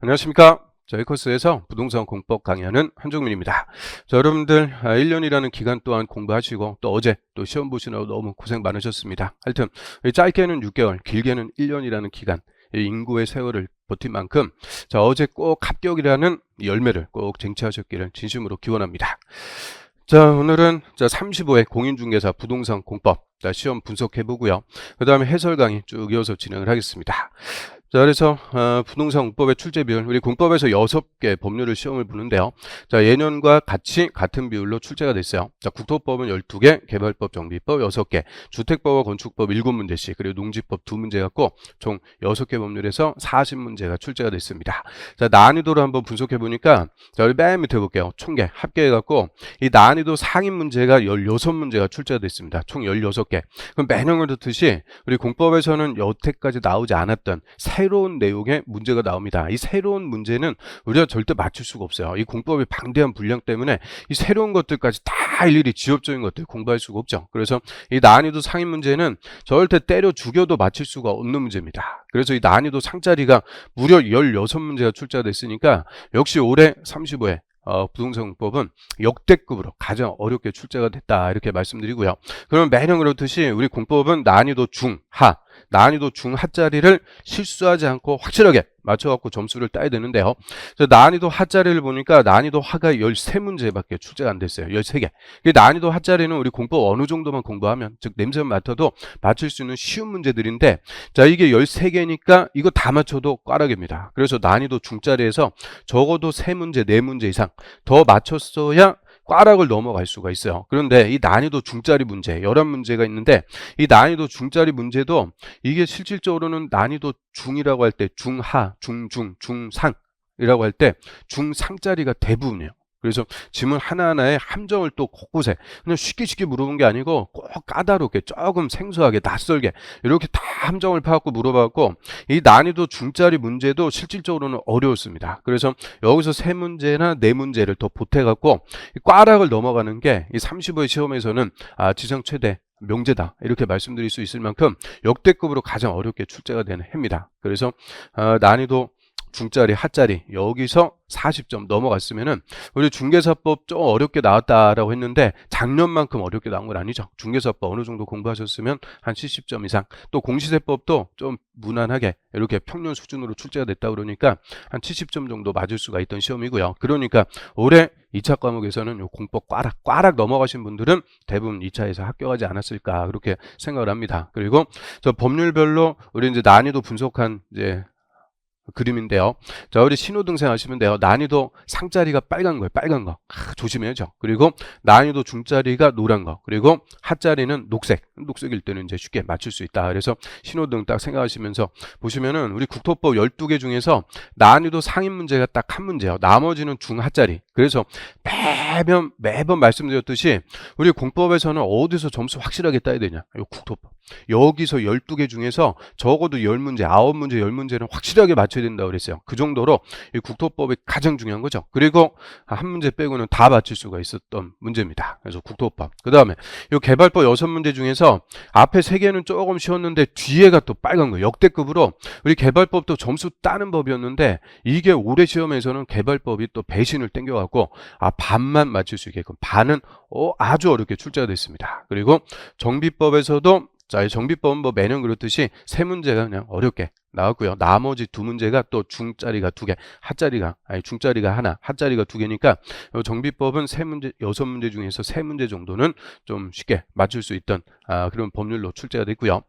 안녕하십니까. 저희 코스에서 부동산 공법 강의하는 한종민입니다. 자, 여러분들 1년이라는 기간 동안 공부하시고 또 어제 또 시험 보시느라 너무 고생 많으셨습니다. 하여튼 짧게는 6개월, 길게는 1년이라는 기간, 이 인구의 세월을 버틴 만큼 자, 어제 꼭 합격이라는 열매를 꼭 쟁취하셨기를 진심으로 기원합니다. 자, 오늘은 35회 공인중개사 부동산 공법 시험 분석해 보고요. 그 다음에 해설 강의 쭉 이어서 진행을 하겠습니다. 자, 그래서 부동산 공법의 출제 비율, 우리 공법에서 6개 법률을 시험을 보는데요. 자, 예년과 같이 같은 비율로 출제가 됐어요. 자, 국토법은 12개, 개발법, 정비법 6개, 주택법과 건축법 7문제씩, 그리고 농지법 2문제 갖고 총 6개 법률에서 40문제가 출제가 됐습니다. 자, 난이도를 한번 분석해 보니까 자, 우리 맨 밑에 볼게요. 총계 합계해 갖고 이 난이도 상위 문제가 16문제가 출제가 됐습니다. 총 16개. 그럼 매년 그렇듯이 우리 공법에서는 여태까지 나오지 않았던 새로운 내용의 문제가 나옵니다. 이 새로운 문제는 우리가 절대 맞출 수가 없어요. 이 공법의 방대한 분량 때문에 이 새로운 것들까지 다 일일이 지엽적인 것들 공부할 수가 없죠. 그래서 이 난이도 상위 문제는 절대 때려 죽여도 맞힐 수가 없는 문제입니다. 그래서 이 난이도 상자리가 무려 16문제가 출제가 됐으니까 역시 올해 35회 부동산 공법은 역대급으로 가장 어렵게 출제가 됐다 이렇게 말씀드리고요. 그러면 매년 그렇듯이 우리 공법은 난이도 중하, 난이도 중하짜리를 실수하지 않고 확실하게 맞춰갖고 점수를 따야 되는데요. 난이도 하짜리를 보니까 난이도 하가 13문제밖에 출제가 안 됐어요. 13개. 난이도 하짜리는 우리 공법 어느 정도만 공부하면, 즉 냄새만 맡아도 맞출 수 있는 쉬운 문제들인데, 자, 이게 13개니까 이거 다 맞춰도 꽈락입니다. 그래서 난이도 중짜리에서 적어도 3문제, 4문제 이상 더 맞췄어야 꽈락을 넘어갈 수가 있어요. 그런데 이 난이도 중짜리 문제 11문제가 있는데, 이 난이도 중짜리 문제도 이게 실질적으로는 난이도 중이라고 할 때 중하, 중중, 중상이라고 할 때 중상짜리가 대부분이에요. 그래서 질문 하나하나에 함정을 또 곳곳에 그냥 쉽게 물어본 게 아니고 꼭 까다롭게 조금 생소하게 낯설게 이렇게 다 함정을 파갖고 물어봤고, 이 난이도 중짜리 문제도 실질적으로는 어려웠습니다. 그래서 여기서 3문제나 4문제를 더 보태갖고 꽈락을 넘어가는 게 이 35회 시험에서는 지상 최대 명제다 이렇게 말씀드릴 수 있을 만큼 역대급으로 가장 어렵게 출제가 되는 해입니다. 그래서 난이도 중짜리, 하짜리 여기서 40점 넘어갔으면은 우리 중개사법 좀 어렵게 나왔다라고 했는데 작년만큼 어렵게 나온 건 아니죠. 중개사법 어느 정도 공부하셨으면 한 70점 이상, 또 공시세법도 좀 무난하게 이렇게 평균 수준으로 출제가 됐다 그러니까 한 70점 정도 맞을 수가 있던 시험이고요. 그러니까 올해 2차 과목에서는 요 공법 꽈락 넘어가신 분들은 대부분 2차에서 합격하지 않았을까 그렇게 생각을 합니다. 그리고 저 법률별로 우리 이제 난이도 분석한 이제 그림인데요. 자, 우리 신호등생 하시면 돼요. 난이도 상짜리가 빨간 거예요. 빨간 거. 조심해야죠. 그리고 난이도 중짜리가 노란 거. 그리고 하짜리는 녹색. 녹색일 때는 이제 쉽게 맞출 수 있다. 그래서 신호등 딱 생각하시면서 보시면은 우리 국토법 12개 중에서 난이도 상위 문제가 딱 한 문제예요. 나머지는 중하짜리. 그래서 매번 말씀드렸듯이 우리 공법에서는 어디서 점수 확실하게 따야 되냐? 이 국토법. 여기서 12개 중에서 적어도 10문제, 9문제, 10문제는 확실하게 맞춰야 된다고 그랬어요. 그 정도로 이 국토법이 가장 중요한 거죠. 그리고 한 문제 빼고는 다 맞출 수가 있었던 문제입니다. 그래서 국토법. 그 다음에 이 개발법 6문제 중에서 앞에 3개는 조금 쉬웠는데 뒤에가 또 빨간 거예요. 역대급으로 우리 개발법도 점수 따는 법이었는데 이게 올해 시험에서는 개발법이 또 배신을 땡겨갖고 반만 맞출 수 있게끔 반은 아주 어렵게 출제가 됐습니다. 그리고 정비법에서도 자, 이 정비법은 뭐 매년 그렇듯이 3문제가 그냥 어렵게 나왔고요. 나머지 2문제가 또 중짜리가 2개, 중짜리가 하나, 하짜리가 2개니까 정비법은 3문제, 6문제 중에서 3문제 정도는 좀 쉽게 맞출 수 있던 그런 법률로 출제가 됐고요.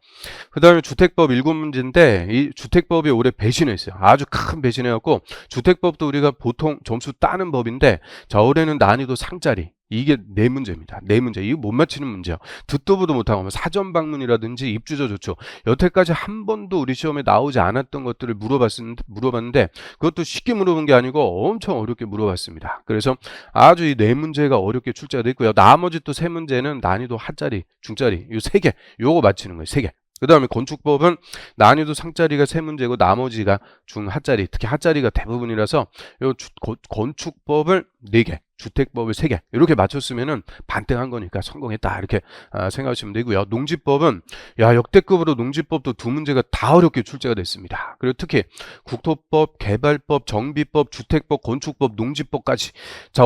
그 다음에 주택법 7문제인데 이 주택법이 올해 배신했어요. 아주 큰 배신해갖고 주택법도 우리가 보통 점수 따는 법인데 자, 올해는 난이도 상짜리. 이게 4문제입니다. 4문제. 이거 못 맞히는 문제예요. 듣도 보도 못하고 사전 방문이라든지 입주자 조처. 여태까지 한 번도 우리 시험에 나오지 않았던 것들을 물어봤는데 그것도 쉽게 물어본 게 아니고 엄청 어렵게 물어봤습니다. 그래서 아주 이 4문제가 어렵게 출제가 됐고요. 나머지 또 3문제는 난이도 하짜리, 중짜리 이 3개. 요거 맞히는 거예요. 3개. 그 다음에 건축법은 난이도 상짜리가 3문제고 나머지가 중하짜리, 특히 하짜리가 대부분이라서 요 건축법을 4개. 주택법을 3개 이렇게 맞췄으면은 반등한 거니까 성공했다 이렇게 생각하시면 되고요. 농지법은 역대급으로 농지법도 2문제가 다 어렵게 출제가 됐습니다. 그리고 특히 국토법, 개발법, 정비법, 주택법, 건축법, 농지법까지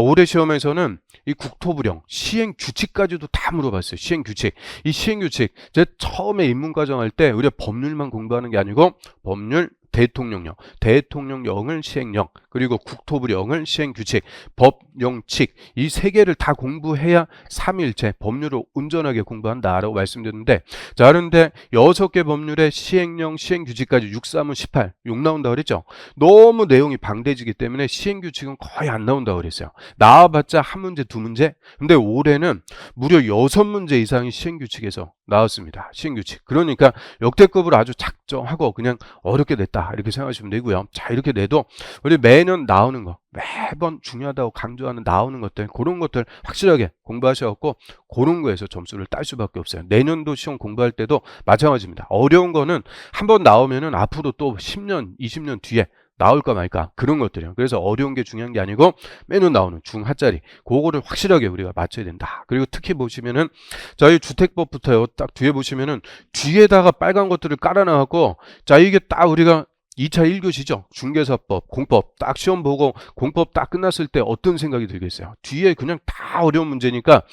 올해 시험에서는 이 국토부령, 시행규칙까지도 다 물어봤어요. 시행규칙. 이 시행규칙 제가 처음에 입문과정 할 때 우리가 법률만 공부하는 게 아니고 법률, 대통령령, 대통령령을 시행령, 그리고 국토부령을 시행규칙, 법령칙 이 3개를 다 공부해야 3일째 법률을 온전하게 공부한다라고 말씀드렸는데 그런데 6개 법률의 시행령, 시행규칙까지 6, 3은 18, 6 나온다 그랬죠. 너무 내용이 방대지기 때문에 시행규칙은 거의 안 나온다고 그랬어요. 나와봤자 1문제, 2문제. 근데 올해는 무려 6문제 이상이 시행규칙에서 나왔습니다. 시행규칙. 그러니까 역대급으로 아주 작정하고 그냥 어렵게 냈다 이렇게 생각하시면 되고요. 자, 이렇게 내도 우리 매년 나오는 거, 매번 중요하다고 강조하는 나오는 것들, 그런 것들 확실하게 공부하셔갖고 그런 거에서 점수를 딸 수밖에 없어요. 내년도 시험 공부할 때도 마찬가지입니다. 어려운 거는 한번 나오면은 앞으로 또 10년, 20년 뒤에 나올까 말까 그런 것들이요. 그래서 어려운 게 중요한 게 아니고 매년 나오는 중하짜리 그거를 확실하게 우리가 맞춰야 된다. 그리고 특히 보시면은 저희 주택법부터요. 딱 뒤에 보시면은 뒤에다가 빨간 것들을 깔아놔갖고 이게 딱 우리가 2차 1교시죠. 중개사법, 공법 딱 시험 보고 공법 딱 끝났을 때 어떤 생각이 들겠어요? 뒤에 그냥 다 어려운 문제니까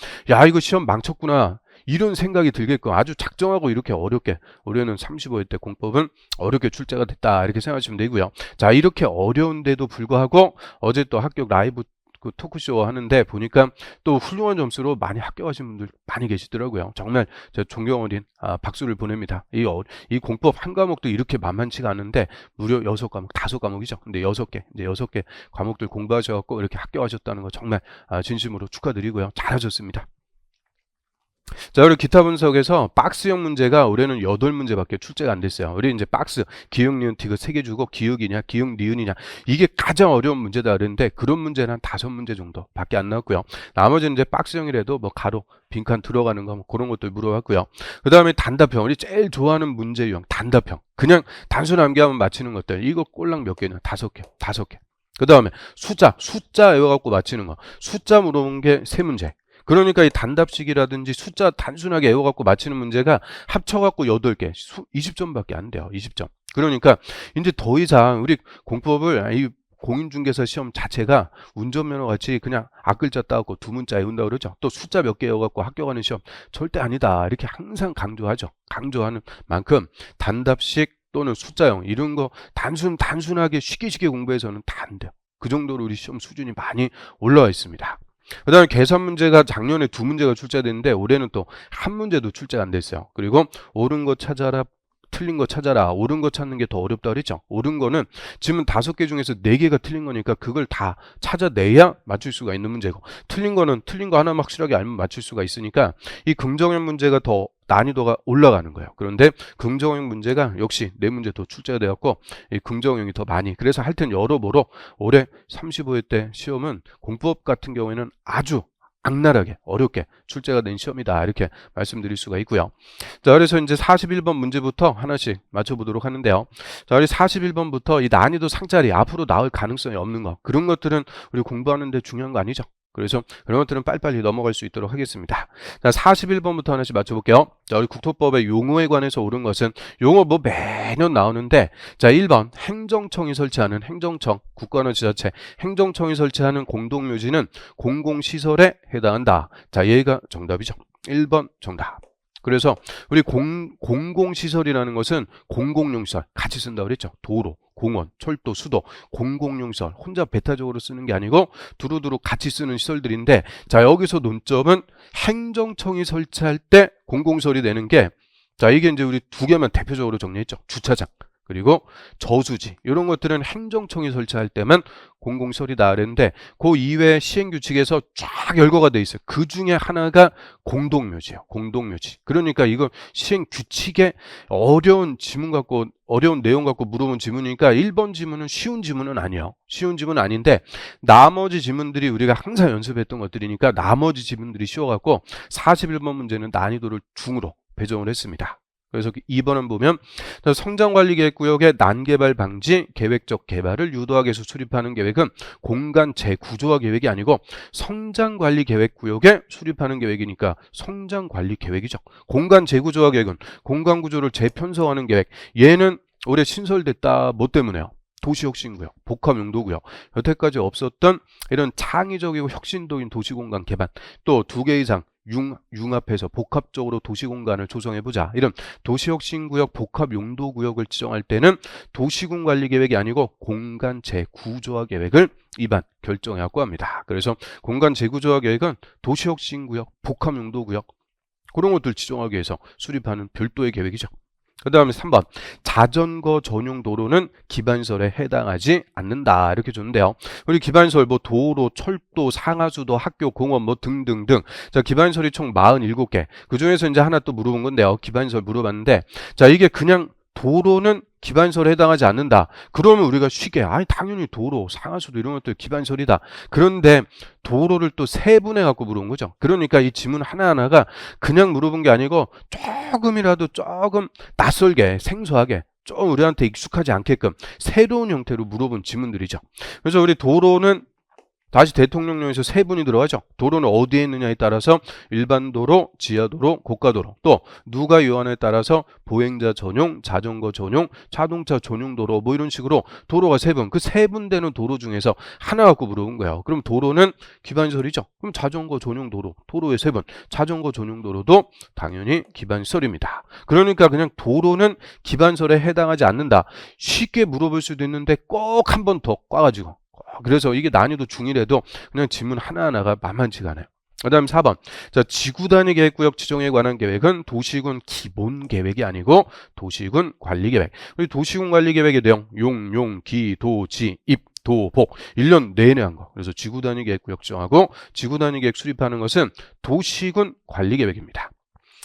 이거 시험 망쳤구나. 이런 생각이 들게끔 아주 작정하고 이렇게 어렵게 올해는 35회 때 공법은 어렵게 출제가 됐다 이렇게 생각하시면 되고요. 자, 이렇게 어려운데도 불구하고 어제 또 합격 라이브 그 토크쇼 하는데 보니까 또 훌륭한 점수로 많이 합격하신 분들 많이 계시더라고요. 정말 제 존경 어린 박수를 보냅니다. 이 공법 한 과목도 이렇게 만만치가 않은데 무려 6과목, 5과목이죠. 근데 6개, 이제 6개 과목들 공부하셔갖고 이렇게 합격하셨다는 거 정말 진심으로 축하드리고요. 잘하셨습니다. 자, 그리고 기타 분석에서 박스형 문제가 올해는 8문제밖에 출제가 안 됐어요. 우리 이제 박스, 기역, 니은, 디귿 3개 주고 기역이냐, 기역, 니은이냐 이게 가장 어려운 문제다 그랬는데 그런 문제는 한 5문제 정도밖에 안 나왔고요. 나머지는 이제 박스형이라도 뭐 가로, 빈칸 들어가는 거 뭐 그런 것들 물어봤고요. 그 다음에 단답형, 우리 제일 좋아하는 문제 유형 단답형. 그냥 단순 암기하면 맞히는 것들. 이거 꼴랑 몇 개냐? 5개. 그 다음에 숫자 외워갖고 맞히는 거. 숫자 물어본 게 3문제. 그러니까 이 단답식이라든지 숫자 단순하게 외워갖고 맞히는 문제가 합쳐갖고 8개, 20점밖에 안 돼요. 20점. 그러니까 이제 더 이상 우리 공법을 이 공인중개사 시험 자체가 운전면허 같이 그냥 앞글자 따갖고 2문자 외운다 그러죠. 또 숫자 몇 개 외워갖고 합격하는 시험 절대 아니다. 이렇게 항상 강조하죠. 강조하는 만큼 단답식 또는 숫자형 이런 거 단순하게 쉽게 공부해서는 다 안 돼요. 그 정도로 우리 시험 수준이 많이 올라와 있습니다. 그 다음에 계산 문제가 작년에 2문제가 출제됐는데 올해는 또 1문제도 출제가 안 됐어요. 그리고 옳은 거 찾아라, 틀린 거 찾아라. 옳은 거 찾는 게 더 어렵다 그랬죠. 옳은 거는 지금 5개 중에서 4개가 틀린 거니까 그걸 다 찾아내야 맞출 수가 있는 문제고, 틀린 거는 틀린 거 하나 확실하게 알면 맞출 수가 있으니까 이 긍정형 문제가 더 난이도가 올라가는 거예요. 그런데 긍정형 문제가 역시 4문제 더 출제가 되었고 이 긍정형이 더 많이, 그래서 하여튼 여러모로 올해 35회 때 시험은 공법 같은 경우에는 아주 악랄하게 어렵게 출제가 된 시험이다 이렇게 말씀드릴 수가 있고요. 자, 그래서 이제 41번 문제부터 하나씩 맞춰보도록 하는데요. 자, 우리 41번부터 이 난이도 상짜리 앞으로 나올 가능성이 없는 거, 그런 것들은 우리 공부하는데 중요한 거 아니죠. 그래서 그런 것들은 빨리빨리 넘어갈 수 있도록 하겠습니다. 자, 41번부터 하나씩 맞춰볼게요. 자, 우리 국토법의 용어에 관해서 옳은 것은 용어 뭐 매년 나오는데, 자, 1번 행정청이 설치하는, 행정청, 국가나 지자체, 행정청이 설치하는 공동묘지는 공공시설에 해당한다. 자, 얘가 정답이죠. 1번 정답. 그래서 우리 공공시설이라는 것은 공공용시설 같이 쓴다고 그랬죠. 도로, 공원, 철도, 수도, 공공용시설 혼자 배타적으로 쓰는 게 아니고 두루두루 같이 쓰는 시설들인데, 자, 여기서 논점은 행정청이 설치할 때 공공시설이 되는 게, 자, 이게 이제 우리 2개만 대표적으로 정리했죠. 주차장 그리고 저수지 이런 것들은 행정청이 설치할 때만 공공시설이다 그랬는데 그 이외의 시행규칙에서 쫙 열거가 돼 있어요. 그 중에 하나가 공동묘지예요. 공동묘지. 그러니까 이거 시행규칙에 어려운 지문 갖고 어려운 내용 갖고 물어본 지문이니까 1번 지문은 쉬운 지문은 아니에요. 쉬운 지문은 아닌데 나머지 지문들이 우리가 항상 연습했던 것들이니까 나머지 지문들이 쉬워갖고 41번 문제는 난이도를 중으로 배정을 했습니다. 그래서 2번은 보면 성장관리계획구역의 난개발 방지 계획적 개발을 유도하기 위해서 수립하는 계획은 공간 재구조화 계획이 아니고 성장관리계획구역에 수립하는 계획이니까 성장관리계획이죠. 공간 재구조화 계획은 공간구조를 재편성하는 계획. 얘는 올해 신설됐다. 뭐 때문에요? 도시혁신구역, 복합용도구역, 여태까지 없었던 이런 창의적이고 혁신적인 도시공간 개발, 또 2개 이상 융합해서 복합적으로 도시공간을 조성해보자. 이런 도시혁신구역, 복합용도구역을 지정할 때는 도시군관리계획이 아니고 공간 재구조화 계획을 입안 결정해갖고 합니다. 그래서 공간 재구조화 계획은 도시혁신구역, 복합용도구역 그런 것들 지정하기 위해서 수립하는 별도의 계획이죠. 그 다음에 3번 자전거 전용 도로는 기반설에 해당하지 않는다 이렇게 줬는데요. 우리 기반설 뭐 도로, 철도, 상하수도, 학교, 공원 뭐 등등등. 자, 기반설이 총 47개. 그 중에서 이제 하나 또 물어본 건데요. 기반설 물어봤는데, 자, 이게 그냥 도로는 기반설에 해당하지 않는다. 그러면 우리가 쉽게 아니 당연히 도로, 상하수도 이런 것들 기반설이다. 그런데 도로를 또 세분해 갖고 물어본 거죠. 그러니까 이 지문 하나하나가 그냥 물어본 게 아니고 조금이라도 조금 낯설게 생소하게 좀 우리한테 익숙하지 않게끔 새로운 형태로 물어본 지문들이죠. 그래서 우리 도로는 다시 대통령령에서 세 분이 들어가죠. 도로는 어디에 있느냐에 따라서 일반 도로, 지하도로, 고가도로, 또 누가 요한에 따라서 보행자 전용, 자전거 전용, 자동차 전용 도로 뭐 이런 식으로 도로가 세 분, 그 세 분 되는 도로 중에서 하나 갖고 물어본 거예요. 그럼 도로는 기반설이죠. 그럼 자전거 전용 도로, 도로의 세 분, 자전거 전용 도로도 당연히 기반설입니다. 그러니까 그냥 도로는 기반설에 해당하지 않는다. 쉽게 물어볼 수도 있는데 꼭 한 번 더 꽈가지고 그래서 이게 난이도 중이라도 그냥 지문 하나하나가 만만치가 않아요. 그 다음 4번. 자, 지구단위 계획구역 지정에 관한 계획은 도시군 기본 계획이 아니고 도시군 관리 계획. 우리 도시군 관리 계획의 내용, 용, 기, 도, 지, 입, 도, 복. 1년 내내 한 거. 그래서 지구단위 계획구역 지정하고 지구단위 계획 수립하는 것은 도시군 관리 계획입니다.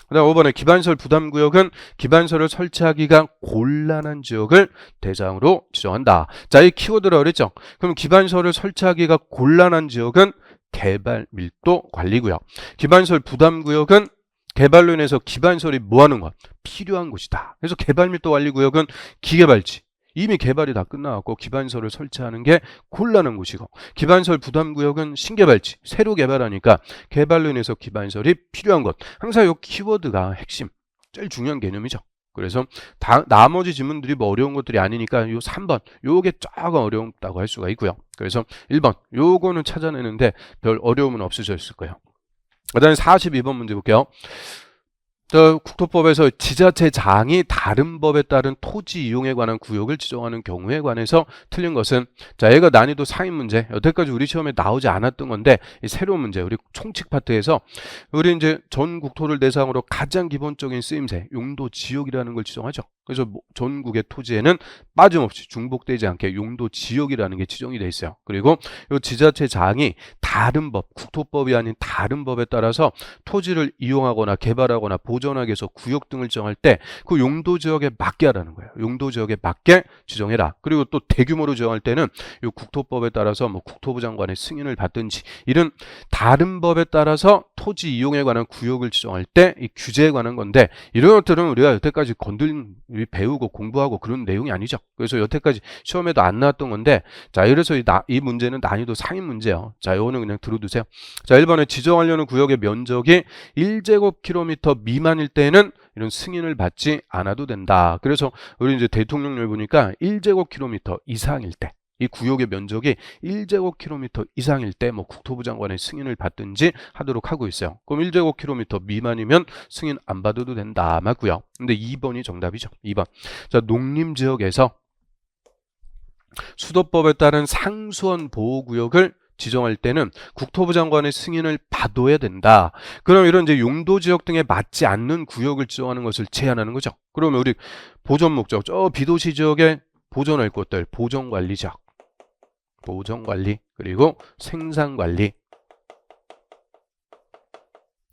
그 다음 5번에 기반설 부담구역은 기반설을 설치하기가 곤란한 지역을 대상으로 지정한다. 자, 이 키워드라 그랬죠. 그럼 기반설을 설치하기가 곤란한 지역은 개발 밀도 관리구역. 기반설 부담구역은 개발로 인해서 기반설이 뭐하는 것? 필요한 곳이다. 그래서 개발 밀도 관리구역은 기개발지. 이미 개발이 다 끝나갖고 기반설을 설치하는 게 곤란한 곳이고, 기반설 부담구역은 신개발지, 새로 개발하니까 개발로 인해서 기반설이 필요한 것. 항상 이 키워드가 핵심, 제일 중요한 개념이죠. 그래서 나머지 지문들이 뭐 어려운 것들이 아니니까 요 3번 요게 조금 어렵다고 할 수가 있고요. 그래서 1번 요거는 찾아내는데 별 어려움은 없으셨을 거예요. 그 다음에 42번 문제 볼게요. 국토법에서 지자체장이 다른 법에 따른 토지 이용에 관한 구역을 지정하는 경우에 관해서 틀린 것은, 자, 얘가 난이도 상위 문제, 여태까지 우리 시험에 나오지 않았던 건데 이 새로운 문제, 우리 총칙 파트에서 우리 이제 전 국토를 대상으로 가장 기본적인 쓰임새, 용도 지역이라는 걸 지정하죠. 그래서 전국의 토지에는 빠짐없이 중복되지 않게 용도 지역이라는 게 지정이 돼 있어요. 그리고 이 지자체장이 다른 법, 국토법이 아닌 다른 법에 따라서 토지를 이용하거나 개발하거나 보존하기 위해서 구역 등을 지정할 때 그 용도 지역에 맞게 하라는 거예요. 용도 지역에 맞게 지정해라. 그리고 또 대규모로 지정할 때는 이 국토법에 따라서 뭐 국토부 장관의 승인을 받든지 이런 다른 법에 따라서 토지 이용에 관한 구역을 지정할 때 이 규제에 관한 건데, 이런 것들은 우리가 여태까지 배우고 공부하고 그런 내용이 아니죠. 그래서 여태까지 시험에도 안 나왔던 건데, 자, 그래서 이 문제는 난이도 상위 문제예요. 자, 이거는 그냥 들어두세요. 자, 1번에 지정하려는 구역의 면적이 1제곱킬로미터 미만일 때에는 이런 승인을 받지 않아도 된다. 그래서 우리 이제 대통령령 보니까 1제곱킬로미터 이상일 때, 이 구역의 면적이 1제곱킬로미터 이상일 때 뭐 국토부 장관의 승인을 받든지 하도록 하고 있어요. 그럼 1제곱킬로미터 미만이면 승인 안 받아도 된다. 맞고요. 근데 2번이 정답이죠. 2번. 자, 농림지역에서 수도법에 따른 상수원 보호구역을 지정할 때는 국토부 장관의 승인을 받아야 된다. 그럼 이런 이제 용도 지역 등에 맞지 않는 구역을 지정하는 것을 제한하는 거죠. 그러면 우리 보존 목적, 저 비도시 지역에 보존할 것들, 보존관리 지역, 보존관리, 그리고 생산관리,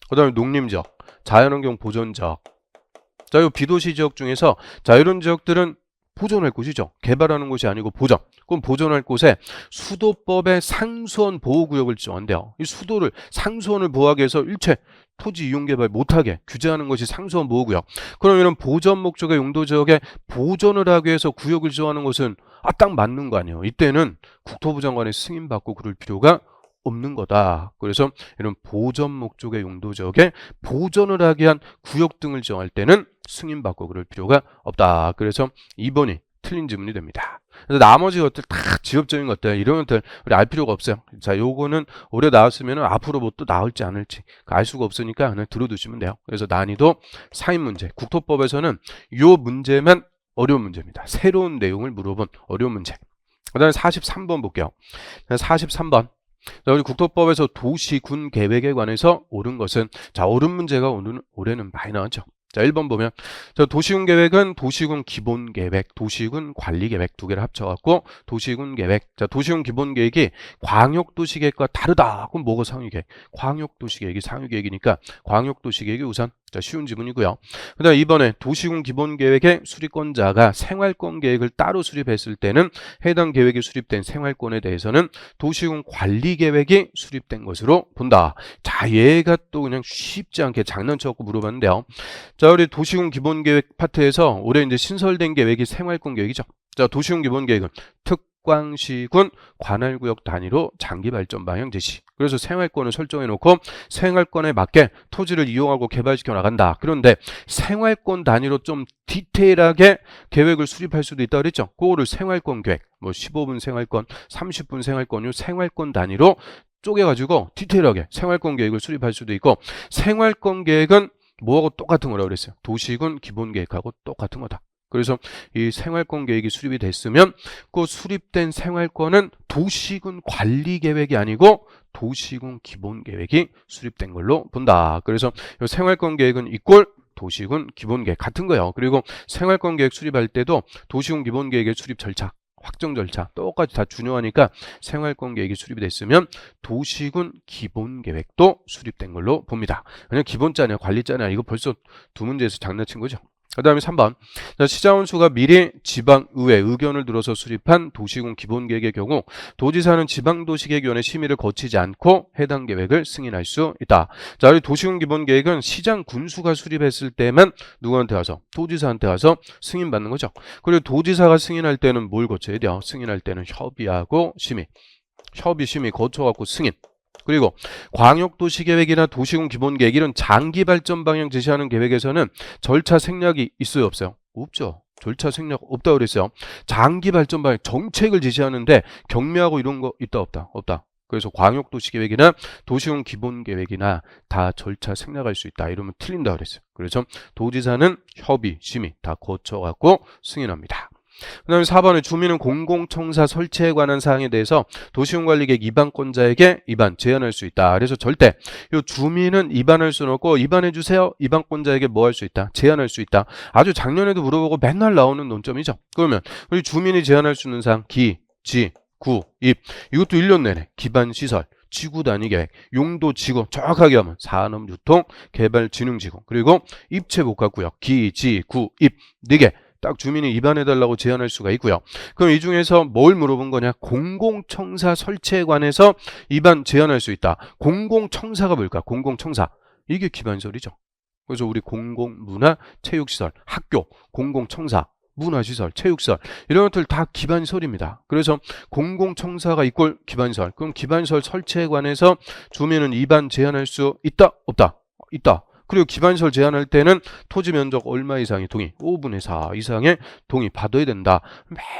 그 다음에 농림지역, 자연환경 보존지역. 자, 이 비도시 지역 중에서 자, 이런 지역들은 보존할 곳이죠. 개발하는 곳이 아니고 보전. 그럼 보존할 곳에 수도법의 상수원 보호구역을 지정한대요. 이 수도를 상수원을 보호하기 위해서 일체 토지 이용 개발 못하게 규제하는 것이 상수원 보호구역. 그럼 이런 보전 목적의 용도 지역에 보존을 하기 위해서 구역을 지정하는 것은 딱 맞는 거 아니에요. 이때는 국토부 장관의 승인받고 그럴 필요가 없는 거다. 그래서 이런 보전 목적의 용도 지역에 보전을 하기 위한 구역 등을 지정할 때는 승인받고 그럴 필요가 없다. 그래서 2번이 틀린 지문이 됩니다. 그래서 나머지 것들 다 지역적인 것들 이런 것들 우리 알 필요가 없어요. 자, 요거는 올해 나왔으면 앞으로 뭐 또 나올지 않을지 알 수가 없으니까 그냥 들어두시면 돼요. 그래서 난이도 4인 문제. 국토법에서는 요 문제만 어려운 문제입니다. 새로운 내용을 물어본 어려운 문제. 그 다음에 43번 볼게요. 43번. 자, 우리 국토법에서 도시군 계획에 관해서 옳은 것은, 자, 옳은 문제가 올해는 많이 나왔죠. 자, 1번 보면, 자, 도시군 계획은 도시군 기본 계획, 도시군 관리 계획 두 개를 합쳐갖고 도시군 계획. 자, 도시군 기본 계획이 광역도시 계획과 다르다. 그럼 뭐가 상위 계획? 광역도시 계획이 상위 계획이니까 광역도시 계획이 우선. 자, 쉬운 지문이고요. 그 다음 2번에 도시군 기본 계획의 수립권자가 생활권 계획을 따로 수립했을 때는 해당 계획이 수립된 생활권에 대해서는 도시군 관리 계획이 수립된 것으로 본다. 자, 얘가 또 그냥 쉽지 않게 장난쳐갖고 물어봤는데요. 자, 우리 도시군 기본 계획 파트에서 올해 이제 신설된 계획이 생활권 계획이죠. 자, 도시군 기본 계획은 특광시군 관할구역 단위로 장기 발전 방향 제시. 그래서 생활권을 설정해 놓고 생활권에 맞게 토지를 이용하고 개발시켜 나간다. 그런데 생활권 단위로 좀 디테일하게 계획을 수립할 수도 있다 그랬죠. 그거를 생활권 계획, 뭐 15분 생활권, 30분 생활권, 요 생활권 단위로 쪼개가지고 디테일하게 생활권 계획을 수립할 수도 있고, 생활권 계획은 뭐하고 똑같은 거라고 그랬어요. 도시군 기본 계획하고 똑같은 거다. 그래서 이 생활권 계획이 수립이 됐으면 그 수립된 생활권은 도시군 관리 계획이 아니고 도시군 기본 계획이 수립된 걸로 본다. 그래서 이 생활권 계획은 이꼴 도시군 기본 계획 같은 거예요. 그리고 생활권 계획 수립할 때도 도시군 기본 계획의 수립 절차, 확정 절차 똑같이 다 중요하니까 생활권 계획이 수립이 됐으면 도시군 기본 계획도 수립된 걸로 봅니다. 그냥 기본자냐 관리자냐 이거 벌써 두 문제에서 장난친 거죠. 그 다음에 3번. 자, 시장원수가 미리 지방의회 의견을 들어서 수립한 도시군 기본계획의 경우 도지사는 지방도시계획위원회 심의를 거치지 않고 해당 계획을 승인할 수 있다. 자, 우리 도시군 기본계획은 시장 군수가 수립했을 때만 누구한테 와서? 도지사한테 와서 승인받는 거죠. 그리고 도지사가 승인할 때는 뭘 거쳐야 돼요? 승인할 때는 협의하고 심의. 협의, 심의 거쳐갖고 승인. 그리고 광역도시계획이나 도시군 기본계획 이런 장기 발전 방향 제시하는 계획에서는 절차 생략이 있어요, 없어요? 없죠. 절차 생략 없다고 그랬어요. 장기 발전 방향 정책을 제시하는데 경미하고 이런 거 있다 없다? 없다. 그래서 광역도시계획이나 도시군 기본계획이나 다 절차 생략할 수 있다. 이러면 틀린다 그랬어요. 그래서 도지사는 협의, 심의 다 거쳐갖고 승인합니다. 그 다음에 4번에 주민은 공공청사 설치에 관한 사항에 대해서 도시군관리계획 입안권자에게 입안 제한할 수 있다. 그래서 절대 이 주민은 입안할 수는 없고 입안해 주세요. 입안권자에게 뭐 할 수 있다? 제한할 수 있다. 아주 작년에도 물어보고 맨날 나오는 논점이죠. 그러면 우리 주민이 제한할 수 있는 사항 기, 지, 구, 입 이것도 1년 내내 기반시설 지구 단위 계획, 용도 지구 정확하게 하면 산업, 유통, 개발, 진흥지구 그리고 입체 복합구역 기, 지, 구, 입 4개 딱 주민이 입안해달라고 제안할 수가 있고요. 그럼 이 중에서 뭘 물어본 거냐? 공공청사 설치에 관해서 입안 제한할 수 있다. 공공청사가 뭘까? 공공청사. 이게 기반시설이죠. 그래서 우리 공공문화, 체육시설, 학교, 공공청사, 문화시설, 체육시설 이런 것들 다 기반시설입니다. 그래서 공공청사가 이꼴 기반시설. 그럼 기반시설 설치에 관해서 주민은 입안 제한할 수 있다? 없다? 있다. 그리고 기반시설 제한할 때는 토지 면적 얼마 이상의 동의, 5분의 4 이상의 동의 받아야 된다.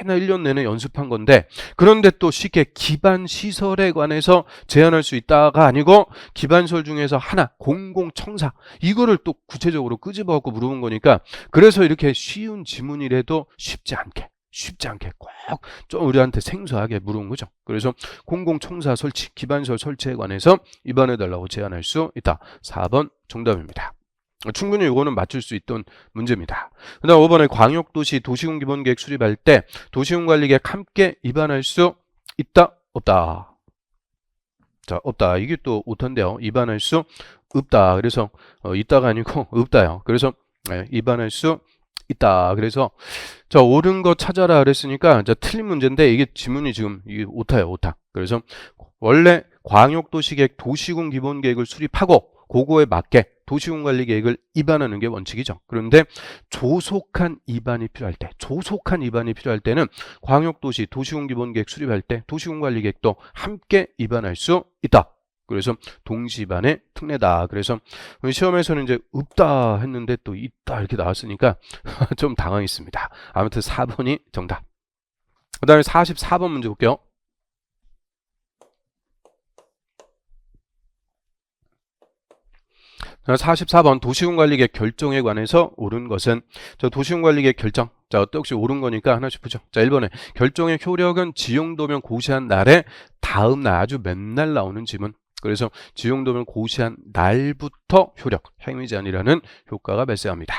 맨날 1년 내내 연습한 건데 그런데 또 쉽게 기반시설에 관해서 제한할 수 있다가 아니고 기반시설 중에서 하나, 공공청사 이거를 또 구체적으로 끄집어갖고 물어본 거니까 그래서 이렇게 쉬운 지문이라도 쉽지 않게 꼭 좀 우리한테 생소하게 물어본 거죠. 그래서 공공청사 설치, 기반시설 설치에 관해서 입안해달라고 제안할 수 있다. 4번 정답입니다. 충분히 이거는 맞출 수 있던 문제입니다. 그 다음 5번에 광역도시 도시군 기본계획 수립할 때 도시군관리계획 함께 입안할 수 있다? 없다? 자, 없다. 이게 또 오탄데요. 입안할 수 없다. 그래서 있다가 아니고 없다요. 그래서 입안할 수 있다. 그래서 자, 옳은 거 찾아라 그랬으니까 자, 틀린 문제인데 이게 지문이 지금 이게 오타예요, 오타. 그래서 원래 광역도시계획 도시군 기본계획을 수립하고 그거에 맞게 도시군 관리 계획을 입안하는 게 원칙이죠. 그런데 조속한 입안이 필요할 때, 조속한 입안이 필요할 때는 광역도시 도시군 기본계획 수립할 때 도시군 관리 계획도 함께 입안할 수 있다. 그래서 동시반의 특례다. 그래서 시험에서는 이제 없다 했는데 또 있다 이렇게 나왔으니까 좀 당황했습니다. 아무튼 4번이 정답. 그 다음에 44번 문제 볼게요. 자, 44번 도시군관리계획 결정에 관해서 옳은 것은 저 도시군관리계획 결정 자 역시 옳은 거니까 하나씩 보죠. 자 1번에 결정의 효력은 지용도면 고시한 날에 다음 날 아주 맨날 나오는 지문. 그래서 지용도면 고시한 날부터 효력, 행위제한이라는 효과가 발생합니다.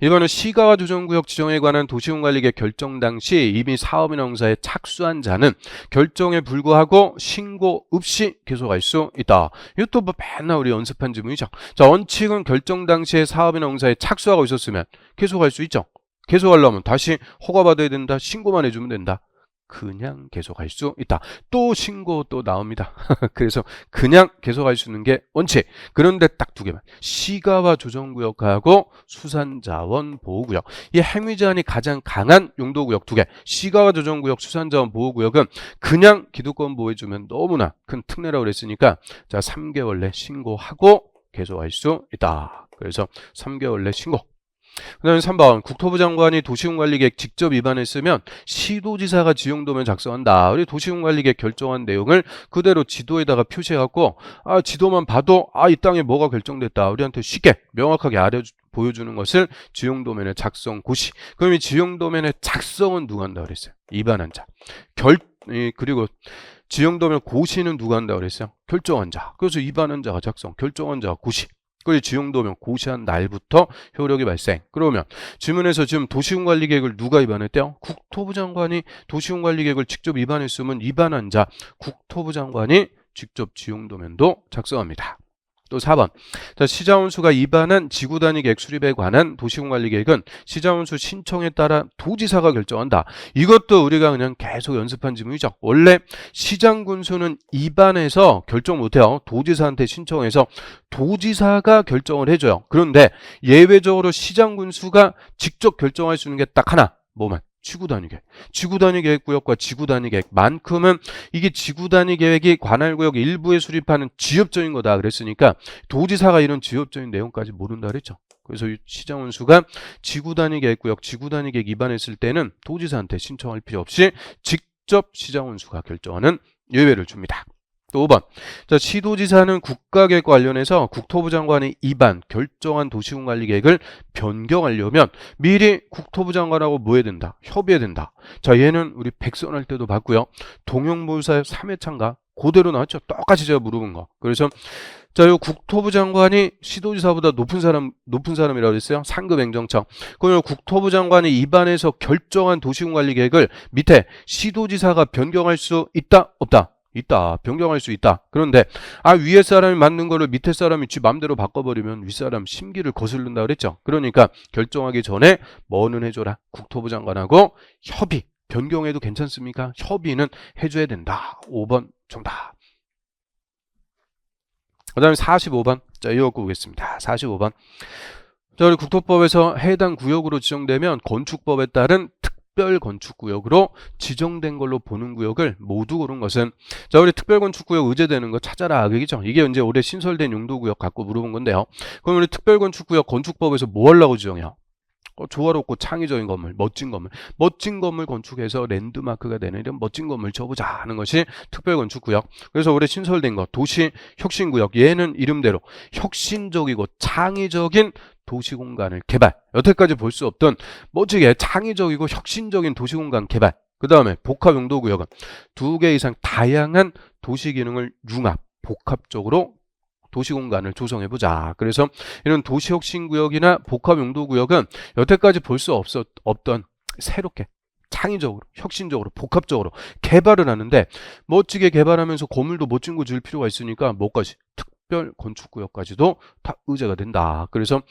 1번은 시가와 조정구역 지정에 관한 도시군관리계획 결정 당시 이미 사업인허사에 착수한 자는 결정에 불구하고 신고 없이 계속할 수 있다. 이것도 뭐 맨날 우리 연습한 지문이죠. 자, 원칙은 결정 당시에 사업인허사에 착수하고 있었으면 계속할 수 있죠. 계속하려면 다시 허가받아야 된다. 신고만 해주면 된다. 그냥 계속할 수 있다. 또 신고 또 나옵니다. 그래서 그냥 계속할 수 있는 게 원칙. 그런데 딱 두 개만. 시가와 조정구역하고 수산자원 보호구역. 이 행위제한이 가장 강한 용도구역 두 개. 시가와 조정구역, 수산자원 보호구역은 그냥 기득권 보호해주면 너무나 큰 특례라고 그랬으니까 자 3개월 내 신고하고 계속할 수 있다. 그래서 3개월 내 신고. 그 다음에 3번 국토부 장관이 도시군관리계획 직접 위반했으면 시도지사가 지용도면 작성한다. 우리 도시군관리계획 결정한 내용을 그대로 지도에다가 표시해갖고 지도만 봐도 이 땅에 뭐가 결정됐다. 우리한테 쉽게 명확하게 보여주는 것을 지용도면의 작성 고시. 그럼 이 지용도면의 작성은 누가 한다 그랬어요? 위반한 자. 그리고 지용도면 고시는 누가 한다 그랬어요? 결정한 자. 그래서 위반한 자가 작성, 결정한 자가 고시. 그리고 지용도면 고시한 날부터 효력이 발생. 그러면 지문에서 지금 도시군관리계획을 누가 위반했대요? 국토부 장관이 도시군관리계획을 직접 위반했으면 위반한 자 국토부 장관이 직접 지용도면도 작성합니다. 또 4번 자, 시장원수가 위반한 지구단위 계획 수립에 관한 도시군관리계획은 시장원수 신청에 따라 도지사가 결정한다. 이것도 우리가 그냥 계속 연습한 지문이죠. 원래 시장군수는 위반해서 결정 못해요. 도지사한테 신청해서 도지사가 결정을 해줘요. 그런데 예외적으로 시장군수가 직접 결정할 수 있는 게 딱 하나. 뭐만? 지구단위계획. 지구단위계획구역과 지구단위계획만큼은 이게 지구단위계획이 관할구역 일부에 수립하는 지역적인 거다 그랬으니까 도지사가 이런 지역적인 내용까지 모른다 그랬죠. 그래서 시장원수가 지구단위계획구역, 지구단위계획 위반했을 때는 도지사한테 신청할 필요 없이 직접 시장원수가 결정하는 예외를 줍니다. 또 5번. 자, 시도지사는 국가계획과 관련해서 국토부 장관이 위반, 결정한 도시군관리계획을 변경하려면 미리 국토부 장관하고 뭐 해야 된다? 협의해야 된다. 자, 얘는 우리 백선할 때도 봤고요. 동형몰사의 3회 참가 그대로 나왔죠. 똑같이 제가 물어본 거. 그래서 자, 요 국토부 장관이 시도지사보다 높은 사람이라고 했어요. 상급 행정청. 그럼 국토부 장관이 위반해서 결정한 도시군관리계획을 밑에 시도지사가 변경할 수 있다? 없다? 있다. 변경할 수 있다. 그런데 위에 사람이 만든 거를 밑에 사람이 지 맘대로 바꿔버리면 윗사람 심기를 거슬른다 그랬죠. 그러니까 결정하기 전에 뭐는 해줘라. 국토부 장관하고 협의. 변경해도 괜찮습니까? 협의는 해줘야 된다. 5번 정답. 그 다음에 45번. 자, 이어갖고 보겠습니다. 45번. 자, 우리 국토법에서 해당 구역으로 지정되면 건축법에 따른 특별건축구역으로 지정된 걸로 보는 구역을 모두 고른 것은 자, 우리 특별건축구역 의제되는 거 찾아라 그죠? 이게 이제 올해 신설된 용도구역 갖고 물어본 건데요. 그럼 우리 특별건축구역 건축법에서 뭐 하려고 지정해요? 조화롭고 창의적인 건물, 멋진 건물 건축해서 랜드마크가 되는 이런 멋진 건물 지어보자 하는 것이 특별건축구역. 그래서 올해 신설된 거 도시혁신구역. 얘는 이름대로 혁신적이고 창의적인 도시공간을 개발. 여태까지 볼 수 없던 멋지게 창의적이고 혁신적인 도시공간 개발. 그 다음에 복합용도구역은 2개 이상 다양한 도시기능을 융합, 복합적으로 도시공간을 조성해보자. 그래서 이런 도시혁신구역이나 복합용도구역은 여태까지 볼 수 없던 새롭게 창의적으로, 혁신적으로, 복합적으로 개발을 하는데 멋지게 개발하면서 건물도 멋진 거 지을 필요가 있으니까 뭐까지? 특별 건축구역까지도 다 의제가 된다. 그래서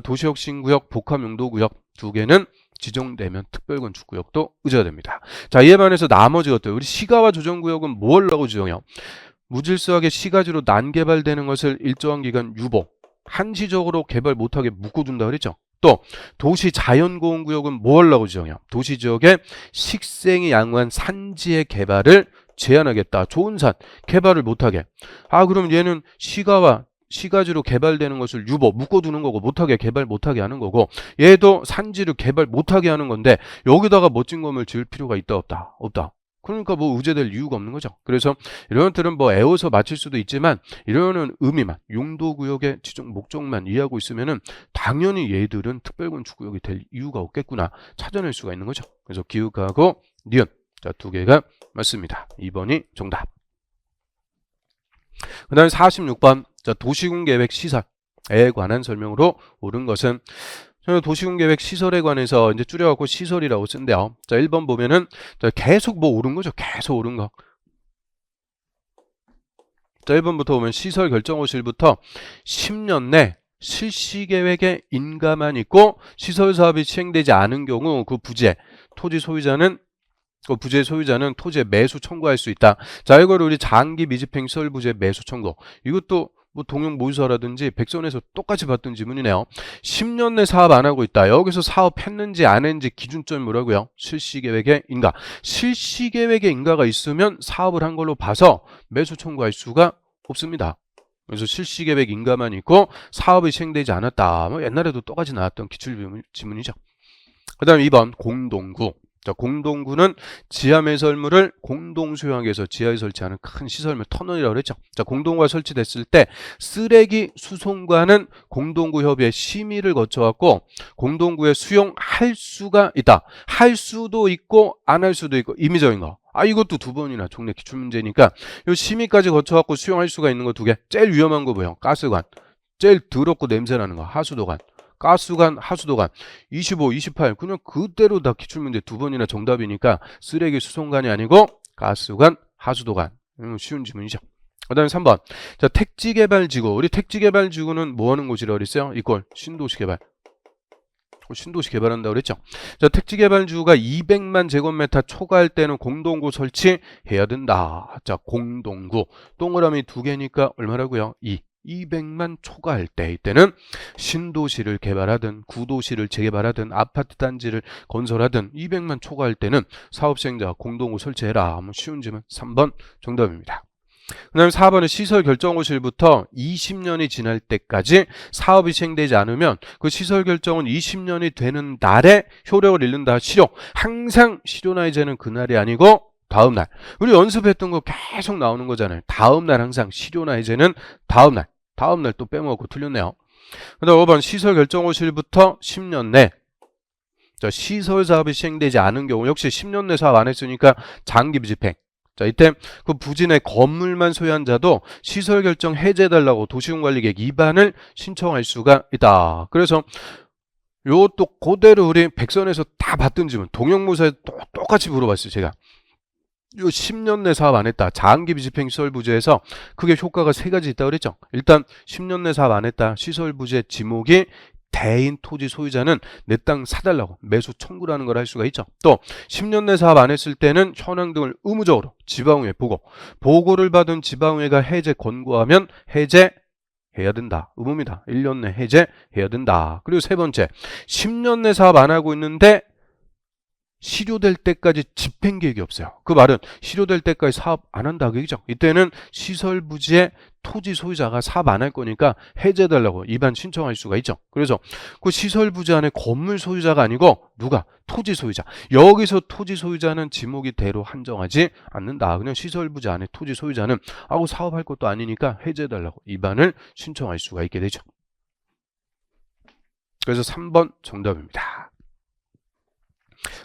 도시혁신구역, 복합용도구역 두 개는 지정되면 특별건축구역도 의제가 됩니다. 자, 이에 반해서 나머지 것들, 우리 시가와 조정구역은 뭘 하고 지정해요? 무질서하게 시가지로 난개발되는 것을 일정한 기간 유보, 한시적으로 개발 못하게 묶어둔다 그랬죠. 또 도시 자연고원구역은 뭘 하고 지정해요? 도시지역에 식생이 양호한 산지의 개발을 제한하겠다. 좋은 산, 개발을 못하게. 그럼 얘는 시가지로 개발되는 것을 유보, 묶어두는 거고, 못하게, 개발 못하게 하는 거고, 얘도 산지를 개발 못하게 하는 건데, 여기다가 멋진 건물 지을 필요가 있다, 없다? 없다. 그러니까 뭐 의제될 이유가 없는 거죠. 그래서 이런 것들은 뭐 애워서 맞힐 수도 있지만, 이런 의미만, 용도구역의 지정 목적만 이해하고 있으면은, 당연히 얘들은 특별건축구역이 될 이유가 없겠구나 찾아낼 수가 있는 거죠. 그래서 기역하고 니은, 자, 두 개가 맞습니다. 2번이 정답. 그 다음에 46번. 자, 도시군계획 시설에 관한 설명으로 옳은 것은 도시군계획 시설에 관해서 이제 줄여갖고 시설이라고 쓴대요. 자, 1번 보면은 자, 계속 뭐 옳은 거죠. 계속 옳은 거. 자, 1번부터 보면 시설 결정호실부터 10년 내 실시계획에 인가만 있고 시설 사업이 시행되지 않은 경우 그 부재, 토지 소유자는 그 부재 소유자는 토지의 매수 청구할 수 있다. 자, 이걸 우리 장기 미집행 시설 부재 매수 청구. 이것도 뭐 동영 모의서라든지 백선에서 똑같이 봤던 지문이네요. 10년 내 사업 안 하고 있다. 여기서 사업했는지 안 했는지 기준점이 뭐라고요? 실시계획의 인가. 실시계획의 인가가 있으면 사업을 한 걸로 봐서 매수 청구할 수가 없습니다. 그래서 실시계획 인가만 있고 사업이 시행되지 않았다. 뭐 옛날에도 똑같이 나왔던 기출 지문이죠. 그 다음 2번 공동구. 자, 공동구는 지하 매설물을 공동 소유하기 위해서 지하에 설치하는 큰 시설물 터널이라고 그랬죠. 자, 공동구가 설치됐을 때 쓰레기 수송과는 공동구 협의회 심의를 거쳐갖고 공동구에 수용할 수가 있다. 할 수도 있고 안 할 수도 있고 임의적인 거. 이것도 두 번이나 종래 기출문제니까 요 심의까지 거쳐갖고 수용할 수가 있는 거 두 개. 제일 위험한 거 뭐예요? 가스관. 제일 더럽고 냄새나는 거 하수도관. 가스관, 하수도관 25, 28 그냥 그대로 다 기출문제 두 번이나 정답이니까 쓰레기 수송관이 아니고 가스관, 하수도관. 쉬운 지문이죠. 그 다음에 3번. 자, 택지개발지구. 우리 택지개발지구는 뭐 하는 곳이라고 그랬어요? 이걸 신도시개발. 신도시 개발한다고 그랬죠. 자, 택지개발지구가 200만 제곱미터 초과할 때는 공동구 설치해야 된다. 자, 공동구. 동그라미 두 개니까 얼마라고요? 200만 초과할 때 이때는 신도시를 개발하든 구도시를 재개발하든 아파트 단지를 건설하든 200만 초과할 때는 사업시행자 공동구 설치해라. 쉬운 질문 3번 정답입니다. 그 다음에 4번은 시설 결정호실부터 20년이 지날 때까지 사업이 시행되지 않으면 그 시설 결정은 20년이 되는 날에 효력을 잃는다. 실효. 항상 실효나 이제는 그날이 아니고 다음날. 우리 연습했던 거 계속 나오는 거잖아요. 다음날 항상 실효나 이제는 다음날. 다음날 또 빼먹고 틀렸네요. 그 다음 5번 시설 결정호실부터 10년 내 자, 시설 사업이 시행되지 않은 경우 역시 10년 내 사업 안 했으니까 장기 미집행. 자, 이때 그 부진의 건물만 소유한 자도 시설 결정 해제해달라고 도시군관리계획 위반을 신청할 수가 있다. 그래서 요것도 그대로 우리 백선에서 다 봤던 지문 동영모사에 똑같이 물어봤어요. 제가 요 10년 내 사업 안 했다. 장기 미집행 시설 부재에서 그게 효과가 세 가지 있다고 그랬죠. 일단 10년 내 사업 안 했다. 시설 부재 지목이 대인 토지 소유자는 내 땅 사달라고 매수 청구를 하는 걸 할 수가 있죠. 또 10년 내 사업 안 했을 때는 현황 등을 의무적으로 지방의회 보고를 받은 지방의회가 해제 권고하면 해제해야 된다. 의무입니다. 1년 내 해제해야 된다. 그리고 세 번째 10년 내 사업 안 하고 있는데 실효될 때까지 집행계획이 없어요. 그 말은 실효될 때까지 사업 안 한다 그 얘기죠. 이때는 시설 부지의 토지 소유자가 사업 안 할 거니까 해제해달라고 위반 신청할 수가 있죠. 그래서 그 시설 부지 안에 건물 소유자가 아니고 누가? 토지 소유자. 여기서 토지 소유자는 지목이 대로 한정하지 않는다. 그냥 시설 부지 안에 토지 소유자는 사업할 것도 아니니까 해제해달라고 위반을 신청할 수가 있게 되죠. 그래서 3번 정답입니다.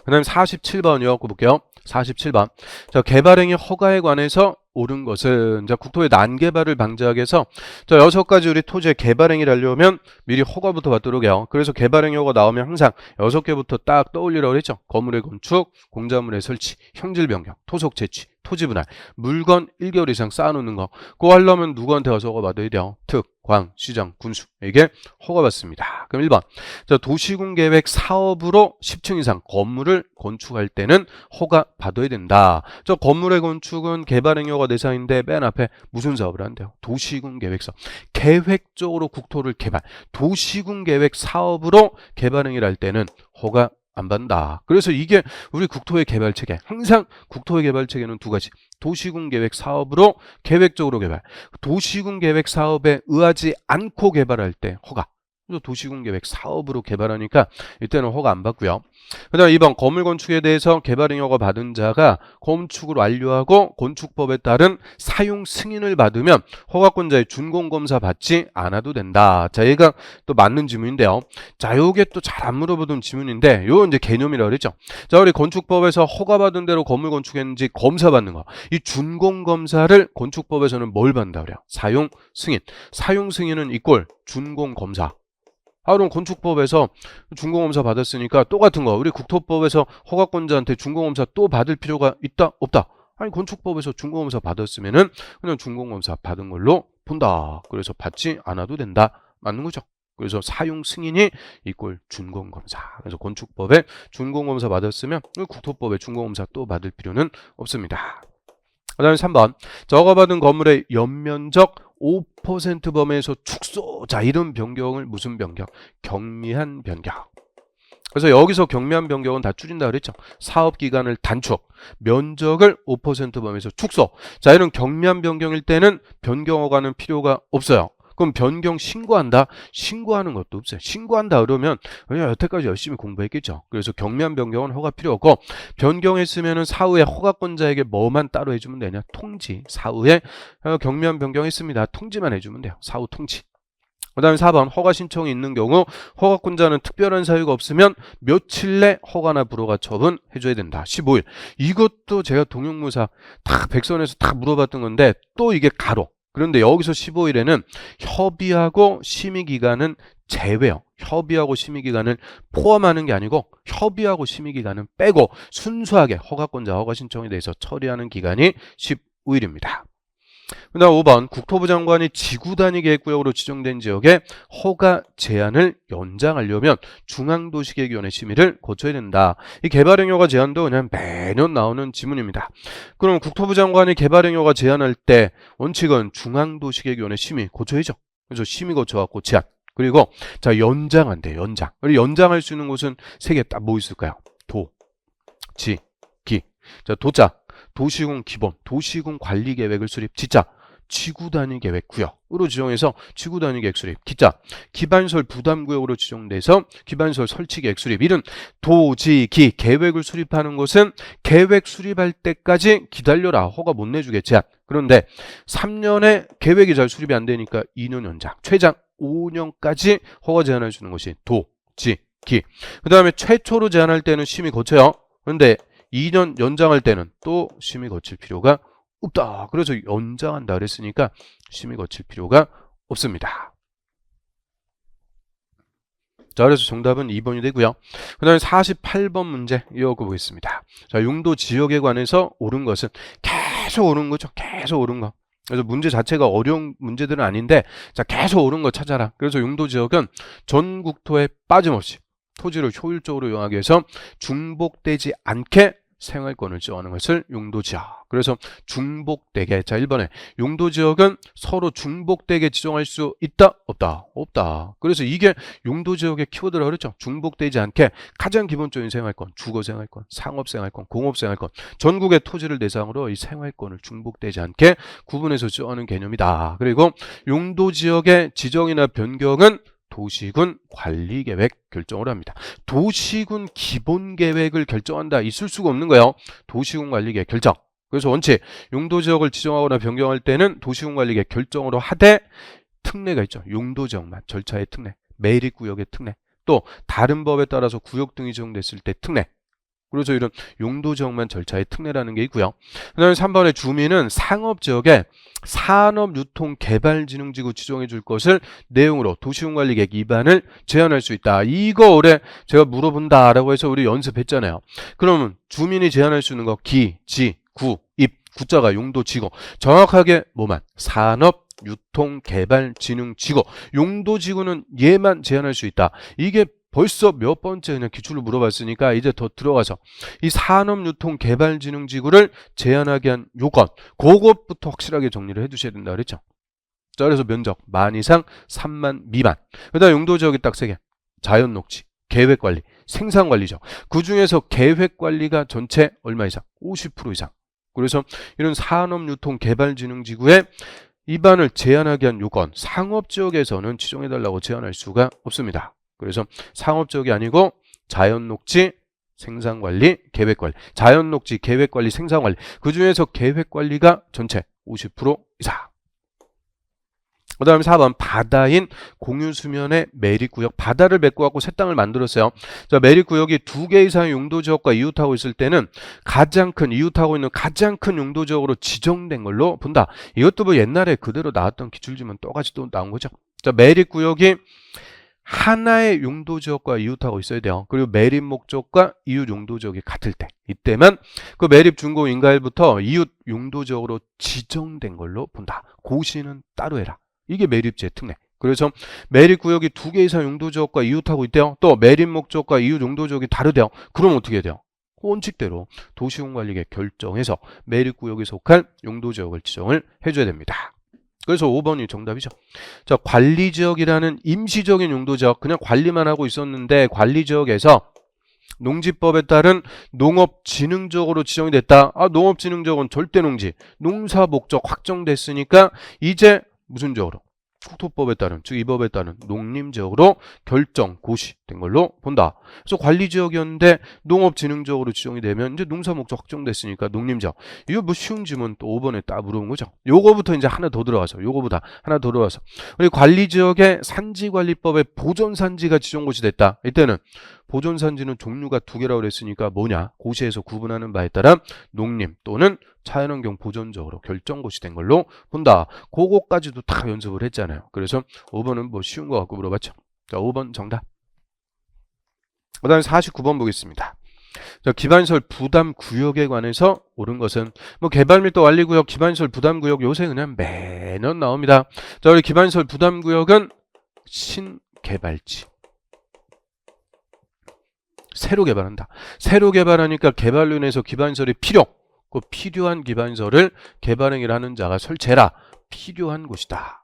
그 다음에 47번이요. 볼게요. 47번. 자, 개발행위 허가에 관해서 옳은 것은 자, 국토의 난개발을 방지하기 위해서 자, 6가지 우리 토지의 개발 행위를 하려면 미리 허가부터 받도록 해요. 그래서 개발 행위가 나오면 항상 6개부터 딱 떠올리라고 했죠. 건물의 건축, 공작물의 설치, 형질 변경, 토속 채취, 토지 분할, 물건 1개월 이상 쌓아놓는 거. 그거 하려면 누구한테 가서 허가 받아야 돼요? 특, 광, 시장, 군수에게 허가 받습니다. 그럼 1번. 자, 도시군 계획 사업으로 10층 이상 건물을 건축할 때는 허가 받아야 된다. 저 건물의 건축은 개발 행위가 대상인데 맨 앞에 무슨 사업을 한대요? 도시군 계획 사업. 계획적으로 국토를 개발. 도시군 계획 사업으로 개발 행위를 할 때는 허가 안 받는다. 그래서 이게 우리 국토의 개발 체계. 항상 국토의 개발 체계는 두 가지. 도시군 계획 사업으로 계획적으로 개발. 도시군 계획 사업에 의하지 않고 개발할 때 허가. 도시군 계획 사업으로 개발하니까 이때는 허가 안 받고요. 그 다음에 2번 건물 건축에 대해서 개발 행위허가 받은 자가 건축을 완료하고 건축법에 따른 사용 승인을 받으면 허가권자의 준공검사 받지 않아도 된다. 자, 얘가 또 맞는 질문인데요. 자, 요게 또 잘 안 물어보던 질문인데 요 이제 개념이라고 그랬죠. 자, 우리 건축법에서 허가받은 대로 건물 건축했는지 검사받는 거. 이 준공검사를 건축법에서는 뭘 받는다 그래요? 사용 승인. 사용 승인은 이꼴 준공검사. 그럼 건축법에서 준공검사 받았으니까 똑같은 거. 우리 국토법에서 허가권자한테 준공검사 또 받을 필요가 있다? 없다? 아니 건축법에서 준공검사 받았으면은 그냥 준공검사 받은 걸로 본다. 그래서 받지 않아도 된다. 맞는 거죠. 그래서 사용 승인이 이꼴 준공검사. 그래서 건축법에 준공검사 받았으면 국토법에 준공검사 또 받을 필요는 없습니다. 그 다음에 3번. 허가받은 건물의 연면적 5% 범위에서 축소. 자, 이런 변경을 무슨 변경? 경미한 변경. 그래서 여기서 경미한 변경은 다 줄인다 그랬죠. 사업기간을 단축, 면적을 5% 범위에서 축소. 자, 이런 경미한 변경일 때는 변경 허가는 필요가 없어요. 그럼 변경 신고한다? 신고하는 것도 없어요. 신고한다 그러면 여태까지 열심히 공부했겠죠. 그래서 경미한 변경은 허가 필요 없고 변경했으면 사후에 허가권자에게 뭐만 따로 해주면 되냐? 통지. 사후에 경미한 변경했습니다. 통지만 해주면 돼요. 사후 통지. 그 다음에 4번 허가 신청이 있는 경우 허가권자는 특별한 사유가 없으면 며칠 내 허가나 불허가 처분해줘야 된다. 15일. 이것도 제가 동영무사 다 백선에서 다 물어봤던 건데 또 이게 가로. 그런데 여기서 15일에는 협의하고 심의기간은 제외요. 협의하고 심의기간을 포함하는 게 아니고 협의하고 심의기간은 빼고 순수하게 허가권자 허가 신청에 대해서 처리하는 기간이 15일입니다. 그 다음 5번 국토부 장관이 지구단위 계획구역으로 지정된 지역에 허가 제한을 연장하려면 중앙도시계획위원회 심의를 거쳐야 된다. 이 개발행위허가 제한도 그냥 매년 나오는 지문입니다. 그럼 국토부 장관이 개발행위허가 제한할 때 원칙은 중앙도시계획위원회 심의 거쳐야죠. 그래서 심의 거쳐갖고 제한. 그리고 자 연장한대 연장. 연장할 수 있는 곳은 3개 딱 뭐 있을까요? 도, 지, 기. 자 도자. 도시군 기본, 도시군 관리 계획을 수립, 지자, 지구단위 계획 구역으로 지정해서 지구단위 계획 수립, 기자, 기반시설 부담구역으로 지정돼서 기반시설 설치 계획 수립. 이런 도지기 계획을 수립하는 것은 계획 수립할 때까지 기다려라. 허가 못 내주게 제한. 그런데 3년에 계획이 잘 수립이 안 되니까 2년 연장, 최장 5년까지 허가 제한할 수 있는 것이 도지기. 그 다음에 최초로 제한할 때는 심의 거쳐요. 그런데 2년 연장할 때는 또 심의 거칠 필요가 없다. 그래서 연장한다 그랬으니까 심의 거칠 필요가 없습니다. 자, 그래서 정답은 2번이 되고요. 그 다음에 48번 문제 이어보겠습니다. 자, 용도 지역에 관해서 옳은 것은 계속 옳은 거죠. 계속 옳은 거. 그래서 문제 자체가 어려운 문제들은 아닌데 자, 계속 옳은 거 찾아라. 그래서 용도 지역은 전 국토에 빠짐없이 토지를 효율적으로 이용하기 위해서 중복되지 않게 생활권을 지정하는 것을 용도지역. 그래서 중복되게. 자, 1번에 용도지역은 서로 중복되게 지정할 수 있다? 없다? 없다. 그래서 이게 용도지역의 키워드라고 그랬죠. 중복되지 않게 가장 기본적인 생활권, 주거생활권, 상업생활권, 공업생활권, 전국의 토지를 대상으로 이 생활권을 중복되지 않게 구분해서 지정하는 개념이다. 그리고 용도지역의 지정이나 변경은 도시군 관리계획 결정을 합니다. 도시군 기본계획을 결정한다. 있을 수가 없는 거예요. 도시군 관리계획 결정. 그래서 원칙 용도지역을 지정하거나 변경할 때는 도시군 관리계획 결정으로 하되 특례가 있죠. 용도지역만 절차의 특례, 매립구역의 특례, 또 다른 법에 따라서 구역 등이 지정됐을 때 특례. 그래서 이런 용도지역만 절차의 특례라는 게 있고요. 그 다음에 3번의 주민은 상업지역에 산업유통개발진흥지구 지정해 줄 것을 내용으로 도시군관리계획 위반을 제한할 수 있다. 이거 올해 제가 물어본다라고 해서 우리 연습했잖아요. 그러면 주민이 제한할 수 있는 거 기, 지, 구, 입, 구자가 용도지구. 정확하게 뭐만? 산업유통개발진흥지구. 용도지구는 얘만 제한할 수 있다. 이게 벌써 몇 번째 그냥 기출로 물어봤으니까 이제 더 들어가서 이 산업유통개발진흥지구를 제한하게 한 요건, 그것부터 확실하게 정리를 해두셔야 된다 그랬죠. 자, 그래서 면적 만 이상 3만 미만. 그다음 용도지역이 딱 3개. 자연녹지, 계획관리, 생산관리죠. 그 중에서 계획관리가 전체 얼마 이상? 50% 이상. 그래서 이런 산업유통개발진흥지구에 위반을 제한하게 한 요건, 상업지역에서는 지정해달라고 제한할 수가 없습니다. 그래서 상업지역이 아니고 자연녹지, 생산관리, 계획관리. 자연녹지, 계획관리, 생산관리. 그 중에서 계획관리가 전체 50% 이상. 그 다음에 4번 바다인 공유수면의 매립구역. 바다를 메꿔갖고 새 땅을 만들었어요. 자, 매립구역이 2개 이상의 용도지역과 이웃하고 있을 때는 가장 큰, 이웃하고 있는 가장 큰 용도지역으로 지정된 걸로 본다. 이것도 뭐 옛날에 그대로 나왔던 기출지만 똑같이 또 나온 거죠. 자, 매립구역이 하나의 용도지역과 이웃하고 있어야 돼요. 그리고 매립 목적과 이웃 용도지역이 같을 때, 이때만 그 매립 준공 인가일부터 이웃 용도지역으로 지정된 걸로 본다. 고시는 따로 해라. 이게 매립지의 특례. 그래서 매립구역이 2개 이상 용도지역과 이웃하고 있대요. 또 매립 목적과 이웃 용도지역이 다르대요. 그럼 어떻게 해야 돼요? 원칙대로 도시군관리계획 결정해서 매립구역에 속한 용도지역을 지정을 해줘야 됩니다. 그래서 5번이 정답이죠. 자, 관리지역이라는 임시적인 용도지역, 그냥 관리만 하고 있었는데 관리지역에서 농지법에 따른 농업진흥지역으로 지정이 됐다. 아, 농업진흥지역은 절대농지, 농사 목적 확정됐으니까 이제 무슨 지역으로? 국토법에 따른, 즉 이 법에 따른 농림지역으로 결정, 고시된 걸로 본다. 그래서 관리지역이었는데 농업진흥지역으로 지정이 되면 이제 농사 목적 확정됐으니까 농림지역. 이거 뭐 쉬운 질문 또 5번에 딱 물어본 거죠. 요거부터 이제 하나 더 들어가서, 요거보다 하나 더 들어가서 우리 관리지역의 산지관리법에 보존산지가 지정고시 됐다. 이때는 보존산지는 종류가 2개라고 그랬으니까 뭐냐? 고시에서 구분하는 바에 따라 농림 또는 자연환경 보존적으로 결정고시 된 걸로 본다. 그거까지도 다 연습을 했잖아요. 그래서 5번은 뭐 쉬운 거 갖고 물어봤죠. 자, 5번 정답. 그 다음에 49번 보겠습니다. 자, 기반시설 부담구역에 관해서 옳은 것은 뭐 개발 및 또 관리구역, 기반시설 부담구역 요새 그냥 매년 나옵니다. 자, 우리 기반시설 부담구역은 신개발지. 새로 개발한다. 새로 개발하니까 개발로 인해서 기반시설이 그 필요한 기반시설을 개발행위를 하는 자가 설치해라. 필요한 곳이다.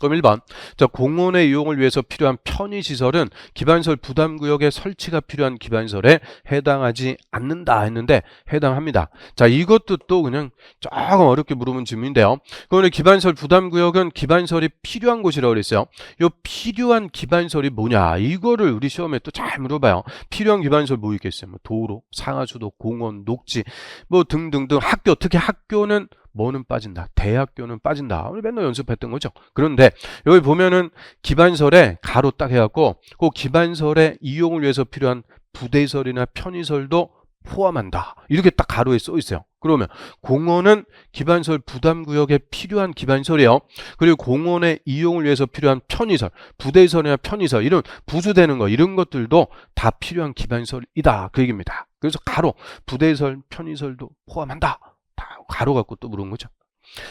그럼 1번. 자, 공원의 이용을 위해서 필요한 편의시설은 기반시설 부담구역에 설치가 필요한 기반시설에 해당하지 않는다 했는데 해당합니다. 자, 이것도 또 그냥 조금 어렵게 물어본 질문인데요. 그러면 기반시설 부담구역은 기반시설이 필요한 곳이라고 그랬어요. 이 필요한 기반시설이 뭐냐? 이거를 우리 시험에 또 잘 물어봐요. 필요한 기반시설 뭐 있겠어요? 뭐 도로, 상하수도, 공원, 녹지, 뭐 등등등. 학교, 특히 학교는 뭐는 빠진다. 대학교는 빠진다. 우리 맨날 연습했던 거죠. 그런데 여기 보면은 기반설에 가로 딱 해갖고 그 기반설의 이용을 위해서 필요한 부대설이나 편의설도 포함한다. 이렇게 딱 가로에 써 있어요. 그러면 공원은 기반설 부담구역에 필요한 기반설이에요. 그리고 공원의 이용을 위해서 필요한 편의설, 부대설이나 편의설, 이런 부수되는 거, 이런 것들도 다 필요한 기반설이다. 그 얘기입니다. 그래서 가로, 부대설, 편의설도 포함한다. 다 가로 갖고 또 물은 거죠.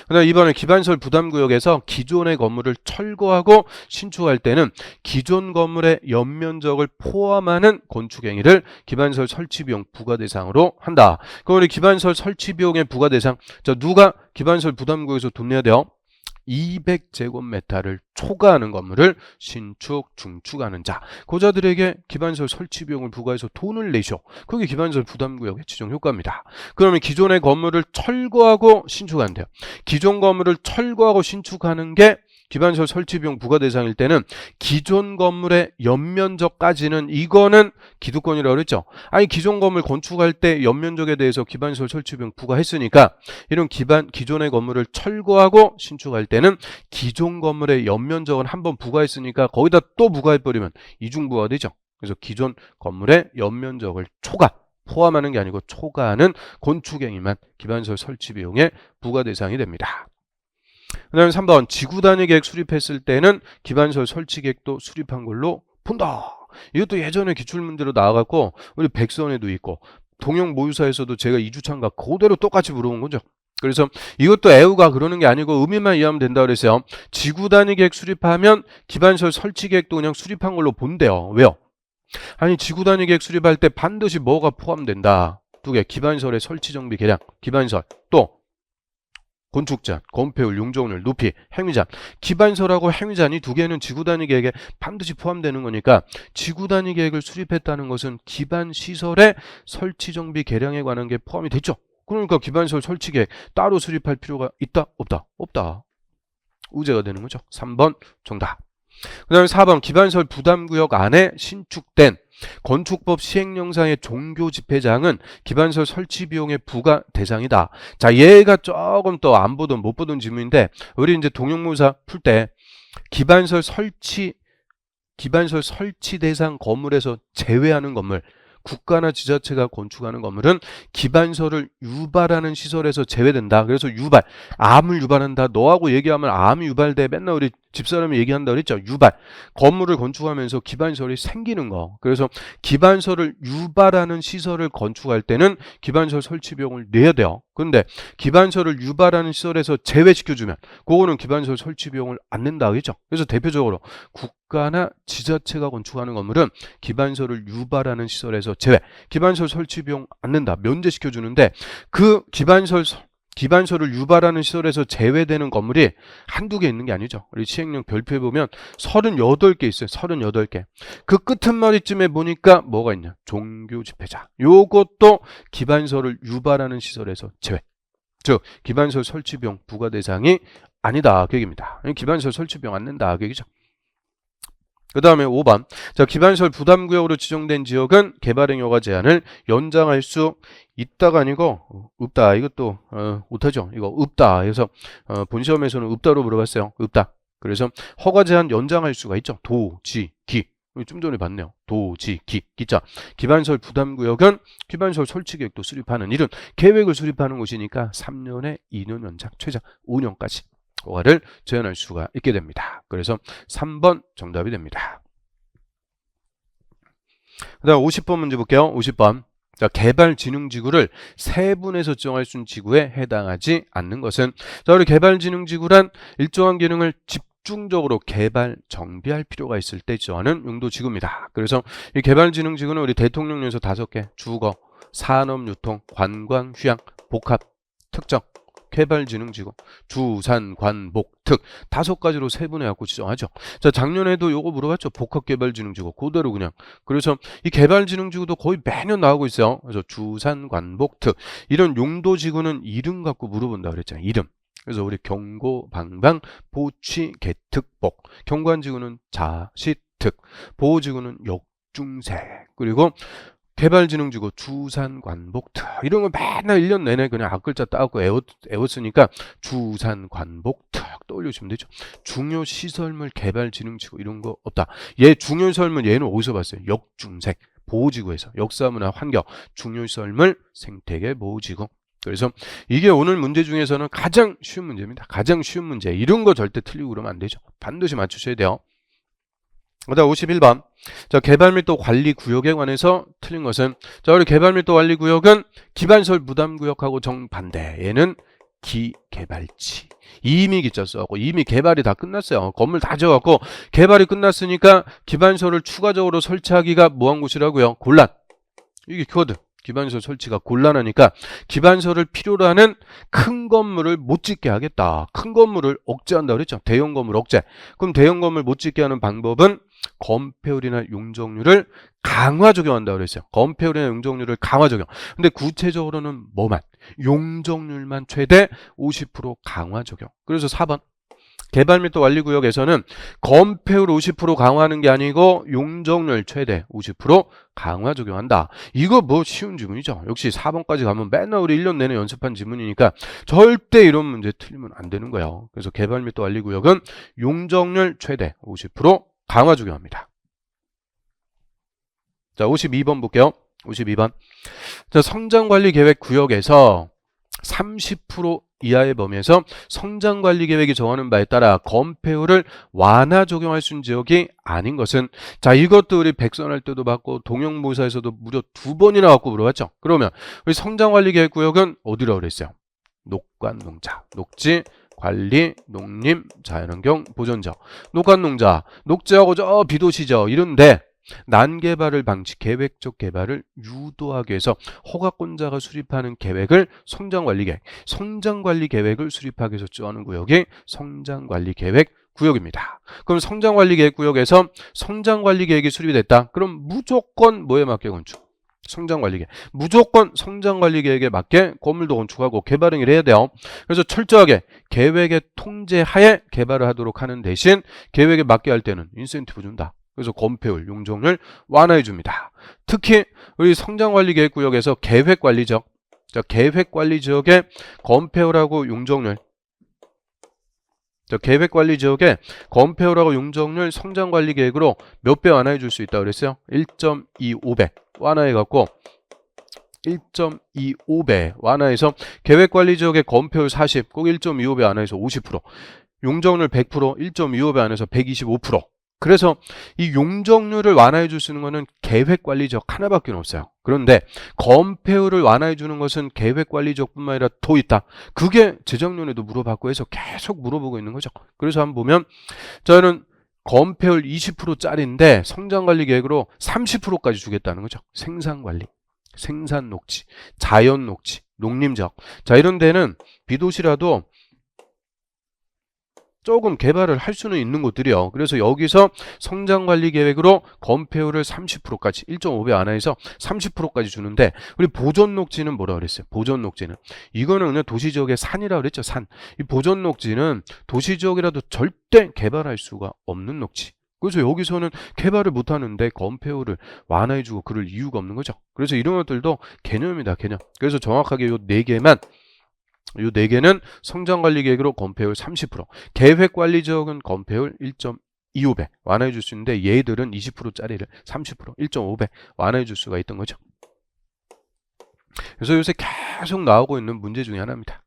그다음 이번에 기반시설 부담구역에서 기존의 건물을 철거하고 신축할 때는 기존 건물의 연면적을 포함하는 건축행위를 기반시설 설치비용 부과 대상으로 한다. 그럼 우리 기반시설 설치비용의 부과 대상, 자, 누가 기반시설 부담구역에서 돈 내야 돼요? 200제곱미터를 초과하는 건물을 신축, 중축하는 자, 고자들에게 기반시설 설치 비용을 부과해서 돈을 내셔. 그게 기반시설 부담구역의 지정 효과입니다. 그러면 기존의 건물을 철거하고 신축한대요. 기존 건물을 철거하고 신축하는 게 기반시설 설치 비용 부과 대상일 때는 기존 건물의 연면적까지는 이거는 기득권이라고 그랬죠. 아니, 기존 건물 건축할 때 연면적에 대해서 기반시설 설치 비용 부과했으니까 이런 기존의 건물을 철거하고 신축할 때는 기존 건물의 연면적은 한번 부과했으니까 거기다 또 부과해버리면 이중부가 되죠. 그래서 기존 건물의 연면적을 초과, 포함하는 게 아니고 초과하는 건축행위만 기반시설 설치 비용의 부과 대상이 됩니다. 그 다음에 3번 지구 단위 계획 수립했을 때는 기반시설 설치 계획도 수립한 걸로 본다. 이것도 예전에 기출문제로 나와갖고 우리 백선에도 있고 동영 모의사에서도 제가 2주 참가 그대로 똑같이 물어본 거죠. 그래서 이것도 애우가 그러는 게 아니고 의미만 이해하면 된다 그랬어요. 지구 단위 계획 수립하면 기반시설 설치 계획도 그냥 수립한 걸로 본대요. 왜요? 아니 지구 단위 계획 수립할 때 반드시 뭐가 포함된다. 두 개, 기반시설의 설치 정비 계량, 기반시설, 또 건축잔, 건폐율, 용적률, 높이, 행위잔. 기반시설하고 행위잔 이 두 개는 지구 단위 계획에 반드시 포함되는 거니까 지구 단위 계획을 수립했다는 것은 기반시설의 설치 정비 계량에 관한 게 포함이 됐죠. 그러니까 기반시설 설치 계획 따로 수립할 필요가 있다? 없다? 없다. 우제가 되는 거죠. 3번 정답. 그 다음에 4번 기반시설 부담구역 안에 신축된 건축법 시행령상의 종교 집회장은 기반시설 설치 비용의 부과 대상이다. 자, 얘가 조금 또 안 보던 못 보던 질문인데 우리 이제 동영모의사 풀 때 기반시설 설치 대상 건물에서 제외하는 건물, 국가나 지자체가 건축하는 건물은 기반시설을 유발하는 시설에서 제외된다. 그래서 유발, 암을 유발한다. 너하고 얘기하면 암이 유발돼. 맨날 우리 집사람이 얘기한다 그랬죠. 유발, 건물을 건축하면서 기반시설이 생기는 거. 그래서 기반시설을 유발하는 시설을 건축할 때는 기반시설 설치 비용을 내야 돼요. 근데 기반시설을 유발하는 시설에서 제외시켜주면 그거는 기반시설 설치 비용을 안 낸다 그랬죠. 그래서 대표적으로 국가나 지자체가 건축하는 건물은 기반시설을 유발하는 시설에서 제외, 기반시설 설치 비용 안 낸다, 면제시켜주는데 그 기반시설을 유발하는 시설에서 제외되는 건물이 한두 개 있는 게 아니죠. 우리 시행령 별표에 보면 38개 있어요. 38개. 그 끄트머리쯤에 보니까 뭐가 있냐? 종교 집회자. 요것도 기반시설을 유발하는 시설에서 제외. 즉 기반시설 설치 비용 부과 대상이 아니다. 그 얘기입니다. 기반시설 설치 비용 안 낸다. 그 얘기죠. 그 다음에 5번. 자, 기반시설 부담구역으로 지정된 지역은 개발행 허가 제한을 연장할 수 있다가 아니고 없다. 이것도 못하죠. 이거 없다. 그래서 본 시험에서는 없다로 물어봤어요. 없다. 그래서 허가 제한 연장할 수가 있죠. 도, 지, 기. 좀 전에 봤네요. 도, 지, 기. 기자. 기반시설 부담구역은 기반시설 설치 계획도 수립하는 일은 계획을 수립하는 곳이니까 3년에 2년 연장, 최장 5년까지. 허가를 제한할 수가 있게 됩니다. 그래서 3번 정답이 됩니다. 그 다음 50번 문제 볼게요. 50번. 자, 개발진흥지구를 세분해서 지정할 수 있는 지구에 해당하지 않는 것은, 자, 우리 개발진흥지구란 일정한 기능을 집중적으로 개발 정비할 필요가 있을 때 지정하는 용도지구입니다. 그래서 이 개발진흥지구는 우리 대통령령에서 5개, 주거, 산업, 유통, 관광, 휴양, 복합, 특정, 개발진흥지구, 주, 산, 관, 복, 특 5가지로 세분해갖고 지정하죠. 자, 작년에도 요거 물어봤죠. 복합개발진흥지구 그대로 그냥. 그래서 이 개발진흥지구도 거의 매년 나오고 있어요. 그래서 주, 산, 관, 복, 특 이런 용도지구는 이름 갖고 물어본다 그랬잖아요. 이름. 그래서 우리 경고, 방방, 보취, 개특, 복. 경관지구는 자, 시, 특. 보호지구는 역중색. 그리고 개발진흥지구, 주산, 관복, 특 이런 거 맨날 1년 내내 그냥 앞글자 따갖고 애웠으니까 주산, 관복, 특 떠올려주시면 되죠. 중요시설물 개발진흥지구 이런 거 없다. 얘 중요시설물 얘는 어디서 봤어요? 역중색, 보호지구에서. 역사문화, 환경, 중요시설물, 생태계, 보호지구. 그래서 이게 오늘 문제 중에서는 가장 쉬운 문제입니다. 가장 쉬운 문제. 이런 거 절대 틀리고 그러면 안 되죠. 반드시 맞추셔야 돼요. 그 다음 51번. 자, 개발밀도 관리구역에 관해서 틀린 것은, 자, 우리 개발밀도 관리구역은 기반시설 부담구역하고 정반대. 얘는 기개발지. 이미 기자 써갖고 이미 개발이 다 끝났어요. 건물 다 지어갖고 개발이 끝났으니까 기반시설을 추가적으로 설치하기가 뭐한 곳이라고요? 곤란. 이게 키워드. 기반시설 설치가 곤란하니까 기반시설을 필요로 하는 큰 건물을 못 짓게 하겠다. 큰 건물을 억제한다 그랬죠. 대형 건물 억제. 그럼 대형 건물 못 짓게 하는 방법은 건폐율이나 용적률을 강화 적용한다 그랬어요. 건폐율이나 용적률을 강화 적용. 근데 구체적으로는 뭐만? 용적률만 최대 50% 강화 적용. 그래서 4번. 개발밀도 관리구역에서는 건폐율 50% 강화하는 게 아니고 용적률 최대 50% 강화 적용한다. 이거 뭐 쉬운 지문이죠. 역시 4번까지 가면 맨날 우리 1년 내내 연습한 지문이니까 절대 이런 문제 틀리면 안 되는 거예요. 그래서 개발밀도 관리구역은 용적률 최대 50% 강화 적용합니다. 자, 52번 볼게요. 52번. 자, 성장관리계획구역에서 30% 이하의 범위에서 성장관리계획이 정하는 바에 따라 건폐율을 완화 적용할 수 있는 지역이 아닌 것은, 자, 이것도 우리 백선할 때도 봤고 동형모사에서도 무려 2번이나 갖고 물어봤죠. 그러면 우리 성장관리계획구역은 어디라고 그랬어요? 녹관농자, 녹지, 관리, 농림, 자연환경, 보존지역. 녹관농자, 녹지하고 저 비도시죠. 이런데 난개발을 방지, 계획적 개발을 유도하기 위해서 허가권자가 수립하는 계획을 성장관리계획, 성장관리계획을 수립하기 위해서 정하는 구역이 성장관리계획 구역입니다. 그럼 성장관리계획구역에서 성장관리계획이 수립이 됐다. 그럼 무조건 뭐에 맞게 건축? 성장관리계획. 무조건 성장관리계획에 맞게 건물도 건축하고 개발을 해야 돼요. 그래서 철저하게 계획의 통제하에 개발을 하도록 하는 대신 계획에 맞게 할 때는 인센티브 준다. 그래서 건폐율, 용적률 완화해 줍니다. 특히 우리 성장관리계획구역에서 계획관리지역, 자, 계획관리지역의 건폐율하고 용적률, 자, 계획관리지역의 건폐율하고 용적률 성장관리계획으로 몇 배 완화해 줄 수 있다고 그랬어요? 1.25배 완화해 갖고 1.25배 완화해서 계획관리지역의 건폐율 40, 꼭 1.25배 완화해서 50%, 용적률 100%, 1.25배 안에서 125%. 그래서 이 용적률을 완화해 줄 수 있는 것은 계획관리지역 하나밖에 없어요. 그런데 건폐율을 완화해 주는 것은 계획관리지역뿐만 아니라 더 있다. 그게 재작년에도 물어봤고 해서 계속 물어보고 있는 거죠. 그래서 한번 보면 저는 건폐율 20%짜리인데 성장관리계획으로 30%까지 주겠다는 거죠. 생산관리, 생산녹지, 자연녹지, 농림지역. 자, 이런 데는 비도시라도 조금 개발을 할 수는 있는 곳들이요. 그래서 여기서 성장관리계획으로 건폐율을 30%까지 1.5배 완화해서 30%까지 주는데, 우리 보존녹지는 뭐라 그랬어요? 보존녹지는 이거는 그냥 도시지역의 산이라고 그랬죠. 산. 이 보존녹지는 도시지역이라도 절대 개발할 수가 없는 녹지. 그래서 여기서는 개발을 못하는데 건폐율을 완화해주고 그럴 이유가 없는 거죠. 그래서 이런 것들도 개념입니다. 개념. 그래서 정확하게 요 4개만, 이 4개는 성장관리계획으로 건폐율 30%, 계획관리지역은 건폐율 1.25배 완화해 줄 수 있는데 얘들은 20%짜리를 30%, 1.5배 완화해 줄 수가 있던 거죠. 그래서 요새 계속 나오고 있는 문제 중에 하나입니다.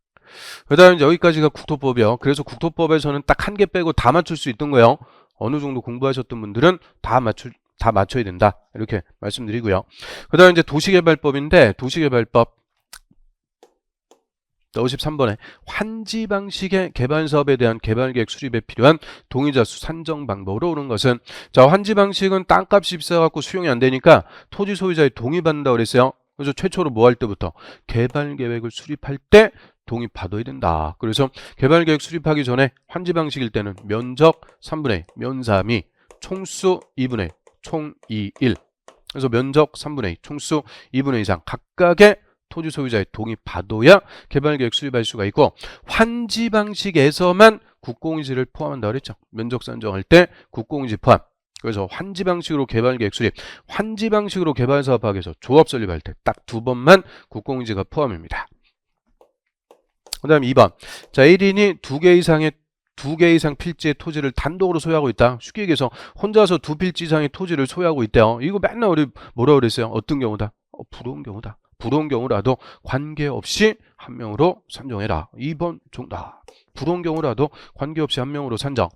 그 다음에 여기까지가 국토법이요. 그래서 국토법에서는 딱 한 개 빼고 다 맞출 수 있던 거예요. 어느 정도 공부하셨던 분들은 다 맞춰야 된다. 이렇게 말씀드리고요. 그 다음에 이제 도시개발법인데, 도시개발법 53번에 환지 방식의 개발 사업에 대한 개발계획 수립에 필요한 동의자 수 산정 방법으로 오는 것은, 자, 환지 방식은 땅값이 비싸갖고 수용이 안 되니까 토지 소유자의 동의 받는다고 그랬어요. 그래서 최초로 뭐 할 때부터 개발계획을 수립할 때 동의 받아야 된다. 그래서 개발계획 수립하기 전에 환지 방식일 때는 면적 3분의 2, 면삼이, 총수 2분의 1, 총 2, 1. 그래서 면적 3분의 2, 총수 2분의 2 이상 각각의 토지 소유자의 동의 받아야 개발계획 수립할 수가 있고, 환지 방식에서만 국공유지를 포함한다고 그랬죠. 면적 산정할 때 국공유지 포함. 그래서 환지 방식으로 개발계획 수립, 환지 방식으로 개발 사업하기 위해서 조합 설립할 때 딱 2번만 국공유지가 포함입니다. 그 다음 2번. 자, 1인이 2개 이상 필지의 토지를 단독으로 소유하고 있다. 쉽게 얘기해서 혼자서 2필지 이상의 토지를 소유하고 있대요. 이거 맨날 우리 뭐라 그랬어요? 어떤 경우다? 부러운 경우다. 부러운 경우라도 관계없이 한 명으로 산정해라. 2번 정답. 부러운 경우라도 관계없이 한 명으로 산정.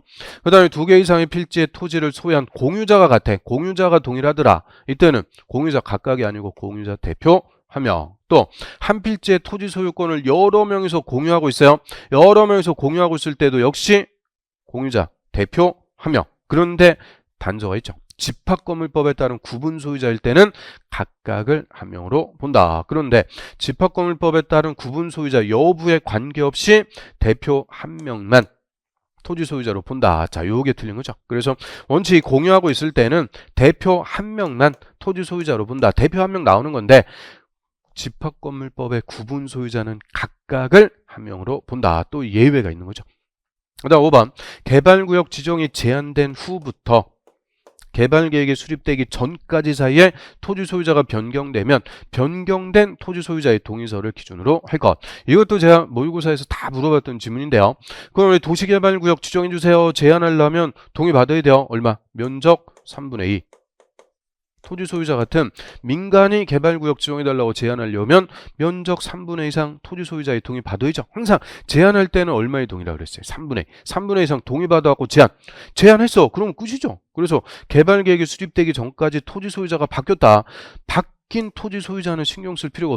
그 다음에 2개 이상의 필지의 토지를 소유한 공유자가 같아. 공유자가 동일하더라. 이때는 공유자 각각이 아니고 공유자 대표 1명. 또 한 필지의 토지 소유권을 여러 명이서 공유하고 있어요. 여러 명이서 공유하고 있을 때도 역시 공유자 대표 1명. 그런데 단서가 있죠. 집합건물법에 따른 구분 소유자일 때는 각각을 1명으로 본다. 그런데 집합건물법에 따른 구분 소유자 여부에 관계없이 대표 1명만 토지 소유자로 본다. 자, 요게 틀린 거죠. 그래서 원칙이 공유하고 있을 때는 대표 1명만 토지 소유자로 본다. 대표 1명 나오는 건데, 집합건물법의 구분 소유자는 각각을 1명으로 본다. 또 예외가 있는 거죠. 그 다음 5번. 개발구역 지정이 제한된 후부터 개발계획이 수립되기 전까지 사이에 토지 소유자가 변경되면 변경된 토지 소유자의 동의서를 기준으로 할 것. 이것도 제가 모의고사에서 다 물어봤던 질문인데요. 그럼 도시개발구역 지정해 주세요. 제한하려면 동의 받아야 돼요. 얼마? 면적 3분의 2. 토지 소유자 같은 민간이 개발구역 지정해달라고 제한하려면 면적 3분의 2 이상 토지 소유자의 동의 받아야죠. 항상 제한할 때는 얼마의 동의라고 그랬어요? 3분의 2. 3분의 2 이상 동의 받아갖고 제한했어. 그러면 끝이죠. 그래서 개발계획이 수립되기 전까지 토지 소유자가 바뀌었다. 바뀐 토지 소유자는 신경 쓸 필요가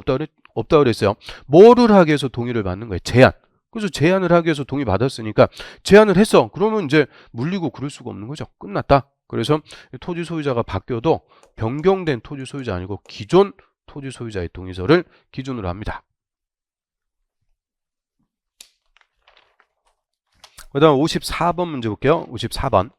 없다 그랬어요. 뭐를 하기 위해서 동의를 받는 거예요? 제한. 그래서 제한을 하기 위해서 동의 받았으니까 제한을 했어. 그러면 이제 물리고 그럴 수가 없는 거죠. 끝났다. 그래서 토지 소유자가 바뀌어도 변경된 토지 소유자 아니고 기존 토지 소유자의 동의서를 기준으로 합니다. 그 다음 54번 문제 볼게요. 54번.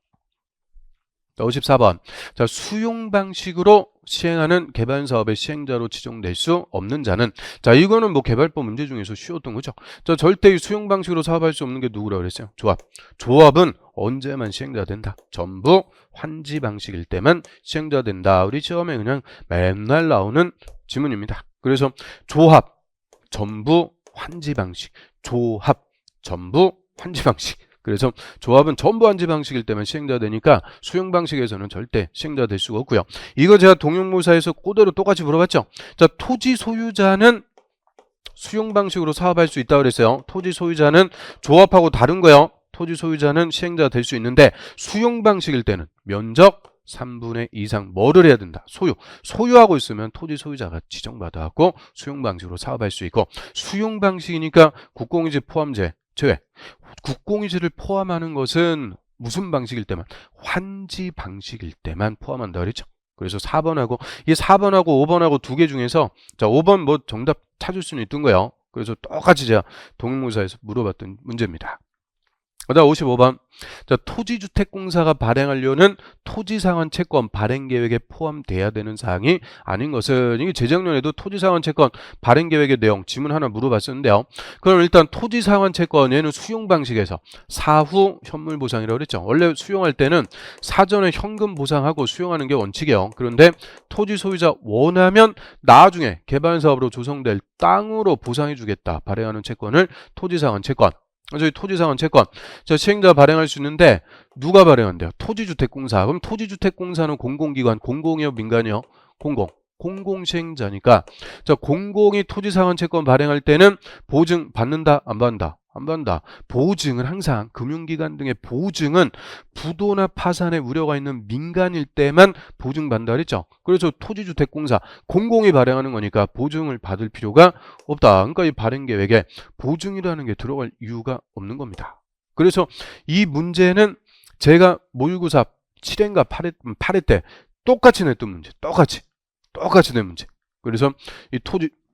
54번. 자, 수용 방식으로 시행하는 개발 사업의 시행자로 지정될 수 없는 자는, 자, 이거는 뭐 개발법 문제 중에서 쉬웠던 거죠. 자, 절대 수용 방식으로 사업할 수 없는 게 누구라고 그랬어요? 조합. 조합은 언제만 시행자 된다? 전부 환지 방식일 때만 시행자 된다. 우리 시험에 그냥 맨날 나오는 지문입니다. 그래서 조합 전부 환지 방식, 조합 전부 환지 방식. 그래서 조합은 전부 환지 방식일 때만 시행자 되니까 수용 방식에서는 절대 시행자 될 수가 없고요. 이거 제가 동영모사에서 그대로 똑같이 물어봤죠. 자, 토지 소유자는 수용 방식으로 사업할 수 있다고 그랬어요. 토지 소유자는 조합하고 다른 거예요. 토지 소유자는 시행자 될 수 있는데 수용 방식일 때는 면적 3분의 2 이상 뭐를 해야 된다? 소유하고 있으면 토지 소유자가 지정받아갖고 수용 방식으로 사업할 수 있고, 수용 방식이니까 국공유지 포함제 제외. 국공유지를 포함하는 것은 무슨 방식일 때만? 환지 방식일 때만 포함한다 그랬죠. 그래서 4번하고 이 4번하고 5번하고 두 개 중에서, 자, 5번 뭐 정답 찾을 수는 있던 거예요. 그래서 똑같이 제가 동영모사에서 물어봤던 문제입니다. 그다음 55번. 자, 토지주택공사가 발행하려는 토지상환채권 발행계획에 포함돼야 되는 사항이 아닌 것은, 이게 재작년에도 토지상환채권 발행계획의 내용 지문 하나 물어봤었는데요. 그럼 일단 토지상환채권 얘는 수용 방식에서 사후 현물 보상이라고 그랬죠. 원래 수용할 때는 사전에 현금 보상하고 수용하는 게 원칙이에요. 그런데 토지 소유자 원하면 나중에 개발사업으로 조성될 땅으로 보상해 주겠다. 발행하는 채권을 토지상환채권. 저희 토지상환채권, 자, 시행자 발행할 수 있는데 누가 발행한대요? 토지주택공사. 그럼 토지주택공사는 공공기관, 공공이요, 민간이요? 공공시행자니까, 자, 공공이 토지상환채권 발행할 때는 보증 받는다, 안 받는다? 안 받는다. 보증은 항상 금융기관 등의 보증은 부도나 파산의 우려가 있는 민간일 때만 보증받는다 그랬죠. 그래서 토지주택공사 공공이 발행하는 거니까 보증을 받을 필요가 없다. 그러니까 이 발행계획에 보증이라는 게 들어갈 이유가 없는 겁니다. 그래서 이 문제는 제가 모의고사 7회인가 8회 때 똑같이 냈던 문제. 똑같이 낸 문제. 그래서 이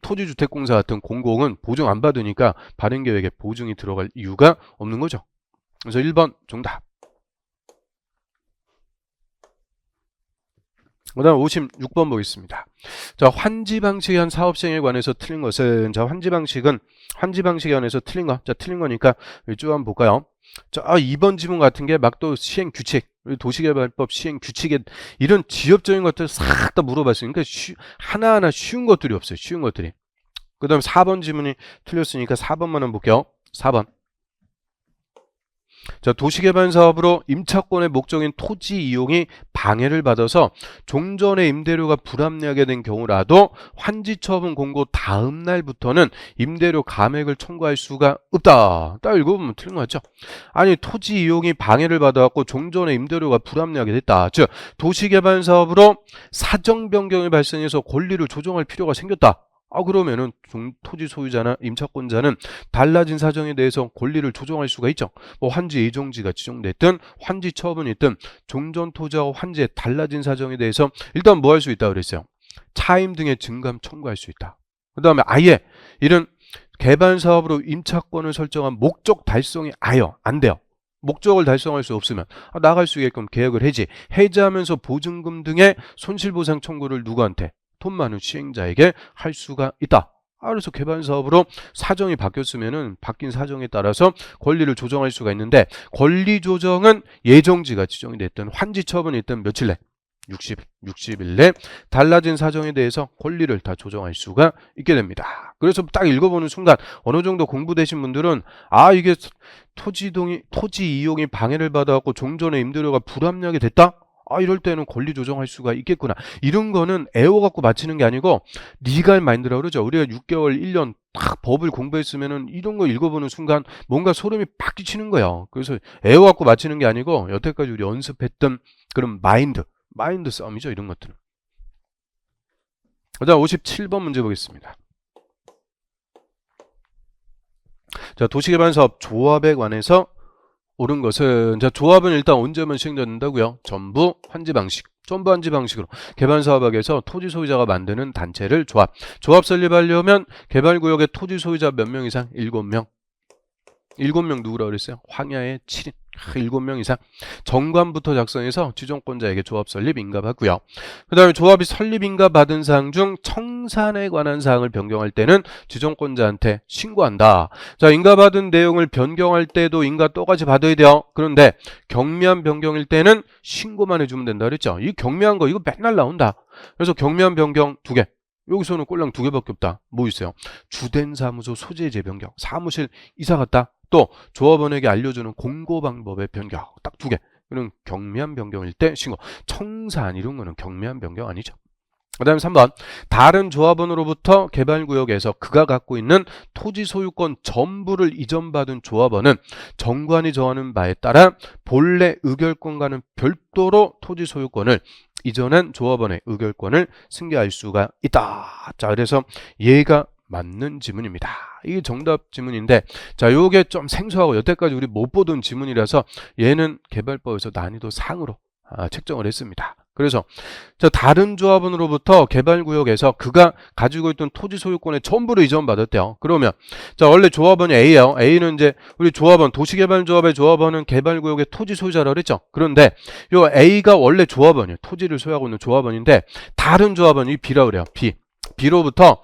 토지주택공사 같은 공공은 보증 안 받으니까 발행계획에 보증이 들어갈 이유가 없는 거죠. 그래서 1번 정답. 그 다음 56번 보겠습니다. 자, 환지 방식에 한 사업 시행에 관해서 틀린 것은, 자, 환지 방식에 관해서 틀린 거. 자, 틀린 거니까 쭉 한번 볼까요? 자, 2번 지문 같은 게 막 또 시행 규칙, 도시개발법 시행 규칙에 이런 지엽적인 것들 싹 다 물어봤으니까 하나하나 쉬운 것들이 없어요. 쉬운 것들이. 그 다음 4번 지문이 틀렸으니까 4번만 한번 볼게요. 4번. 자, 도시개발 사업으로 임차권의 목적인 토지 이용이 방해를 받아서 종전의 임대료가 불합리하게 된 경우라도 환지처분 공고 다음 날부터는 임대료 감액을 청구할 수가 없다. 딱 읽어보면 틀린 거 같죠? 아니, 토지 이용이 방해를 받아갖고 종전의 임대료가 불합리하게 됐다. 즉, 도시개발 사업으로 사정 변경이 발생해서 권리를 조정할 필요가 생겼다. 그러면은 토지 소유자나 임차권자는 달라진 사정에 대해서 권리를 조정할 수가 있죠. 뭐 환지 예정지가 지정됐든 환지 처분이 있든 종전 토지하고 환지의 달라진 사정에 대해서 일단 뭐 할 수 있다고 그랬어요? 차임 등의 증감 청구할 수 있다. 그 다음에 아예 이런 개발 사업으로 임차권을 설정한 목적 달성이 아예 안 돼요. 목적을 달성할 수 없으면 나갈 수 있게끔 계약을 해지하면서 보증금 등의 손실보상 청구를 누구한테? 돈 많은 시행자에게 할 수가 있다. 그래서 개발 사업으로 사정이 바뀌었으면은 바뀐 사정에 따라서 권리를 조정할 수가 있는데, 권리 조정은 예정지가 지정이 됐든 환지 처분이 있든 며칠 내? 60일 내 달라진 사정에 대해서 권리를 다 조정할 수가 있게 됩니다. 그래서 딱 읽어보는 순간 어느 정도 공부되신 분들은 이게 토지 이용이 방해를 받아갖고 종전의 임대료가 불합리하게 됐다? 아, 이럴 때는 권리 조정할 수가 있겠구나. 이런 거는 애워갖고 맞히는 게 아니고 리갈 마인드라고 그러죠. 우리가 6개월, 1년 딱 법을 공부했으면은 이런 거 읽어보는 순간 뭔가 소름이 팍 끼치는 거예요. 그래서 애워갖고 맞히는 게 아니고 여태까지 우리 연습했던 그런 마인드 싸움이죠. 이런 것들은. 자, 57번 문제 보겠습니다. 자, 도시개발사업 조합에 관해서 옳은 것은, 자, 조합은 일단 언제만 시행된다고요? 전부 환지 방식으로 개발사업학에서 토지 소유자가 만드는 단체를 조합 설립하려면 개발구역의 토지 소유자 몇 명 이상? 7명. 7명 누구라 그랬어요? 황야의 7인. 7명 이상. 정관부터 작성해서 지정권자에게 조합 설립 인가받고요. 그 다음에 조합이 설립 인가받은 사항 중 청산에 관한 사항을 변경할 때는 지정권자한테 신고한다. 자, 인가받은 내용을 변경할 때도 인가 똑같이 받아야 돼요. 그런데 경미한 변경일 때는 신고만 해주면 된다 그랬죠. 이 경미한 거 이거 맨날 나온다. 그래서 경미한 변경 2개. 여기서는 꼴랑 2개밖에 없다. 뭐 있어요? 주된 사무소 소재 재변경, 사무실 이사 갔다. 또 조합원에게 알려주는 공고 방법의 변경 딱 2개. 이런 경미한 변경일 때 신고. 청산 이런 거는 경미한 변경 아니죠. 그 다음에 3번 다른 조합원으로부터 개발구역에서 그가 갖고 있는 토지 소유권 전부를 이전받은 조합원은 정관이 정하는 바에 따라 본래 의결권과는 별도로 토지 소유권을 이전한 조합원의 의결권을 승계할 수가 있다. 자, 그래서 얘가 맞는 지문입니다. 이게 정답 지문인데, 자, 요게 좀 생소하고 여태까지 우리 못 보던 지문이라서 얘는 개발법에서 난이도 상으로 책정을 했습니다. 그래서 자, 다른 조합원으로부터 개발구역에서 그가 가지고 있던 토지 소유권의 전부를 이전받았대요. 그러면 자, 원래 조합원이 A예요. A는 이제 우리 조합원, 도시개발조합의 조합원은 개발구역의 토지 소유자라고 그랬죠. 그런데 요 A가 원래 조합원이에요. 토지를 소유하고 있는 조합원인데 다른 조합원이 B라고 그래요. B로부터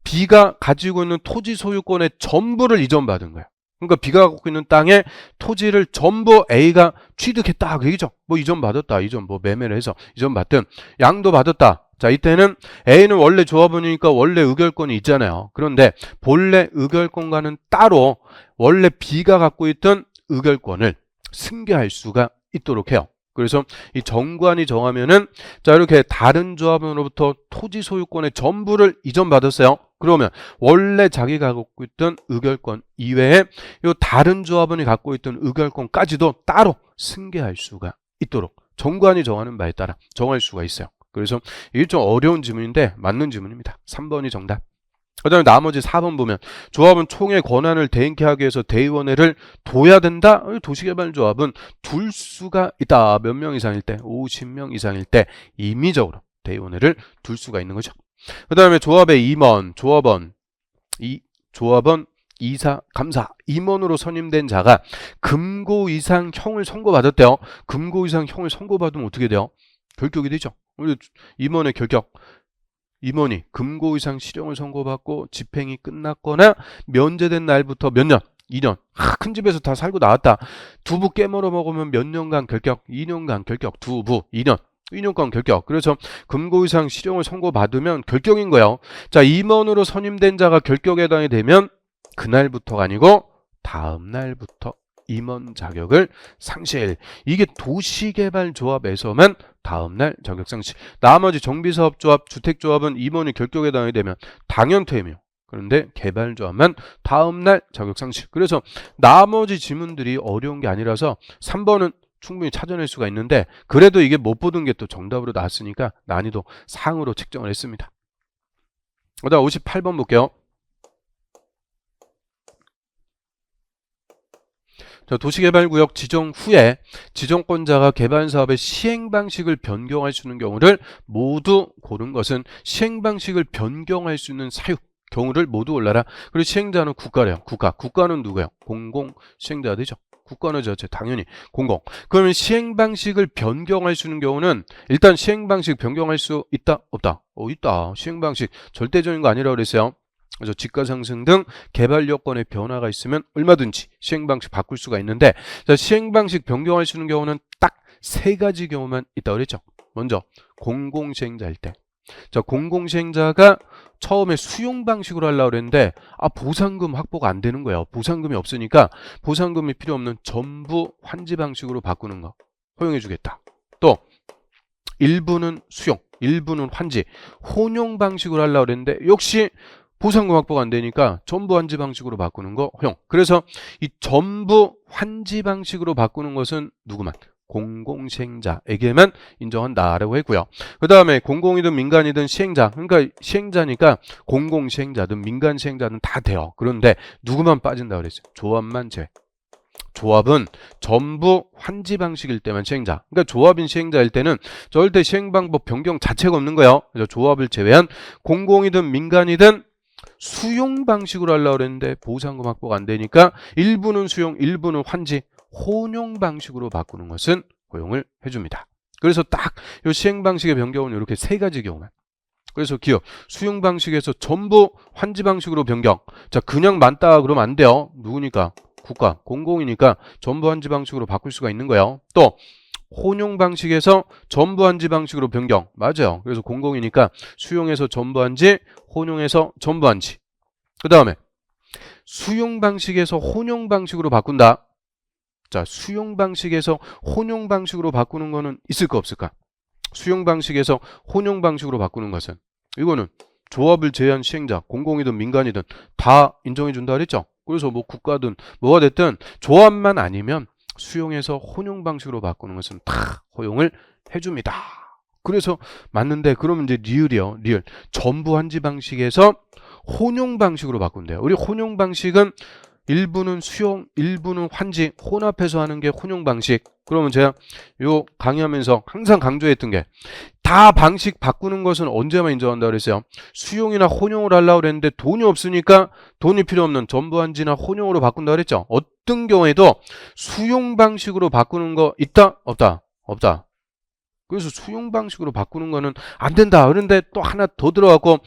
B가 가지고 있는 토지 소유권의 전부를 이전받은 거예요. 그러니까 B가 갖고 있는 땅에 토지를 전부 A가 취득했다 그 얘기죠. 뭐 이전받았다, 뭐 매매를 해서 이전받든 양도 받았다. 자, 이때는 A는 원래 조합원이니까 원래 의결권이 있잖아요. 그런데 본래 의결권과는 따로 원래 B가 갖고 있던 의결권을 승계할 수가 있도록 해요. 그래서 이 정관이 정하면은 자, 이렇게 다른 조합원으로부터 토지 소유권의 전부를 이전받았어요. 그러면 원래 자기가 갖고 있던 의결권 이외에 이 다른 조합원이 갖고 있던 의결권까지도 따로 승계할 수가 있도록 정관이 정하는 바에 따라 정할 수가 있어요. 그래서 이게 좀 어려운 지문인데 맞는 지문입니다. 3번이 정답. 그 다음에 나머지 4번 보면 조합은 총회 권한을 대행케 하기 위해서 대의원회를 둬야 된다? 도시개발조합은 둘 수가 있다. 몇 명 이상일 때? 50명 이상일 때 임의적으로 대의원회를 둘 수가 있는 거죠. 그 다음에 조합의 임원, 조합원, 이사, 감사, 임원으로 선임된 자가 금고 이상 형을 선고받았대요. 금고 이상 형을 선고받으면 어떻게 돼요? 결격이 되죠. 우리 임원의 결격. 임원이 금고 이상 실형을 선고받고 집행이 끝났거나 면제된 날부터 몇 년? 2년. 큰 집에서 다 살고 나왔다. 두부 깨물어 먹으면 몇 년간 결격? 2년간 결격. 두부 2년간 결격. 그래서 금고 이상 실형을 선고받으면 결격인 거예요. 자, 임원으로 선임된 자가 결격에 해당이 되면 그날부터가 아니고 다음 날부터 임원 자격을 상실. 이게 도시개발조합에서만 다음날 자격 상실. 나머지 정비사업조합, 주택조합은 임원이 결격에 해당이 되면 당연 퇴임이요. 그런데 개발조합만 다음날 자격 상실. 그래서 나머지 지문들이 어려운 게 아니라서 3번은 충분히 찾아낼 수가 있는데 그래도 이게 못 보던 게 또 정답으로 나왔으니까 난이도 상으로 책정을 했습니다. 그다음 58번 볼게요. 자, 도시개발구역 지정 후에 지정권자가 개발사업의 시행방식을 변경할 수 있는 경우를 모두 고른 것은 시행방식을 변경할 수 있는 사유 경우를 모두 골라라. 그리고 시행자는 국가래요. 국가는 누구예요? 공공 시행자가 되죠. 국가는 저체 당연히 공공. 그러면 시행방식을 변경할 수 있는 경우는 일단 시행방식 변경할 수 있다? 없다? 있다. 시행방식 절대적인 거 아니라고 그랬어요. 그래서 집가 상승 등 개발 여건의 변화가 있으면 얼마든지 시행방식 바꿀 수가 있는데 자, 시행방식 변경할 수 있는 경우는 딱 3가지 경우만 있다고 그랬죠. 먼저 공공시행자일 때. 자, 공공시행자가 처음에 수용 방식으로 하려고 그랬는데 보상금 확보가 안 되는 거예요. 보상금이 없으니까 보상금이 필요 없는 전부 환지 방식으로 바꾸는 거 허용해 주겠다. 또 일부는 수용, 일부는 환지, 혼용 방식으로 하려고 그랬는데 역시 보상금 확보가 안 되니까 전부 환지 방식으로 바꾸는 거 허용. 그래서 이 전부 환지 방식으로 바꾸는 것은 누구만? 공공시행자에게만 인정한다라고 했고요. 그 다음에 공공이든 민간이든 시행자, 그러니까 시행자니까 공공시행자든 민간시행자든 다 돼요. 그런데 누구만 빠진다 그랬어요? 조합만 제외. 조합은 전부 환지 방식일 때만 시행자. 그러니까 조합인 시행자일 때는 절대 시행 방법 변경 자체가 없는 거예요. 그래서 조합을 제외한 공공이든 민간이든 수용 방식으로 하려고 그랬는데 보상금 확보가 안 되니까 일부는 수용, 일부는 환지, 혼용 방식으로 바꾸는 것은 허용을 해줍니다. 그래서 딱 이 시행 방식의 변경은 이렇게 세 가지 경우만. 그래서 기억, 수용 방식에서 전부 환지 방식으로 변경. 자, 그냥 맞다 그러면 안 돼요. 누구니까? 국가, 공공이니까 전부 환지 방식으로 바꿀 수가 있는 거예요. 또 혼용 방식에서 전부 환지 방식으로 변경. 맞아요. 그래서 공공이니까 수용에서 전부 환지, 혼용에서 전부 환지. 그 다음에 수용 방식에서 혼용 방식으로 바꾼다. 자, 수용 방식에서 혼용 방식으로 바꾸는 거는 있을까 없을까? 수용 방식에서 혼용 방식으로 바꾸는 것은 이거는 조합을 제외한 시행자, 공공이든 민간이든 다 인정해 준다 그랬죠. 그래서 뭐 국가든 뭐가 됐든 조합만 아니면 수용해서 혼용 방식으로 바꾸는 것은 다 허용을 해줍니다. 그래서 맞는데 그러면 이제 리을이요. 리을. 전부 환지 방식에서 혼용 방식으로 바꾼대요. 우리 혼용 방식은 일부는 수용, 일부는 환지, 혼합해서 하는 게 혼용 방식. 그러면 제가 요 강의하면서 항상 강조했던 게 다 방식 바꾸는 것은 언제만 인정한다 그랬어요? 수용이나 혼용을 하려고 그랬는데 돈이 없으니까 돈이 필요 없는 전부 환지나 혼용으로 바꾼다 그랬죠? 어떤 경우에도 수용 방식으로 바꾸는 거 있다? 없다? 없다. 그래서 수용 방식으로 바꾸는 거는 안 된다. 그런데 또 하나 더 들어가고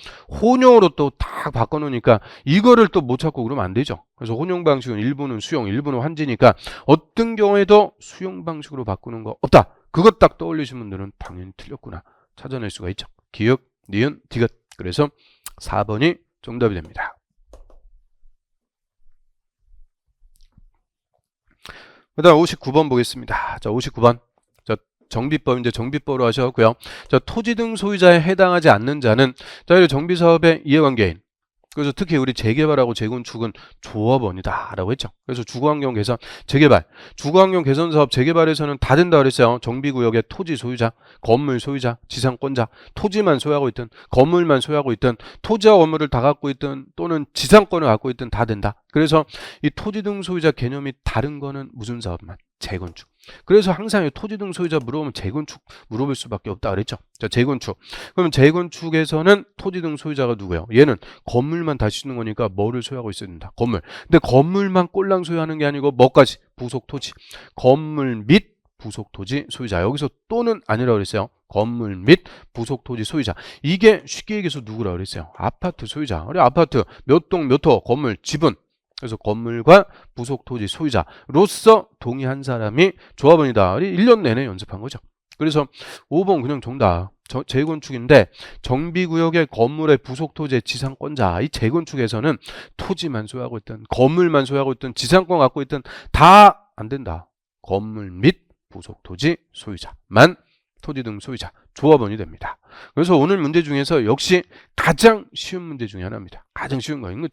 혼용으로 또 딱 바꿔놓으니까 이거를 또 못 찾고 그러면 안 되죠. 그래서 혼용 방식은 일부는 수용, 일부는 환지니까 어떤 경우에도 수용 방식으로 바꾸는 거 없다. 그것 딱 떠올리신 분들은 당연히 틀렸구나. 찾아낼 수가 있죠. 기역, 니은, 디귿. 그래서 4번이 정답이 됩니다. 그 다음 59번 보겠습니다. 자, 59번. 정비법, 이제 정비법으로 하셨고요. 자, 토지 등 소유자에 해당하지 않는 자는 자, 이 정비사업의 이해관계인. 그래서 특히 우리 재개발하고 재건축은 조합원이다라고 했죠. 그래서 주거환경 개선, 재개발, 주거환경 개선 사업 재개발에서는 다 된다 그랬어요. 정비구역의 토지 소유자, 건물 소유자, 지상권자, 토지만 소유하고 있든 건물만 소유하고 있든 토지와 건물을 다 갖고 있든 또는 지상권을 갖고 있든 다 된다. 그래서 이 토지 등 소유자 개념이 다른 거는 무슨 사업만? 재건축. 그래서 항상 토지 등 소유자 물어보면 재건축 물어볼 수밖에 없다 그랬죠. 자, 재건축. 그러면 재건축에서는 토지 등 소유자가 누구예요? 얘는 건물만 다시 쓰는 거니까 뭐를 소유하고 있어야 된다. 건물. 근데 건물만 꼴랑 소유하는 게 아니고 뭐까지? 부속 토지. 건물 및 부속 토지 소유자. 여기서 또는 아니라고 그랬어요. 건물 및 부속 토지 소유자. 이게 쉽게 얘기해서 누구라고 그랬어요? 아파트 소유자. 우리 아파트 몇 동 몇 호 건물 지분. 그래서 건물과 부속 토지 소유자로서 동의한 사람이 조합원이다. 1년 내내 연습한 거죠. 그래서 5번 그냥 정답. 재건축인데 정비구역의 건물의 부속 토지의 지상권자. 이 재건축에서는 토지만 소유하고 있든 건물만 소유하고 있든 지상권 갖고 있든 다 안 된다. 건물 및 부속 토지 소유자만 토지 등 소유자, 조합원이 됩니다. 그래서 오늘 문제 중에서 역시 가장 쉬운 문제 중에 하나입니다. 가장 쉬운 거. 이거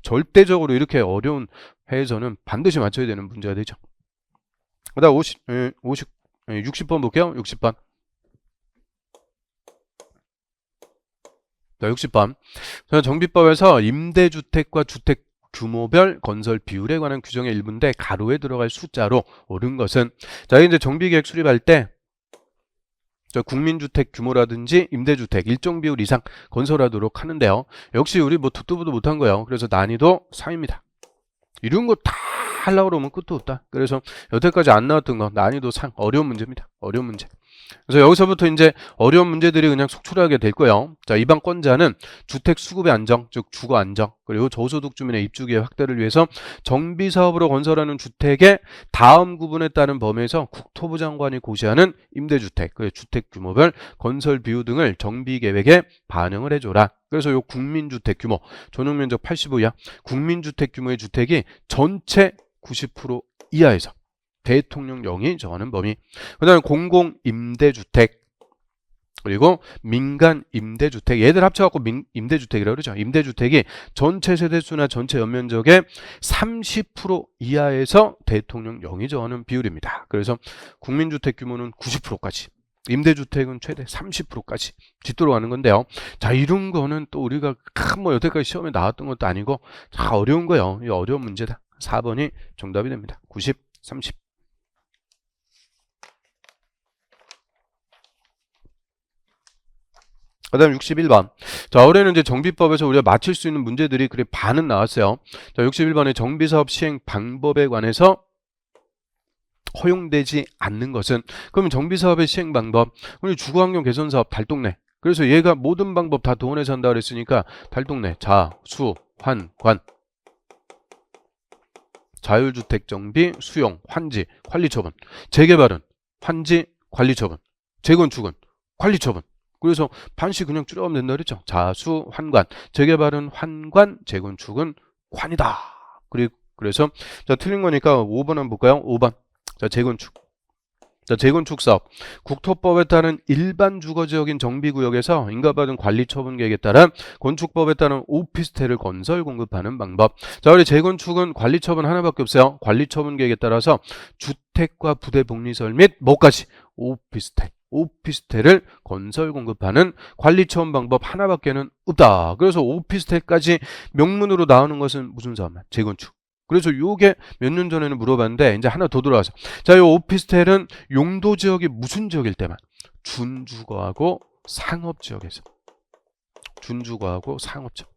절대적으로 이렇게 어려운 회에서는 반드시 맞춰야 되는 문제가 되죠. 그 다음 60번 볼게요. 60번. 자, 60번. 정비법에서 임대주택과 주택 규모별 건설 비율에 관한 규정의 일부인데 가로에 들어갈 숫자로 옳은 것은 자, 이제 정비계획 수립할 때 국민주택 규모라든지 임대주택 일정 비율 이상 건설하도록 하는데요. 역시 우리 뭐 듣도 보도 못한 거예요. 그래서 난이도 3입니다. 이런 거 다 하려고 그러면 끝도 없다. 그래서 여태까지 안 나왔던 거 난이도 3 어려운 문제입니다. 어려운 문제. 그래서 여기서부터 이제 어려운 문제들이 그냥 속출하게 될 거예요. 자, 이번 건자는 주택 수급의 안정, 즉 주거 안정, 그리고 저소득 주민의 입주기회 확대를 위해서 정비 사업으로 건설하는 주택의 다음 구분에 따른 범위에서 국토부 장관이 고시하는 임대주택, 그 주택 규모별 건설 비율 등을 정비 계획에 반영을 해줘라. 그래서 요 국민주택 규모, 전용 면적 85 이하, 국민주택 규모의 주택이 전체 90% 이하에서 대통령령이 정하는 범위. 그 다음에 공공임대주택, 그리고 민간 임대주택, 얘들 합쳐갖고 임대주택이라고 그러죠. 임대주택이 전체 세대수나 전체 연면적의 30% 이하에서 대통령령이 정하는 비율입니다. 그래서 국민주택 규모는 90%까지, 임대주택은 최대 30%까지 뒤돌아 가는 건데요. 자, 이런 거는 또 우리가 뭐 여태까지 시험에 나왔던 것도 아니고 자, 어려운 거예요. 이 어려운 문제다. 4번이 정답이 됩니다. 90, 30. 그 다음 61번. 자, 올해는 이제 정비법에서 우리가 맞출 수 있는 문제들이 그래 반은 나왔어요. 자, 61번에 정비사업 시행 방법에 관해서 허용되지 않는 것은, 그러면 정비사업의 시행 방법, 우리 주거환경 개선사업 달동네. 그래서 얘가 모든 방법 다 동원해서 한다 그랬으니까 달동네, 자, 수, 환, 관. 자율주택 정비, 수용, 환지, 관리처분. 재개발은 환지, 관리처분. 재건축은 관리처분. 그래서 반씩 그냥 줄여가면 된다 그랬죠. 자수, 환관. 재개발은 환관, 재건축은 관이다. 그래서 자, 틀린 거니까 5번 한번 볼까요? 5번. 자, 재건축. 자, 재건축 사업. 국토법에 따른 일반 주거지역인 정비구역에서 인가받은 관리처분 계획에 따라 건축법에 따른 오피스텔을 건설 공급하는 방법. 자, 우리 재건축은 관리처분 하나밖에 없어요. 관리처분 계획에 따라서 주택과 부대 복리설 및 뭐까지? 오피스텔을 건설 공급하는 관리처분 방법 하나밖에는 없다. 그래서 오피스텔까지 명문으로 나오는 것은 무슨 사업만? 재건축. 그래서 요게 몇 년 전에는 물어봤는데 이제 하나 더 들어와서, 자, 요 오피스텔은 용도 지역이 무슨 지역일 때만? 준주거하고 상업지역에서. 준주거하고 상업지역.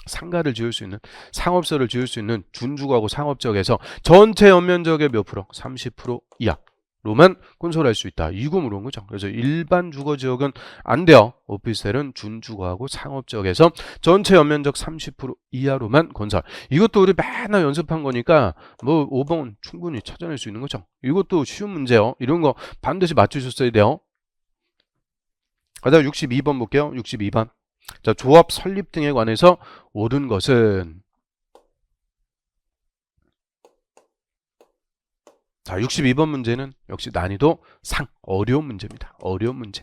상가를 지을 수 있는, 상업소를 지을 수 있는 준주거하고 상업지역에서 전체 연면적의 몇 프로? 30% 이하로만 건설할 수 있다. 이거 물어본 거죠. 그래서 일반 주거지역은 안 돼요. 오피스텔은 준주거하고 상업지역에서 전체 연면적 30% 이하로만 건설. 이것도 우리 맨날 연습한 거니까 뭐 5번 충분히 찾아낼 수 있는 거죠. 이것도 쉬운 문제요. 이런 거 반드시 맞추셨어야 돼요. 그다음 62번 볼게요. 62번. 자, 조합 설립 등에 관해서 옳은 것은, 자, 62번 문제는 역시 난이도 상, 어려운 문제입니다. 어려운 문제.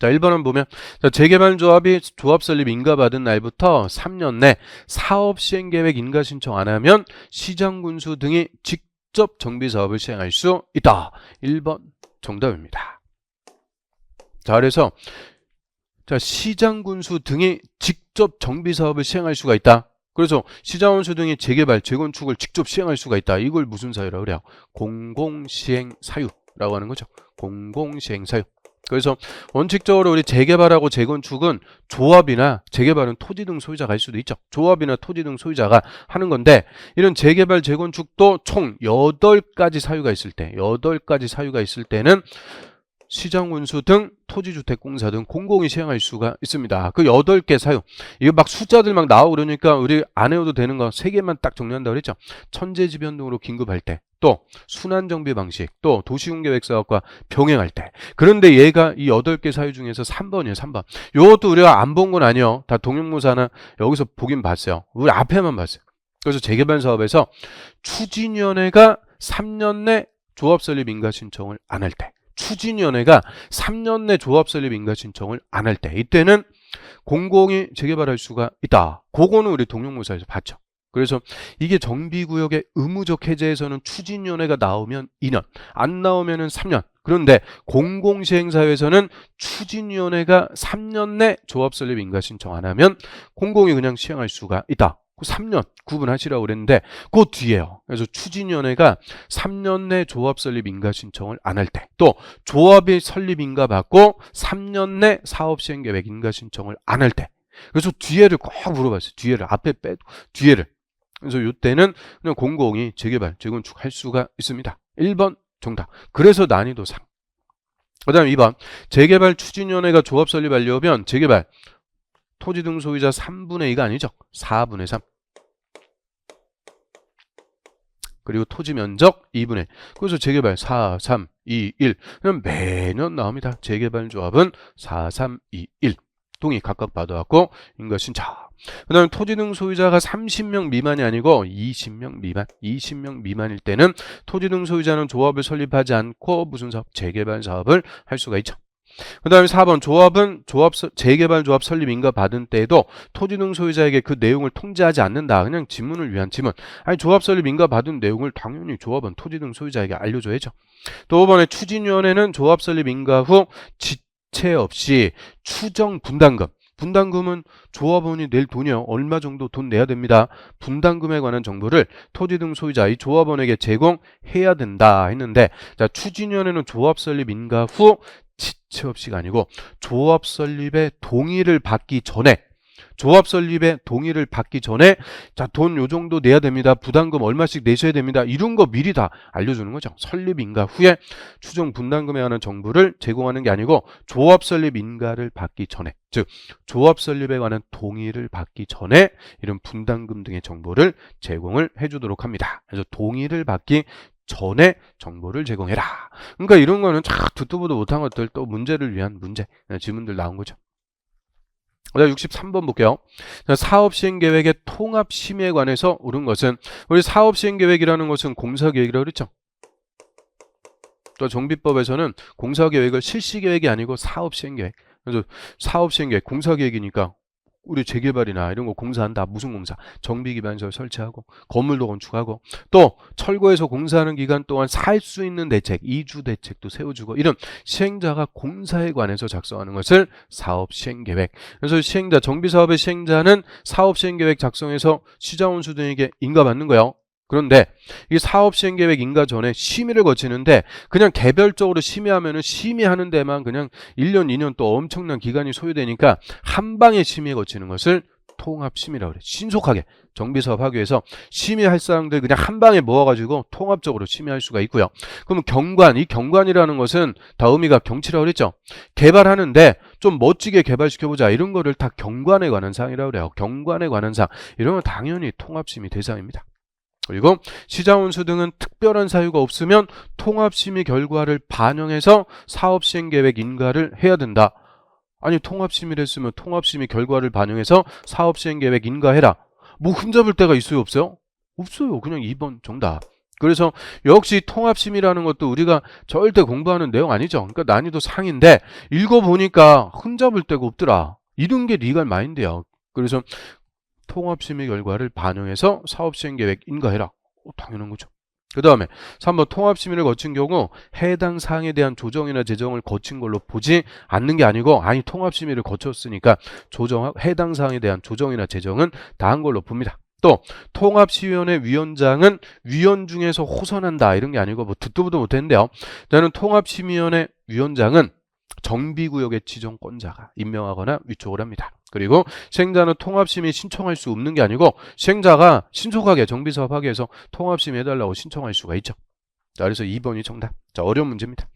자, 1번은 보면, 자, 재개발조합이 조합 설립 인가받은 날부터 3년 내 사업 시행 계획 인가 신청 안 하면 시장군수 등이 직접 정비 사업을 시행할 수 있다. 1번 정답입니다. 자, 그래서 자, 시장군수 등이 직접 정비 사업을 시행할 수가 있다. 그래서 시장원수 등이 재개발, 재건축을 직접 시행할 수가 있다. 이걸 무슨 사유라고 그래요? 공공시행 사유라고 하는 거죠. 공공시행 사유. 그래서 원칙적으로 우리 재개발하고 재건축은 조합이나, 재개발은 토지 등 소유자가 할 수도 있죠. 조합이나 토지 등 소유자가 하는 건데, 이런 재개발, 재건축도 총 8가지 사유가 있을 때, 8가지 사유가 있을 때는 시장운수 등 토지주택공사 등 공공이 시행할 수가 있습니다. 그 8개 사유. 이거 막 숫자들 막 나오고 그러니까 우리 안 외워도 되는 거 3개만 딱 정리한다고 그랬죠. 천재지변 등으로 긴급할 때, 또 순환정비 방식, 또 도시군계획사업과 병행할 때. 그런데 얘가 이 8개 사유 중에서 3번이에요. 3번. 이것도 우리가 안 본 건 아니에요. 다 동영무사나 여기서 보긴 봤어요. 우리 앞에만 봤어요. 그래서 재개발 사업에서 추진위원회가 3년 내 조합설립 인가 신청을 안 할 때, 추진위원회가 3년 내 조합 설립 인가 신청을 안 할 때, 이때는 공공이 재개발할 수가 있다. 그거는 우리 동영무사에서 봤죠. 그래서 이게 정비구역의 의무적 해제에서는 추진위원회가 나오면 2년, 안 나오면은 3년. 그런데 공공시행사회에서는 추진위원회가 3년 내 조합 설립 인가 신청 안 하면 공공이 그냥 시행할 수가 있다. 3년 구분하시라고 그랬는데 그 뒤에요. 그래서 추진위원회가 3년 내 조합 설립 인가 신청을 안 할 때, 또 조합이 설립 인가 받고 3년 내 사업 시행 계획 인가 신청을 안 할 때. 그래서 뒤에를 꼭 물어봤어요. 뒤에를, 앞에 빼도 뒤에를. 그래서 이때는 그냥 공공이 재개발, 재건축 할 수가 있습니다. 1번 정답. 그래서 난이도 상. 그 다음 2번. 재개발 추진위원회가 조합 설립하려면 재개발 토지 등 소유자 3분의 2가 아니죠. 4분의 3. 그리고 토지 면적 2분의 1. 그래서 재개발 4, 3, 2, 1. 그럼 매년 나옵니다. 재개발 조합은 4, 3, 2, 1. 동의 각각 받아갖고 인가 신청. 그 다음에 토지 등 소유자가 30명 미만이 아니고 20명 미만. 20명 미만일 때는 토지 등 소유자는 조합을 설립하지 않고 무슨 사업? 재개발 사업을 할 수가 있죠. 그 다음에 4번 조합은 재개발 조합 설립 인가 받은 때에도 토지 등 소유자에게 그 내용을 통지하지 않는다. 그냥 지문을 위한 지문. 아니 조합 설립 인가 받은 내용을 당연히 조합은 토지 등 소유자에게 알려줘야죠. 또 5번에 추진위원회는 조합 설립 인가 후 지체 없이 추정 분담금. 분담금은 조합원이 낼 돈이요. 얼마 정도 돈 내야 됩니다. 분담금에 관한 정보를 토지 등 소유자, 이 조합원에게 제공해야 된다 했는데, 자, 추진위원회는 조합 설립 인가 후 지체 없이가 아니고 조합 설립의 동의를 받기 전에, 조합 설립의 동의를 받기 전에 자, 돈 요 정도 내야 됩니다. 부담금 얼마씩 내셔야 됩니다. 이런 거 미리 다 알려주는 거죠. 설립 인가 후에 추정 분담금에 관한 정보를 제공하는 게 아니고 조합 설립 인가를 받기 전에, 즉 조합 설립에 관한 동의를 받기 전에 이런 분담금 등의 정보를 제공을 해주도록 합니다. 그래서 동의를 받기 전에 정보를 제공해라. 그러니까 이런 거는 참 듣도 보도 못한 것들, 또 문제를 위한 문제, 질문들 나온 거죠. 63번 볼게요. 사업시행계획의 통합심의에 관해서 옳은 것은, 우리 사업시행계획이라는 것은 공사계획이라고 그랬죠. 또 정비법에서는 공사계획을 실시계획이 아니고 사업시행계획. 그래서 사업시행계획, 공사계획이니까 우리 재개발이나 이런 거 공사한다. 무슨 공사? 정비기반시설 설치하고 건물도 건축하고 또 철거해서 공사하는 기간 동안 살 수 있는 대책, 이주 대책도 세워주고, 이런 시행자가 공사에 관해서 작성하는 것을 사업시행계획. 그래서 시행자, 정비사업의 시행자는 사업시행계획 작성해서 시장원수 등에게 인가받는 거예요. 그런데 이 사업시행계획 인가 전에 심의를 거치는데, 그냥 개별적으로 심의하면은 심의하는 데만 그냥 1년, 2년 또 엄청난 기간이 소요되니까 한 방에 심의에 거치는 것을 통합심의라고 그래. 신속하게 정비사업 하기 위해서 심의할 사람들 그냥 한 방에 모아가지고 통합적으로 심의할 수가 있고요. 그러면 경관, 이 경관이라는 것은 다 의미가 경치라고 그랬죠. 개발하는데 좀 멋지게 개발시켜보자, 이런 거를 다 경관에 관한 사항이라고 그래요. 경관에 관한 사항, 이런 건 당연히 통합심의 대상입니다. 그리고 시장원수 등은 특별한 사유가 없으면 통합심의 결과를 반영해서 사업시행계획 인가를 해야 된다. 아니 통합심의를 했으면 통합심의 결과를 반영해서 사업시행계획 인가해라. 뭐 흠잡을 데가 있어요, 없어요? 없어요. 그냥 2번 정답. 그래서 역시 통합심의라는 것도 우리가 절대 공부하는 내용 아니죠. 그러니까 난이도 상인데 읽어보니까 흠잡을 데가 없더라. 이런 게 리갈 마인드예요. 그래서 통합심의 결과를 반영해서 사업시행계획 인가해라. 당연한 거죠. 그 다음에 3번 통합심의를 거친 경우 해당 사항에 대한 조정이나 제정을 거친 걸로 보지 않는 게 아니고, 아니 통합심의를 거쳤으니까 해당 사항에 대한 조정이나 제정은 다 한 걸로 봅니다. 또 통합시위원회 위원장은 위원 중에서 호선한다, 이런 게 아니고 뭐 듣도 보도 못했는데요. 저는 통합심의위원회 위원장은 정비구역의 지정권자가 임명하거나 위촉을 합니다. 그리고 시행자는 통합심의 신청할 수 없는 게 아니고 시행자가 신속하게 정비사업 하기 위해서 통합심의 해달라고 신청할 수가 있죠. 자, 그래서 2번이 정답. 자, 어려운 문제입니다.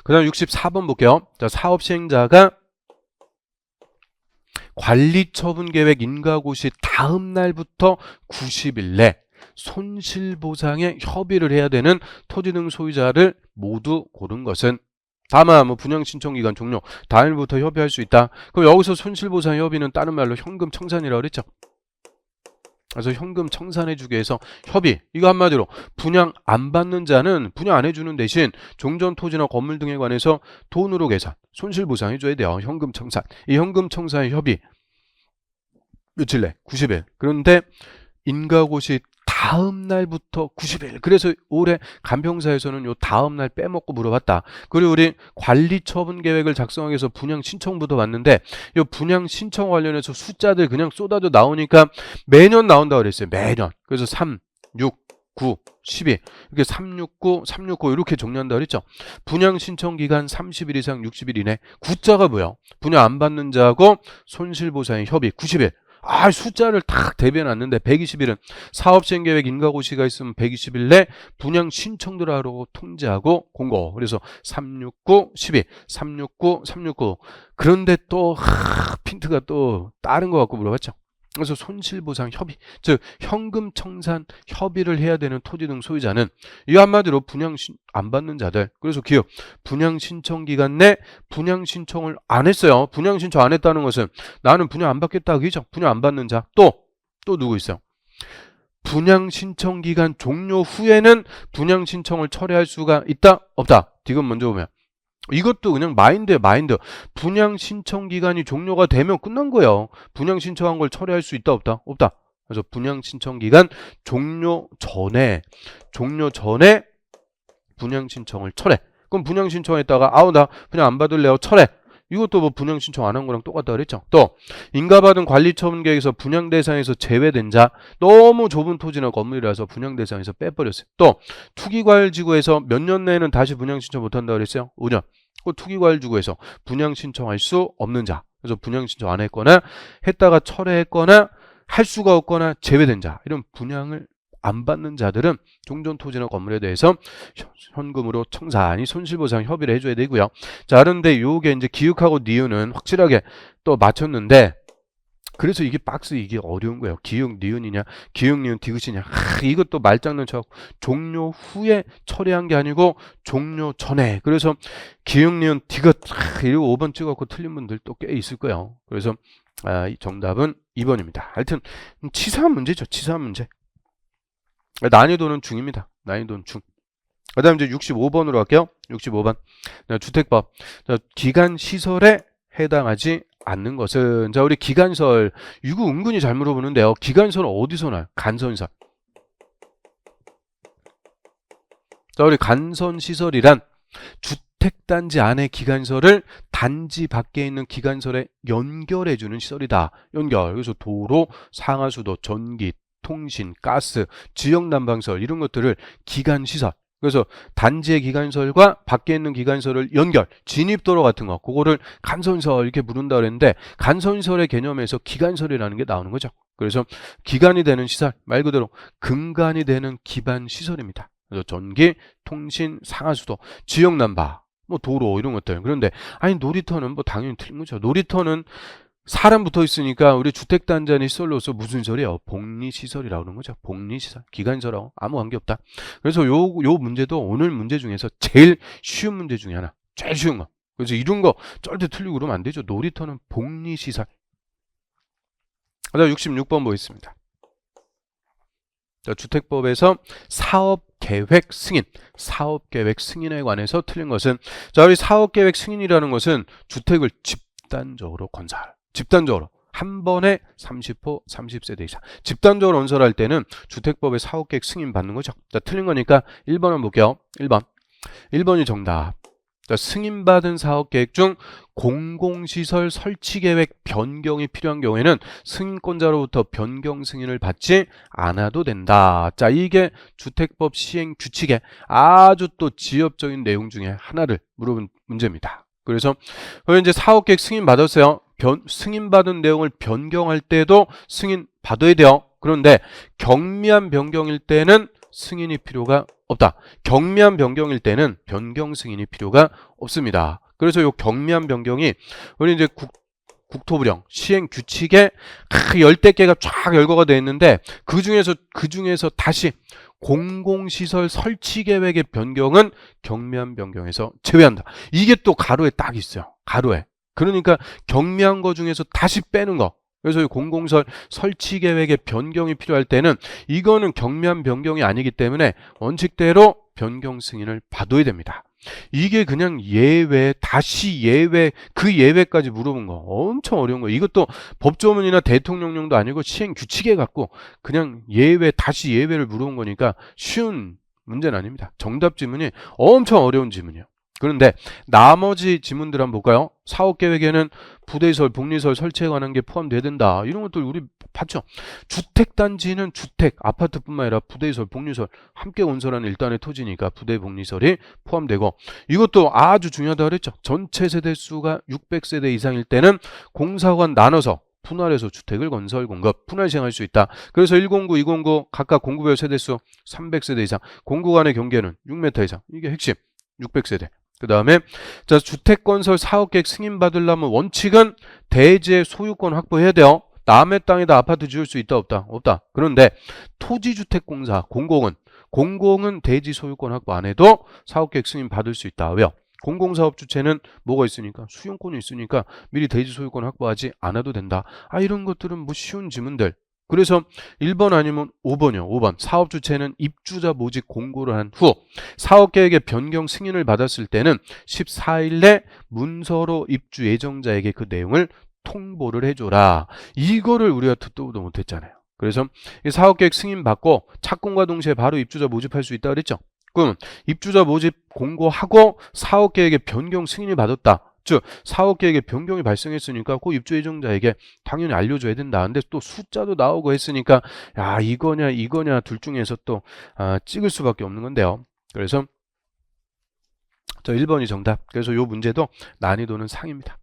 그 다음 64번 볼게요. 자, 사업시행자가 관리처분계획 인가고시 다음 날부터 90일 내 손실보상에 협의를 해야 되는 토지 등 소유자를 모두 고른 것은, 다만 뭐 분양신청기간 종료 당일부터 협의할 수 있다. 그럼 여기서 손실보상 협의는 다른 말로 현금 청산이라고 그랬죠. 그래서 현금 청산해주기 위해서 협의, 이거 한마디로 분양 안 받는 자는 분양 안 해주는 대신 종전 토지나 건물 등에 관해서 돈으로 계산, 손실보상 해줘야 돼요. 현금 청산. 이 현금 청산의 협의 며칠 내? 90일. 그런데 인가고시 다음 날부터 90일. 그래서 올해 간평사에서는 요 다음 날 빼먹고 물어봤다. 그리고 우리 관리처분 계획을 작성하기 위해서 분양 신청부터 받는데, 요 분양 신청 관련해서 숫자들 그냥 쏟아져 나오니까 매년 나온다고 그랬어요. 매년. 그래서 3, 6, 9, 12 이렇게 369, 369 이렇게 정리한다고 그랬죠. 분양 신청 기간 30일 이상 60일 이내. 9자가 뭐야? 분양 안 받는 자하고 손실보상의 협의 90일. 숫자를 딱 대비해놨는데 120일은 사업시행계획 인가고시가 있으면 120일 내 분양 신청들 하라고 통지하고 공고. 그래서 369, 12, 369, 369. 그런데 또 핀트가 또 다른 것 같고 물어봤죠. 그래서 손실보상 협의, 즉 현금 청산 협의를 해야 되는 토지 등 소유자는 이 한마디로 분양 안 받는 자들. 그래서 기억, 분양 신청 기간 내 분양 신청을 안 했어요. 분양 신청 안 했다는 것은 나는 분양 안 받겠다 그죠? 분양 안 받는 자. 또 누구 있어요? 분양 신청 기간 종료 후에는 분양 신청을 철회할 수가 있다? 없다? 지금 먼저 보면 이것도 그냥 마인드에 마인드. 분양 신청 기간이 종료가 되면 끝난 거예요. 분양 신청한 걸 철회할 수 있다 없다? 없다. 그래서 분양 신청 기간 종료 전에 분양 신청을 철회. 그럼 분양 신청했다가 아우 나 그냥 안 받을래요. 철회. 이것도 뭐 분양 신청 안 한 거랑 똑같다 그랬죠. 또 인가받은 관리처분 계획에서 분양 대상에서 제외된 자, 너무 좁은 토지나 건물이라서 분양 대상에서 빼버렸어요. 또 투기과열지구에서 몇 년 내에는 다시 분양 신청 못 한다 그랬어요. 5년. 그 투기과열지구에서 분양 신청할 수 없는 자, 그래서 분양 신청 안 했거나 했다가 철회했거나 할 수가 없거나 제외된 자, 이런 분양을 안 받는 자들은 종전토지나 건물에 대해서 현금으로 청산히 손실보상 협의를 해줘야 되고요. 자, 그런데 요게 이제 기역하고 니은은 확실하게 또 맞췄는데, 그래서 이게 박스 이게 어려운 거예요. 기역 니은이냐, 기역 니은 디귿이냐. 이것도 말장난 쳐. 종료 후에 처리한 게 아니고 종료 전에. 그래서 기역 니은 디귿 이거 5번 찍었고 틀린 분들 또 꽤 있을 거예요. 그래서 이 정답은 2번입니다. 하여튼 치사한 문제죠. 치사한 문제. 난이도는 중입니다. 난이도는 중. 그 다음 이제 65번으로 갈게요. 65번. 주택법. 기간시설에 해당하지 않는 것은, 자, 우리 기간설. 이거 은근히 잘 물어보는데요. 기간설은 어디서 나요? 간선시설. 자, 우리 간선시설이란 주택단지 안에 기간설을 단지 밖에 있는 기간설에 연결해주는 시설이다. 연결. 그래서 도로, 상하수도, 전기, 통신, 가스, 지역난방설 이런 것들을 기간시설. 그래서 단지의 기간설과 밖에 있는 기간설을 연결, 진입도로 같은 거, 그거를 간선설 이렇게 부른다 그랬는데, 간선설의 개념에서 기간설이라는 게 나오는 거죠. 그래서 기간이 되는 시설, 말 그대로 근간이 되는 기반 시설입니다. 그래서 전기, 통신, 상하수도, 지역난방, 뭐 도로 이런 것들. 그런데 아니 놀이터는 뭐 당연히 틀린 거죠. 놀이터는 사람 붙어 있으니까 우리 주택단지 안에 시설로서 무슨 시설이에요? 복리시설이라고 그러는 거죠. 복리시설. 기간시설하고 아무 관계없다. 그래서 요 문제도 오늘 문제 중에서 제일 쉬운 문제 중에 하나. 제일 쉬운 거. 그래서 이런 거 절대 틀리고 그러면 안 되죠. 놀이터는 복리시설. 그다음 66번 보겠습니다. 자, 주택법에서 사업계획 승인. 사업계획 승인에 관해서 틀린 것은, 자, 우리 사업계획 승인이라는 것은 주택을 집단적으로 건설. 집단적으로 한 번에 30호 30세대 이상 집단적으로 건설할 때는 주택법의 사업계획 승인 받는 거죠. 자, 틀린 거니까 1번 한번 볼게요. 1번이 정답. 자, 승인받은 사업계획 중 공공시설 설치계획 변경이 필요한 경우에는 승인권자로부터 변경 승인을 받지 않아도 된다. 자, 이게 주택법 시행 규칙의 아주 또 지엽적인 내용 중에 하나를 물어본 문제입니다. 그래서 이제 사업계획 승인 받았어요. 승인받은 내용을 변경할 때도 승인 받아야 돼요. 그런데 경미한 변경일 때는 승인이 필요가 없다. 경미한 변경일 때는 변경 승인이 필요가 없습니다. 그래서 이 경미한 변경이 우리 이제 국토부령 시행 규칙에 10대 개가 쫙 열거가 되어 있는데, 그 중에서 다시 공공시설 설치 계획의 변경은 경미한 변경에서 제외한다. 이게 또 가로에 딱 있어요. 가로에. 그러니까 경미한 거 중에서 다시 빼는 거. 그래서 공공시설 설치 계획의 변경이 필요할 때는 이거는 경미한 변경이 아니기 때문에 원칙대로 변경 승인을 받아야 됩니다. 이게 그냥 예외, 다시 예외, 그 예외까지 물어본 거 엄청 어려운 거. 이것도 법조문이나 대통령령도 아니고 시행 규칙에 갖고 그냥 예외, 다시 예외를 물어본 거니까 쉬운 문제는 아닙니다. 정답 지문이 엄청 어려운 지문이에요. 그런데 나머지 지문들 한번 볼까요? 사업계획에는 부대시설, 복리시설 설치에 관한 게 포함돼야 된다. 이런 것들 우리 봤죠? 주택단지는 주택, 아파트뿐만 아니라 부대시설, 복리시설 함께 건설하는 일단의 토지니까 부대, 복리시설이 포함되고, 이것도 아주 중요하다고 그랬죠? 전체 세대수가 600세대 이상일 때는 공사관 나눠서 분할해서 주택을 건설, 공급, 분할 시행할 수 있다. 그래서 109, 209 각각 공구별 세대수 300세대 이상, 공구 간의 경계는 6m 이상. 이게 핵심. 600세대. 그 다음에 자, 주택건설 사업계획 승인 받으려면 원칙은 대지의 소유권 확보해야 돼요. 남의 땅에다 아파트 지을 수 있다 없다? 없다. 그런데 토지주택공사 공공은 대지 소유권 확보 안 해도 사업계획 승인 받을 수 있다. 왜요? 공공사업 주체는 뭐가 있으니까? 수용권이 있으니까 미리 대지 소유권 확보하지 않아도 된다. 이런 것들은 뭐 쉬운 지문들. 그래서 1번 아니면 5번이요. 5번. 사업 주체는 입주자 모집 공고를 한 후 사업 계획의 변경 승인을 받았을 때는 14일 내 문서로 입주 예정자에게 그 내용을 통보를 해줘라. 이거를 우리가 듣도도 못했잖아요. 그래서 이 사업 계획 승인 받고 착공과 동시에 바로 입주자 모집할 수 있다 그랬죠. 그럼 입주자 모집 공고하고 사업 계획의 변경 승인을 받았다. 즉 사업 계획에 변경이 발생했으니까 그 입주 예정자에게 당연히 알려줘야 된다. 근데 또 숫자도 나오고 했으니까 야 이거냐 이거냐 둘 중에서 또 찍을 수밖에 없는 건데요. 그래서 저 1번이 정답. 그래서 이 문제도 난이도는 상입니다.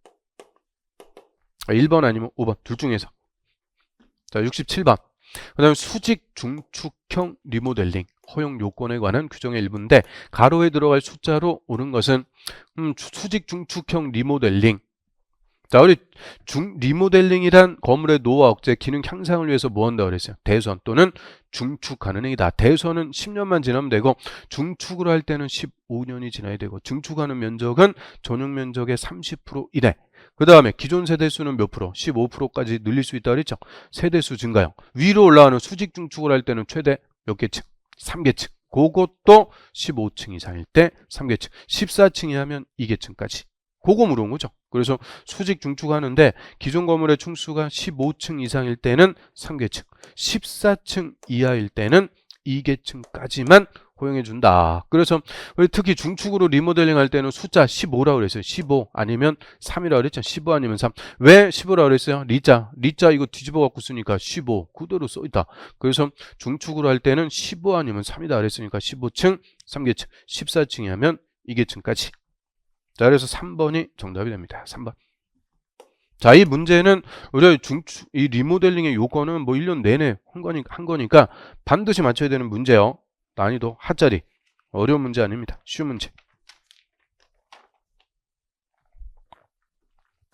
1번 아니면 5번 둘 중에서. 자 67번. 그 다음에 수직 중축형 리모델링 허용 요건에 관한 규정의 일부인데 가로에 들어갈 숫자로 옳은 것은 수직 중축형 리모델링. 자 우리 리모델링이란 건물의 노후와 억제 기능 향상을 위해서 뭐 한다고 그랬어요? 대선 또는 중축하는 행위다. 대선은 10년만 지나면 되고 중축으로 할 때는 15년이 지나야 되고 중축하는 면적은 전용 면적의 30% 이내. 그 다음에 기존 세대수는 몇 프로? 15%까지 늘릴 수 있다 그랬죠? 세대수 증가형. 위로 올라가는 수직 중축을 할 때는 최대 몇 개층? 3개층. 그것도 15층 이상일 때 3개층. 14층이 하면 2개층까지. 그거 물어본 거죠. 그래서 수직 중축하는데 기존 건물의 층수가 15층 이상일 때는 3개층, 14층 이하일 때는 2개층까지만 허용해준다. 그래서 특히 중축으로 리모델링 할 때는 숫자 15라고 그랬어요. 15 아니면 3이라고 그랬죠. 15 아니면 3. 왜 15라고 그랬어요? 리자 이거 뒤집어 갖고 쓰니까 15 그대로 써있다. 그래서 중축으로 할 때는 15 아니면 3이다 그랬으니까 15층, 3개층, 14층이 하면 2개층까지. 자, 그래서 3번이 정답이 됩니다. 3번. 자, 이 문제는 우리가 이 리모델링의 요건은 뭐 1년 내내 한 거니까 반드시 맞춰야 되는 문제요. 난이도 하짜리. 어려운 문제 아닙니다. 쉬운 문제.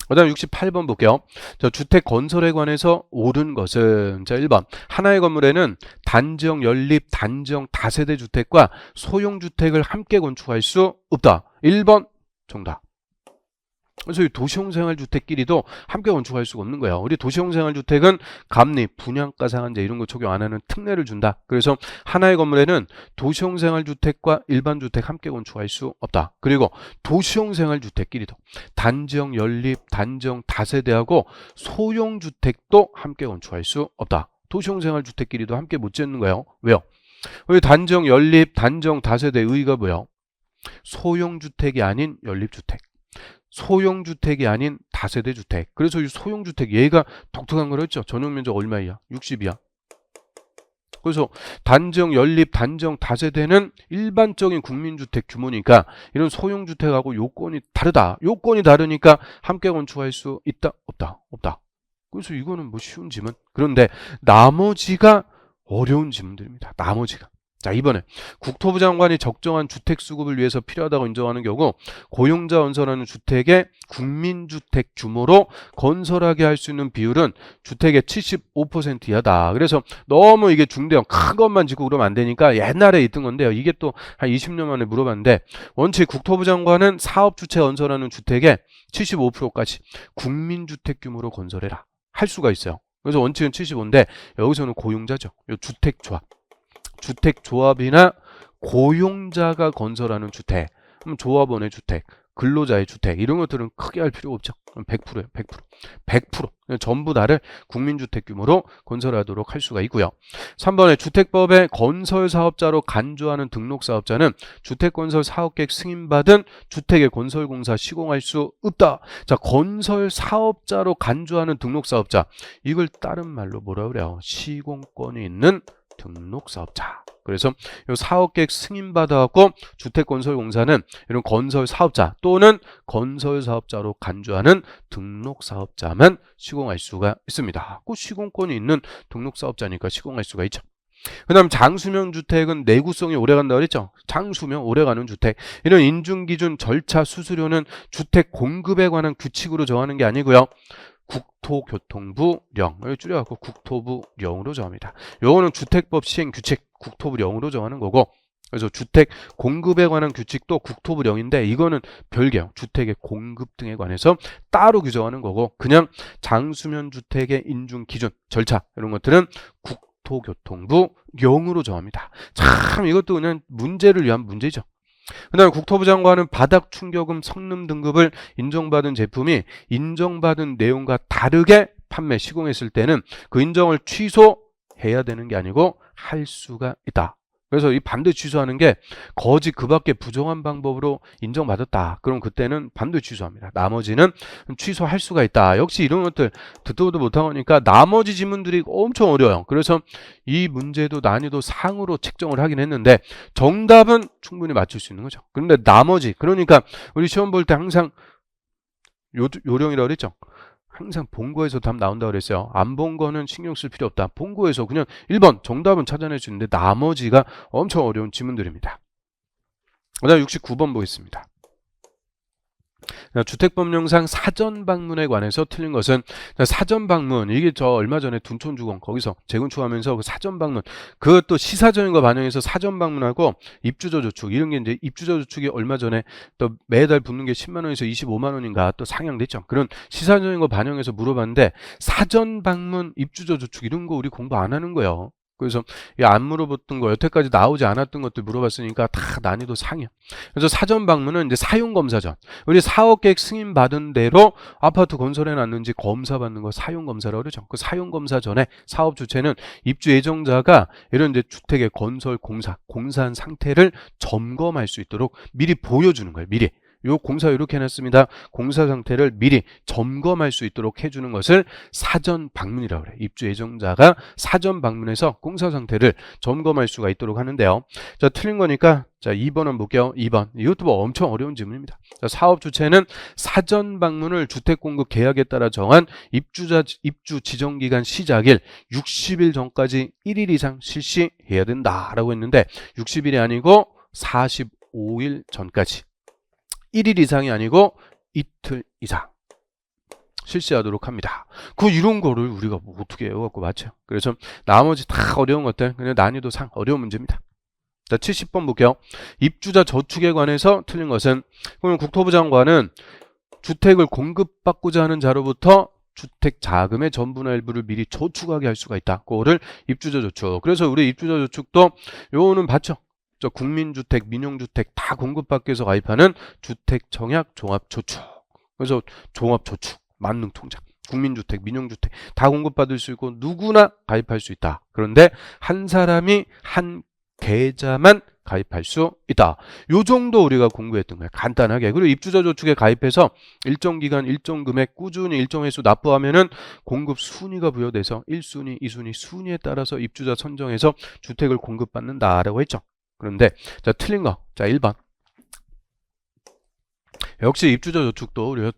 그 다음 68번 볼게요. 자, 주택 건설에 관해서 옳은 것은 자 1번 하나의 건물에는 단지형 연립, 단지형 다세대 주택과 소형 주택을 함께 건축할 수 없다. 1번 정답. 그래서 이 도시형 생활주택끼리도 함께 건축할 수가 없는 거예요. 우리 도시형 생활주택은 감립, 분양가 상한제 이런 거 적용 안 하는 특례를 준다. 그래서 하나의 건물에는 도시형 생활주택과 일반 주택 함께 건축할 수 없다. 그리고 도시형 생활주택끼리도 단지형 연립, 단지형 다세대하고 소형 주택도 함께 건축할 수 없다. 도시형 생활주택끼리도 함께 못 짓는 거예요. 왜요? 왜 단지형 연립, 단지형 다세대의 의의가 뭐예요? 소형 주택이 아닌 연립주택. 소형주택이 아닌 다세대 주택. 그래서 이 소형주택 얘가 독특한 걸 했죠. 전용 면적 얼마야? 60이야. 그래서 단지형 연립, 단지형 다세대는 일반적인 국민주택 규모니까 이런 소형주택하고 요건이 다르다. 요건이 다르니까 함께 건축할 수 있다? 없다? 없다. 그래서 이거는 뭐 쉬운 질문. 그런데 나머지가 어려운 질문들입니다. 나머지가. 자, 이번에 국토부 장관이 적정한 주택 수급을 위해서 필요하다고 인정하는 경우 고용자 건설하는 주택의 국민주택 규모로 건설하게 할 수 있는 비율은 주택의 75% 이하다. 그래서 너무 이게 중대형 큰 것만 짓고 그러면 안 되니까 옛날에 있던 건데요. 이게 또 한 20년 만에 물어봤는데 원칙 국토부 장관은 사업 주체 건설하는 주택의 75%까지 국민주택 규모로 건설해라. 할 수가 있어요. 그래서 원칙은 75인데 여기서는 고용자죠. 요 주택조합. 주택조합이나 고용자가 건설하는 주택, 조합원의 주택, 근로자의 주택 이런 것들은 크게 할 필요 없죠. 100%예요. 100%. 전부 다를 국민주택 규모로 건설하도록 할 수가 있고요. 3번에 주택법에 건설사업자로 간주하는 등록사업자는 주택건설 사업계획 승인받은 주택의 건설공사 시공할 수 없다. 자, 건설사업자로 간주하는 등록사업자. 이걸 다른 말로 뭐라 그래요? 시공권이 있는 등록사업자. 그래서 이 사업계획 승인받아갖고 주택건설공사는 이런 건설사업자 또는 건설사업자로 간주하는 등록사업자만 시공할 수가 있습니다. 그 시공권이 있는 등록사업자니까 시공할 수가 있죠. 그 다음 장수명 주택은 내구성이 오래간다고 그랬죠. 장수명 오래가는 주택. 이런 인중기준 절차 수수료는 주택 공급에 관한 규칙으로 정하는 게 아니고요. 국토교통부령, 줄여갖고 국토부령으로 정합니다. 요거는 주택법 시행 규칙 국토부령으로 정하는 거고 그래서 주택 공급에 관한 규칙도 국토부령인데 이거는 별개요. 주택의 공급 등에 관해서 따로 규정하는 거고 그냥 장수면 주택의 인중 기준, 절차 이런 것들은 국토교통부 령으로 정합니다. 참 이것도 그냥 문제를 위한 문제죠. 그 다음에 국토부 장관은 바닥 충격음 성능 등급을 인정받은 제품이 인정받은 내용과 다르게 판매, 시공했을 때는 그 인정을 취소해야 되는 게 아니고 할 수가 있다. 그래서 이 반드시 취소하는 게 거짓 그 밖에 부정한 방법으로 인정받았다. 그럼 그때는 반드시 취소합니다. 나머지는 취소할 수가 있다. 역시 이런 것들 듣도 보도 못한 거니까 나머지 지문들이 엄청 어려워요. 그래서 이 문제도 난이도 상으로 책정을 하긴 했는데 정답은 충분히 맞출 수 있는 거죠. 그런데 나머지 그러니까 우리 시험 볼 때 항상 요령이라고 그랬죠. 항상 본거에서 답 나온다고 그랬어요. 안 본 거는 신경 쓸 필요 없다. 본거에서 그냥 1번 정답은 찾아낼 수 있는데 나머지가 엄청 어려운 지문들입니다. 그 다음 69번 보겠습니다. 주택법령상 사전 방문에 관해서 틀린 것은 사전 방문 이게 저 얼마 전에 둔촌주공 거기서 재건축하면서 그 사전 방문 그것도 시사적인 거 반영해서 사전 방문하고 입주자 저축 이런 게 이제 입주자 저축이 얼마 전에 또 매달 붙는 게 10만 원에서 25만 원인가 또 상향됐죠. 그런 시사적인 거 반영해서 물어봤는데 사전 방문 입주자 저축 이런 거 우리 공부 안 하는 거예요. 그래서 안 물어봤던 거 여태까지 나오지 않았던 것들 물어봤으니까 다 난이도 상이야. 그래서 사전 방문은 이제 사용 검사 전 우리 사업계획 승인 받은 대로 아파트 건설해 놨는지 검사 받는 거 사용 검사라고 그러죠. 그 사용 검사 전에 사업 주체는 입주 예정자가 이런 이제 주택의 건설 공사한 상태를 점검할 수 있도록 미리 보여주는 거예요. 미리. 요 공사 이렇게 해놨습니다. 공사 상태를 미리 점검할 수 있도록 해주는 것을 사전 방문이라고 그래요. 입주 예정자가 사전 방문해서 공사 상태를 점검할 수가 있도록 하는데요. 자, 틀린 거니까 자 2번 한번 볼게요. 2번. 이것도 뭐 엄청 어려운 질문입니다. 자, 사업 주체는 사전 방문을 주택 공급 계약에 따라 정한 입주 지정 기간 시작일 60일 전까지 1일 이상 실시해야 된다라고 했는데 60일이 아니고 45일 전까지 1일 이상이 아니고 이틀 이상 실시하도록 합니다. 이런 거를 우리가 뭐 어떻게 해갖고 맞춰요. 그래서 나머지 다 어려운 것들 그냥 난이도 상 어려운 문제입니다. 자, 70번 볼게요. 입주자 저축에 관해서 틀린 것은 그러면 국토부 장관은 주택을 공급받고자 하는 자로부터 주택 자금의 전부나 일부를 미리 저축하게 할 수가 있다. 그거를 입주자 저축. 그래서 우리 입주자 저축도 요거는 봤죠. 저 국민주택, 민영주택 다 공급받기 위해서 가입하는 주택청약 종합저축. 그래서 종합저축, 만능통장, 국민주택, 민영주택 다 공급받을 수 있고 누구나 가입할 수 있다. 그런데 한 사람이 한 계좌만 가입할 수 있다. 요 정도 우리가 공부했던 거예요. 간단하게. 그리고 입주자 저축에 가입해서 일정 기간, 일정 금액 꾸준히 일정 횟수 납부하면은 공급 순위가 부여돼서 1순위, 2순위 순위에 따라서 입주자 선정해서 주택을 공급받는다라고 했죠. 그런데 자 틀린 거. 자 1번. 역시 입주자 저축도 우리가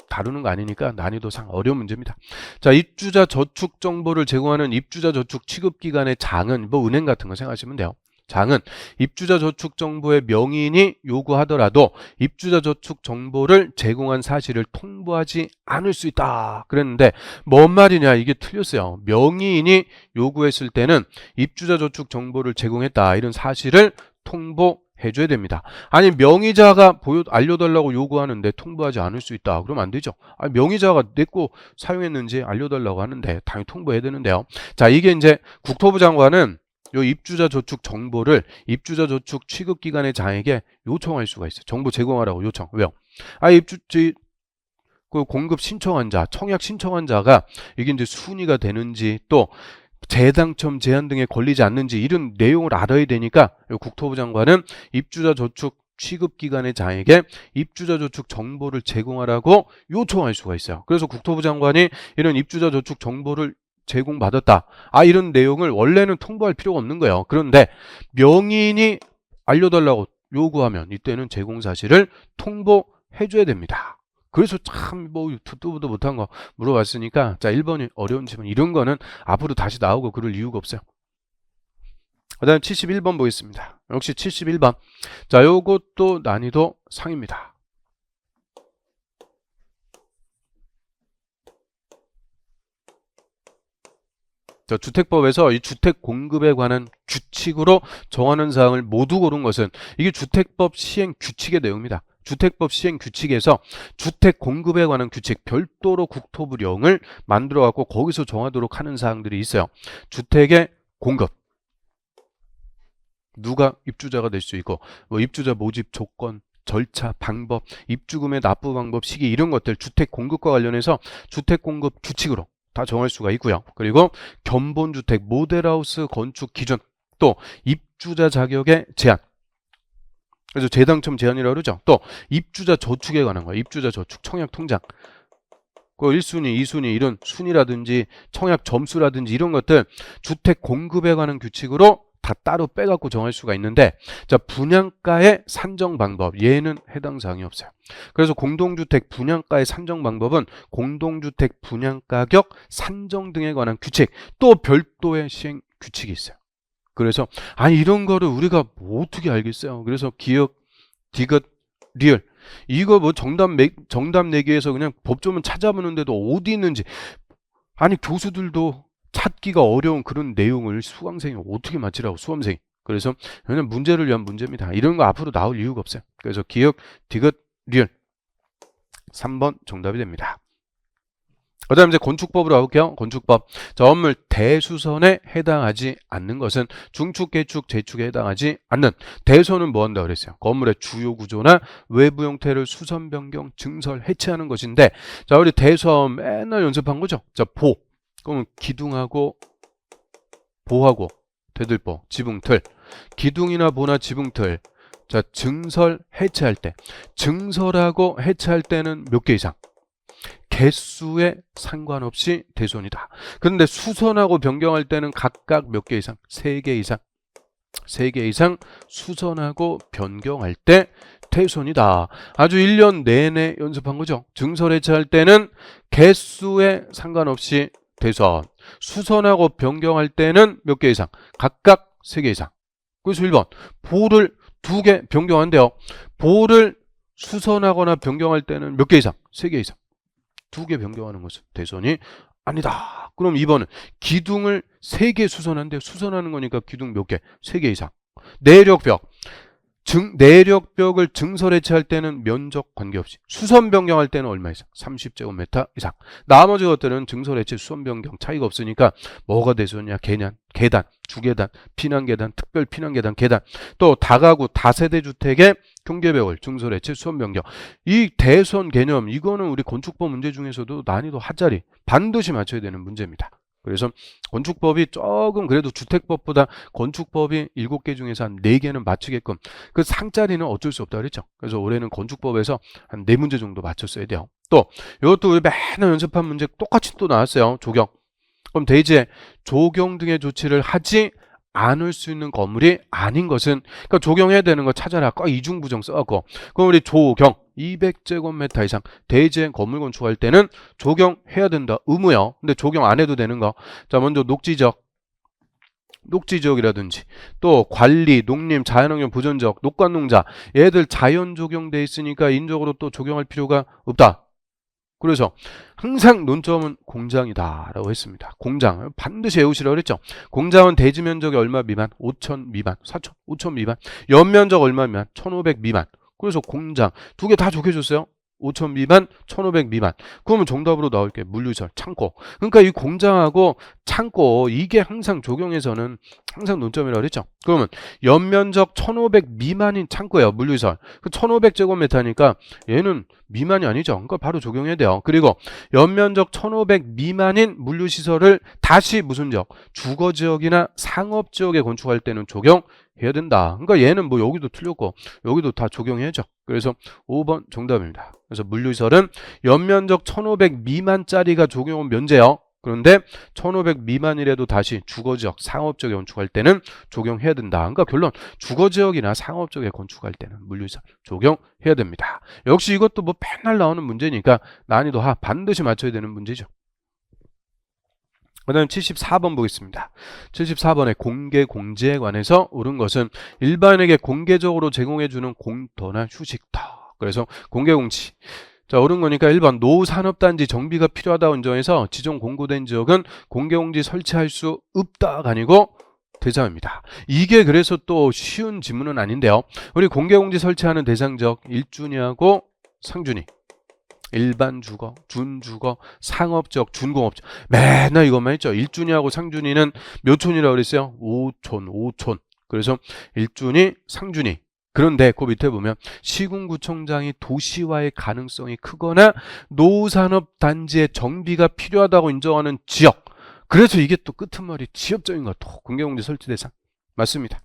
다루는 거 아니니까 난이도상 어려운 문제입니다. 자, 입주자 저축 정보를 제공하는 입주자 저축 취급 기관의 장은 뭐 은행 같은 거 생각하시면 돼요. 장은 입주자 저축 정보의 명의인이 요구하더라도 입주자 저축 정보를 제공한 사실을 통보하지 않을 수 있다. 그랬는데 뭔 말이냐 이게 틀렸어요. 명의인이 요구했을 때는 입주자 저축 정보를 제공했다. 이런 사실을 통보해줘야 됩니다. 아니 명의자가 알려달라고 요구하는데 통보하지 않을 수 있다. 그러면 안 되죠. 아니, 명의자가 내 거 사용했는지 알려달라고 하는데 당연히 통보해야 되는데요. 자 이게 이제 국토부 장관은 요 입주자 저축 정보를 입주자 저축 취급 기관의 장에게 요청할 수가 있어요. 정보 제공하라고 요청. 왜요? 그 공급 신청한 자, 청약 신청한 자가 이게 이제 순위가 되는지 또 재당첨 제한 등에 걸리지 않는지 이런 내용을 알아야 되니까 요 국토부 장관은 입주자 저축 취급 기관의 장에게 입주자 저축 정보를 제공하라고 요청할 수가 있어요. 그래서 국토부 장관이 이런 입주자 저축 정보를 제공받았다. 이런 내용을 원래는 통보할 필요가 없는 거예요. 그런데 명의인이 알려달라고 요구하면 이때는 제공 사실을 통보해줘야 됩니다. 그래서 참 뭐 듣도 보도 못한 거 물어봤으니까 자 1번이 어려운지만 이런 거는 앞으로 다시 나오고 그럴 이유가 없어요. 그 다음 71번 보겠습니다. 역시 71번. 자 요것도 난이도 상입니다. 저 주택법에서 이 주택 공급에 관한 규칙으로 정하는 사항을 모두 고른 것은 이게 주택법 시행 규칙의 내용입니다. 주택법 시행 규칙에서 주택 공급에 관한 규칙 별도로 국토부령을 만들어 갖고 거기서 정하도록 하는 사항들이 있어요. 주택의 공급, 누가 입주자가 될 수 있고, 뭐 입주자 모집 조건, 절차, 방법, 입주금의 납부 방법, 시기 이런 것들 주택 공급과 관련해서 주택 공급 규칙으로 다 정할 수가 있고요. 그리고 견본주택, 모델하우스 건축 기준, 또 입주자 자격의 제한, 그래서 재당첨 제한이라고 그러죠. 또 입주자 저축에 관한 거예요. 입주자 저축, 청약 통장, 그 1순위, 2순위 이런 순위라든지 청약 점수라든지 이런 것들 주택 공급에 관한 규칙으로 다 따로 빼갖고 정할 수가 있는데, 자, 분양가의 산정 방법, 얘는 해당 사항이 없어요. 그래서 공동주택 분양가의 산정 방법은 공동주택 분양가격 산정 등에 관한 규칙, 또 별도의 시행 규칙이 있어요. 그래서 아니 이런 거를 우리가 뭐 어떻게 알겠어요. 그래서 기억, 디귿, 리을 이거 뭐 정답 내기 위해서 그냥 법조문 찾아보는데도 어디 있는지, 아니 교수들도 찾기가 어려운 그런 내용을 수강생이 어떻게 맞히라고, 수험생이. 그래서 왜냐면 문제를 위한 문제입니다. 이런 거 앞으로 나올 이유가 없어요. 그래서 기억, 디귿, 리을 3번 정답이 됩니다. 그 다음 이제 건축법으로 가볼게요. 건축법. 자, 건물 대수선에 해당하지 않는 것은 중축, 개축, 재축에 해당하지 않는. 대선은 뭐 한다고 그랬어요? 건물의 주요 구조나 외부 형태를 수선, 변경, 증설, 해체하는 것인데, 자, 우리 대선 맨날 연습한 거죠. 자, 보. 그러면 기둥하고 보하고 대들보, 지붕틀. 기둥이나 보나 지붕틀. 자, 증설, 해체할 때. 증설하고 해체할 때는 몇 개 이상? 개수에 상관없이 대손이다. 그런데 수선하고 변경할 때는 각각 몇 개 이상? 3개 이상. 3개 이상 수선하고 변경할 때 대손이다. 아주 1년 내내 연습한 거죠. 증설 해체할 때는 개수에 상관없이 대손. 수선하고 변경할 때는 몇 개 이상? 각각 3개 이상. 그래서 1번 보를 2개 변경한대요. 보를 수선하거나 변경할 때는 몇 개 이상? 3개 이상. 2개 변경하는 것은 대선이 아니다. 그럼 2번은 기둥을 3개 수선한데, 수선하는 거니까 기둥 몇 개? 3개 이상. 내력벽. 내력벽을 증설 해체할 때는 면적 관계없이. 수선 변경할 때는 얼마 이상? 30제곱미터 이상. 나머지 것들은 증설 해체, 수선 변경 차이가 없으니까 뭐가 대선이야? 계단, 주계단, 피난계단, 특별 피난계단, 계단. 또 다가구, 다세대 주택의 경계벽을 증설 해체, 수선 변경. 이 대선 개념, 이거는 우리 건축법 문제 중에서도 난이도 하짜리 반드시 맞춰야 되는 문제입니다. 그래서 건축법이 조금 그래도 주택법보다 건축법이 7개 중에서 한 4개는 맞추게끔, 그 상짜리는 어쩔 수 없다 그랬죠. 그래서 올해는 건축법에서 한 4문제 정도 맞췄어야 돼요. 또 이것도 우리 맨날 연습한 문제 똑같이 또 나왔어요. 조경. 그럼 대지에 조경 등의 조치를 하지 않을 수 있는 건물이 아닌 것은, 그러니까 조경해야 되는 거 찾아라. 꼭 이중부정 써갖고. 그럼 우리 조경 200제곱미터 이상 대지에 건물 건축할 때는 조경해야 된다. 의무요. 근데 조경 안 해도 되는 거. 자, 먼저 녹지지역이라든지 또 관리, 농림, 자연환경 보전지역, 녹관농자, 얘들 자연 조경돼 있으니까 인적으로 또 조경할 필요가 없다. 그래서 항상 논점은 공장이다라고 했습니다. 공장 반드시 외우시라고 그랬죠. 공장은 대지 면적이 얼마 미만? 5천 미만, 4천, 5천 미만. 연면적 얼마 미만? 1,500 미만. 그래서 공장 2개 다 적혀줬어요. 5천 미만, 1,500 미만. 그러면 정답으로 나올 게 물류시설, 창고. 그러니까 이 공장하고 창고, 이게 항상 조경에서는 항상 논점이라고 그랬죠. 그러면 연면적 1,500 미만인 창고예요. 물류시설. 그 1,500제곱미터니까 얘는 미만이 아니죠. 그러니까 바로 적용해야 돼요. 그리고 연면적 1,500 미만인 물류시설을 다시 무슨 지역? 주거지역이나 상업지역에 건축할 때는 적용해야 된다. 그러니까 얘는 뭐 여기도 틀렸고 여기도 다 적용해야죠. 그래서 5번 정답입니다. 그래서 물류시설은 연면적 1,500 미만짜리가 적용은 면제요. 그런데 1,500 미만이라도 다시 주거지역, 상업지역에 건축할 때는 적용해야 된다. 그러니까 결론 주거지역이나 상업지역에 건축할 때는 물류시설 적용해야 됩니다. 역시 이것도 뭐 맨날 나오는 문제니까 난이도 하 반드시 맞춰야 되는 문제죠. 그 다음 74번 보겠습니다. 74번에 공개 공지에 관해서 옳은 것은 일반에게 공개적으로 제공해주는 공터나 휴식터. 그래서 공개 공지. 자, 옳은 거니까 1번 노산업단지 정비가 필요하다고 인정해서 지정 공고된 지역은 공개공지 설치할 수 없다가 아니고 대상입니다. 이게 그래서 또 쉬운 지문은 아닌데요. 우리 공개공지 설치하는 대상 지역 1준위하고 상준위, 일반 주거, 준주거, 상업지역, 준공업지역 맨날 이것만 했죠. 1준위하고 상준위는 몇 촌이라고 그랬어요? 5촌, 5촌. 그래서 1준위, 상준위. 그런데 그 밑에 보면 시군구청장이 도시화의 가능성이 크거나 노산업단지의 정비가 필요하다고 인정하는 지역. 그래서 이게 또 끄트머리 지역적인 것도 공개공지 설치 대상 맞습니다.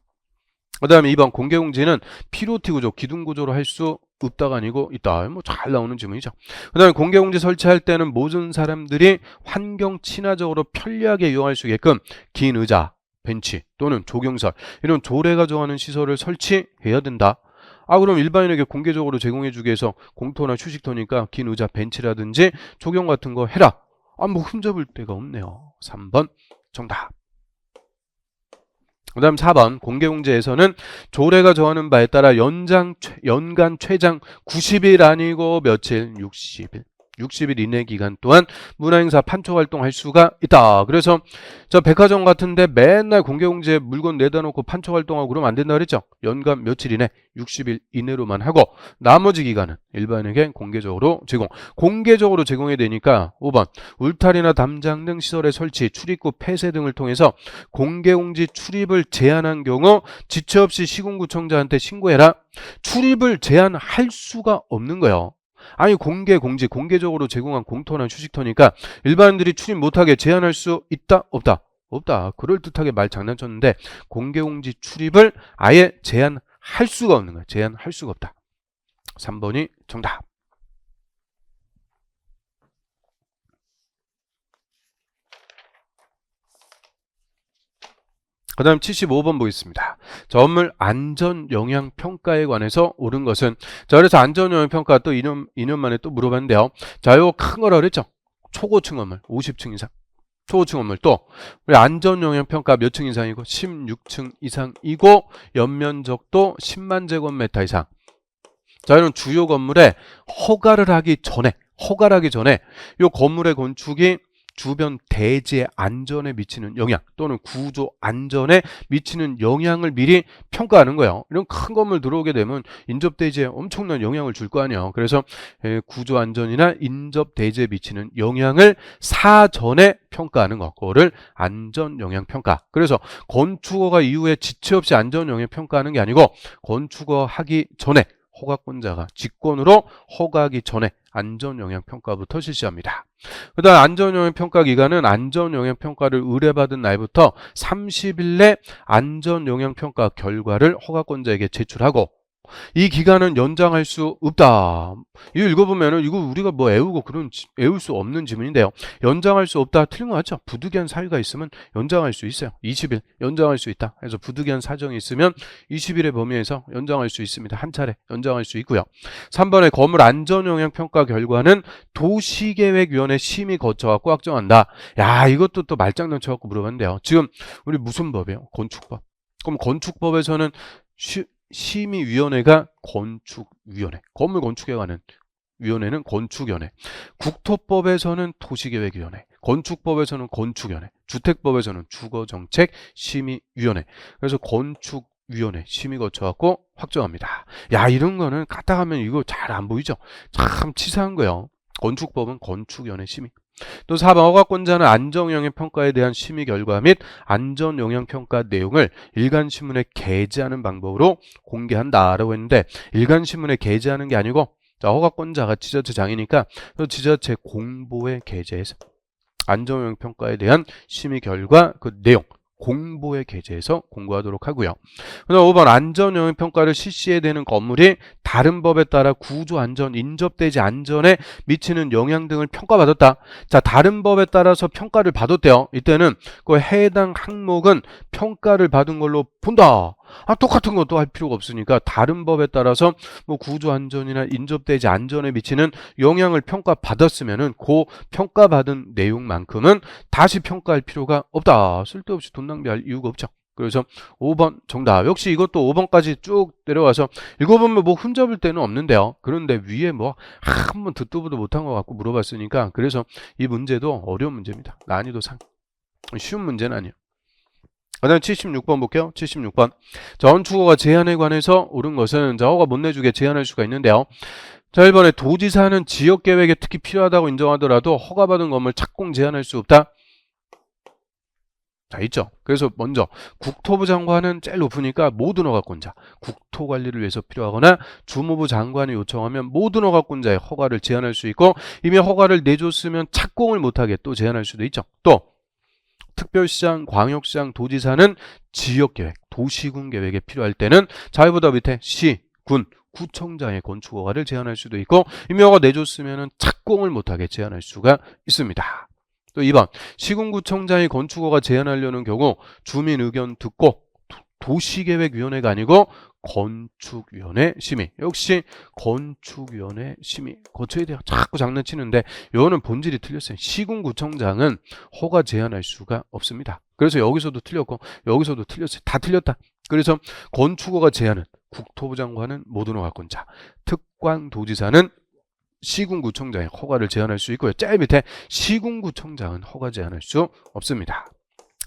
그 다음에 2번 공개공지는 POT 구조, 기둥구조로 할 수 없다가 아니고 있다. 뭐 잘 나오는 질문이죠. 그 다음에 공개공지 설치할 때는 모든 사람들이 환경 친화적으로 편리하게 이용할 수 있게끔 긴 의자, 벤치 또는 조경설 이런 조례가 정하는 시설을 설치해야 된다. 아, 그럼 일반인에게 공개적으로 제공해주기 위해서 공터나 휴식터니까 긴 의자, 벤치라든지 조경 같은 거 해라. 아, 뭐 흠잡을 데가 없네요. 3번 정답. 그 다음 4번 공개공지에서는 조례가 정하는 바에 따라 연간 최장 90일 아니고 며칠 60일 이내 기간 동안 문화행사 판촉 활동할 수가 있다. 그래서 저 백화점 같은데 맨날 공개공지에 물건 내다 놓고 판촉 활동하고 그러면 안 된다 그랬죠. 연간 며칠 이내 60일 이내로만 하고 나머지 기간은 일반에게 공개적으로 제공해야 되니까 5번 울타리나 담장 등 시설의 설치, 출입구 폐쇄 등을 통해서 공개공지 출입을 제한한 경우 지체 없이 시군구청장한테 신고해라. 출입을 제한할 수가 없는 거예요. 아니 공개적으로 제공한 공터나 휴식터니까 일반인들이 출입 못하게 제한할 수 있다? 없다? 없다. 그럴듯하게 말 장난쳤는데 공개공지 출입을 아예 제한할 수가 없는 거야. 제한할 수가 없다. 3번이 정답. 그 다음 75번 보겠습니다. 자, 업물 안전영향평가에 관해서 옳은 것은 자, 그래서 안전영향평가 또 2년 만에 또 물어봤는데요. 자, 이거 큰 거라 그랬죠? 초고층 건물 50층 이상 초고층 건물 또 우리 안전영향평가 몇 층 이상이고 16층 이상이고 연면적도 10만 제곱미터 이상. 자, 이런 주요 건물에 허가를 하기 전에 이 건물의 건축이 주변 대지 안전에 미치는 영향 또는 구조 안전에 미치는 영향을 미리 평가하는 거예요. 이런 큰 건물 들어오게 되면 인접 대지에 엄청난 영향을 줄 거 아니에요. 그래서 구조 안전이나 인접 대지에 미치는 영향을 사전에 평가하는 거, 그거를 안전 영향 평가. 그래서 건축허가 이후에 지체 없이 안전 영향 평가하는 게 아니고 건축허 하기 전에 허가권자가 직권으로 허가하기 전에 안전영향평가부터 실시합니다. 그 다음 안전영향평가 기간은 안전영향평가를 의뢰받은 날부터 30일 내 안전영향평가 결과를 허가권자에게 제출하고 이 기간은 연장할 수 없다. 이거 읽어보면은 이거 우리가 뭐 애울 수 없는 지문인데요. 연장할 수 없다. 틀린 거 맞죠? 부득이한 사유가 있으면 연장할 수 있어요. 20일 연장할 수 있다. 그래서 부득이한 사정이 있으면 20일의 범위에서 연장할 수 있습니다. 한 차례 연장할 수 있고요. 3번에 건물 안전영향평가 결과는 도시계획위원회 심의 거쳐갖고 확정한다. 야, 이것도 또 말장난 쳐갖고 물어봤는데요. 지금 우리 무슨 법이에요? 건축법. 그럼 건축법에서는 심의위원회가 건축위원회, 건물 건축에 관한 위원회는 건축위원회, 국토법에서는 도시계획위원회, 건축법에서는 건축위원회, 주택법에서는 주거정책심의위원회. 그래서 건축위원회 심의 거쳐갖고 확정합니다. 야, 이런 거는 까딱하면 이거 잘 안 보이죠? 참 치사한 거예요. 건축법은 건축위원회 심의. 또 4번 허가권자는 안전영향평가에 대한 심의 결과 및 안전영향평가 내용을 일간신문에 게재하는 방법으로 공개한다라고 했는데 일간신문에 게재하는 게 아니고 자, 허가권자가 지자체장이니까 지자체 공보에 게재해서 안전영향평가에 대한 심의 결과 그 내용 공보에 게재해서 공고하도록 하고요. 그다음 5번 안전영향평가를 실시해야 되는 건물이 다른 법에 따라 구조안전, 인접대지 안전에 미치는 영향 등을 평가받았다. 자, 다른 법에 따라서 평가를 받았대요. 이때는 그 해당 항목은 평가를 받은 걸로 본다. 아, 똑같은 것도 할 필요가 없으니까 다른 법에 따라서 뭐 구조안전이나 인접대지 안전에 미치는 영향을 평가받았으면은 그 평가받은 내용만큼은 다시 평가할 필요가 없다. 쓸데없이 돈 낭비할 이유가 없죠. 그래서 5번 정답. 역시 이것도 5번까지 쭉 내려와서 읽어보면 뭐 흠잡을 데는 없는데요. 그런데 위에 뭐 한 번 듣도 보도 못한 것 같고 물어봤으니까 그래서 이 문제도 어려운 문제입니다. 난이도 상. 쉬운 문제는 아니에요. 그 다음 76번 볼게요. 76번. 자, 원축어가 제한에 관해서 옳은 것은 자, 허가 못 내주게 제한할 수가 있는데요. 자, 1번에 도지사는 지역계획에 특히 필요하다고 인정하더라도 허가받은 건물 착공 제한할 수 없다. 자, 있죠. 그래서 먼저 국토부 장관은 제일 높으니까 모든 허가권자, 국토관리를 위해서 필요하거나 주무부 장관이 요청하면 모든 허가권자의 허가를 제한할 수 있고 이미 허가를 내줬으면 착공을 못하게 또 제한할 수도 있죠. 또 특별시장, 광역시장, 도지사는 지역계획, 도시군 계획에 필요할 때는 자유보다 밑에 시, 군, 구청장의 건축허가를 제한할 수도 있고 이미 허가 내줬으면 착공을 못하게 제한할 수가 있습니다. 또 2번 시군구청장이 건축허가 제한하려는 경우 주민 의견 듣고 도시계획위원회가 아니고 건축위원회 심의. 역시 건축위원회 심의 거쳐야 돼요. 자꾸 장난치는데 이거는 본질이 틀렸어요. 시군구청장은 허가 제한할 수가 없습니다. 그래서 여기서도 틀렸고 여기서도 틀렸어요. 다 틀렸다. 그래서 건축허가 제한은 국토부 장관은 모든 허가권자, 특광도지사는 시군구청장의 허가를 제한할 수 있고요. 제일 밑에 시군구청장은 허가 제한할 수 없습니다.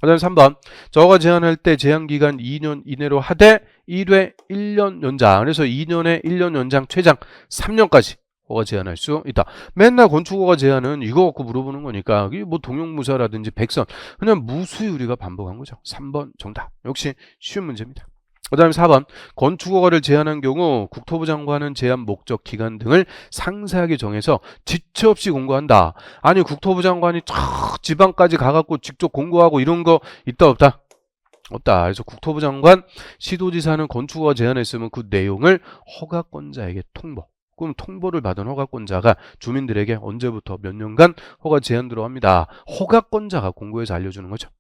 그 다음 3번 허가 제한할 때 제한기간 2년 이내로 하되 1회 1년 연장. 그래서 2년에 1년 연장 최장 3년까지 허가 제한할 수 있다. 맨날 건축허가 제한은 이거 갖고 물어보는 거니까 이게 뭐 동형무사라든지 백선 그냥 무수히 우리가 반복한 거죠. 3번 정답. 역시 쉬운 문제입니다. 그 다음에 4번 건축허가를 제한한 경우 국토부 장관은 제한 목적 기간 등을 상세하게 정해서 지체 없이 공고한다. 아니 국토부 장관이 저 지방까지 가갖고 직접 공고하고 이런 거 있다 없다? 없다. 그래서 국토부 장관, 시도지사는 건축허가 제한했으면 그 내용을 허가권자에게 통보. 그럼 통보를 받은 허가권자가 주민들에게 언제부터 몇 년간 허가 제한 들어갑니다. 허가권자가 공고해서 알려주는 거죠.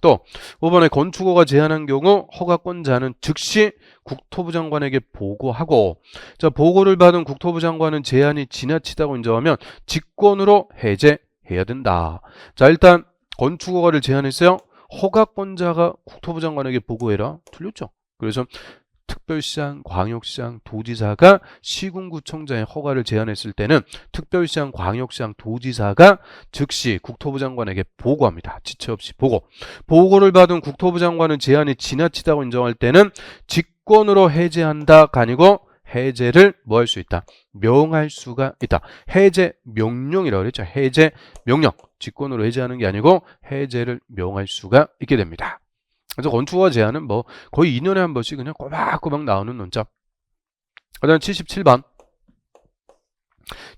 또 5번에 건축허가 제한한 경우 허가권자는 즉시 국토부 장관에게 보고하고 자 보고를 받은 국토부 장관은 제한이 지나치다고 인정하면 직권으로 해제해야 된다. 자 일단 건축허가를 제한했어요. 허가권자가 국토부 장관에게 보고해라. 틀렸죠. 그래서 특별시장, 광역시장, 도지사가 시군구청장의 허가를 제한했을 때는 특별시장, 광역시장, 도지사가 즉시 국토부 장관에게 보고합니다. 지체 없이 보고. 보고를 받은 국토부 장관은 제한이 지나치다고 인정할 때는 직권으로 해제한다가 아니고 해제를 뭐 할 수 있다? 명할 수가 있다. 해제 명령이라고 그랬죠. 해제 명령. 직권으로 해제하는 게 아니고 해제를 명할 수가 있게 됩니다. 그래서 건축허가 제한은 뭐 거의 2년에 한 번씩 그냥 꼬박꼬박 나오는 논점. 그 다음 77번.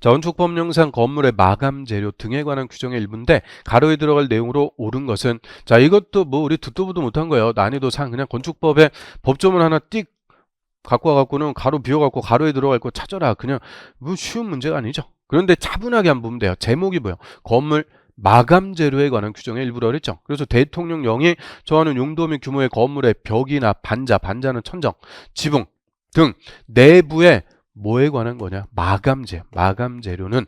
자, 건축법령상 건물의 마감 재료 등에 관한 규정의 일부인데 가로에 들어갈 내용으로 옳은 것은 자 이것도 뭐 우리 듣도 보도 못한 거예요. 난이도 상 그냥 건축법에 법조문 하나 띡 갖고 와갖고는 가로 비워갖고 가로에 들어갈 거 찾아라. 그냥 뭐 쉬운 문제가 아니죠. 그런데 차분하게 한번 보면 돼요. 제목이 뭐예요? 건물 마감 재료에 관한 규정의 일부라 그랬죠. 그래서 대통령령이 정하는 용도 및 규모의 건물의 벽이나 반자는 천정, 지붕 등 내부에 뭐에 관한 거냐? 마감 재료는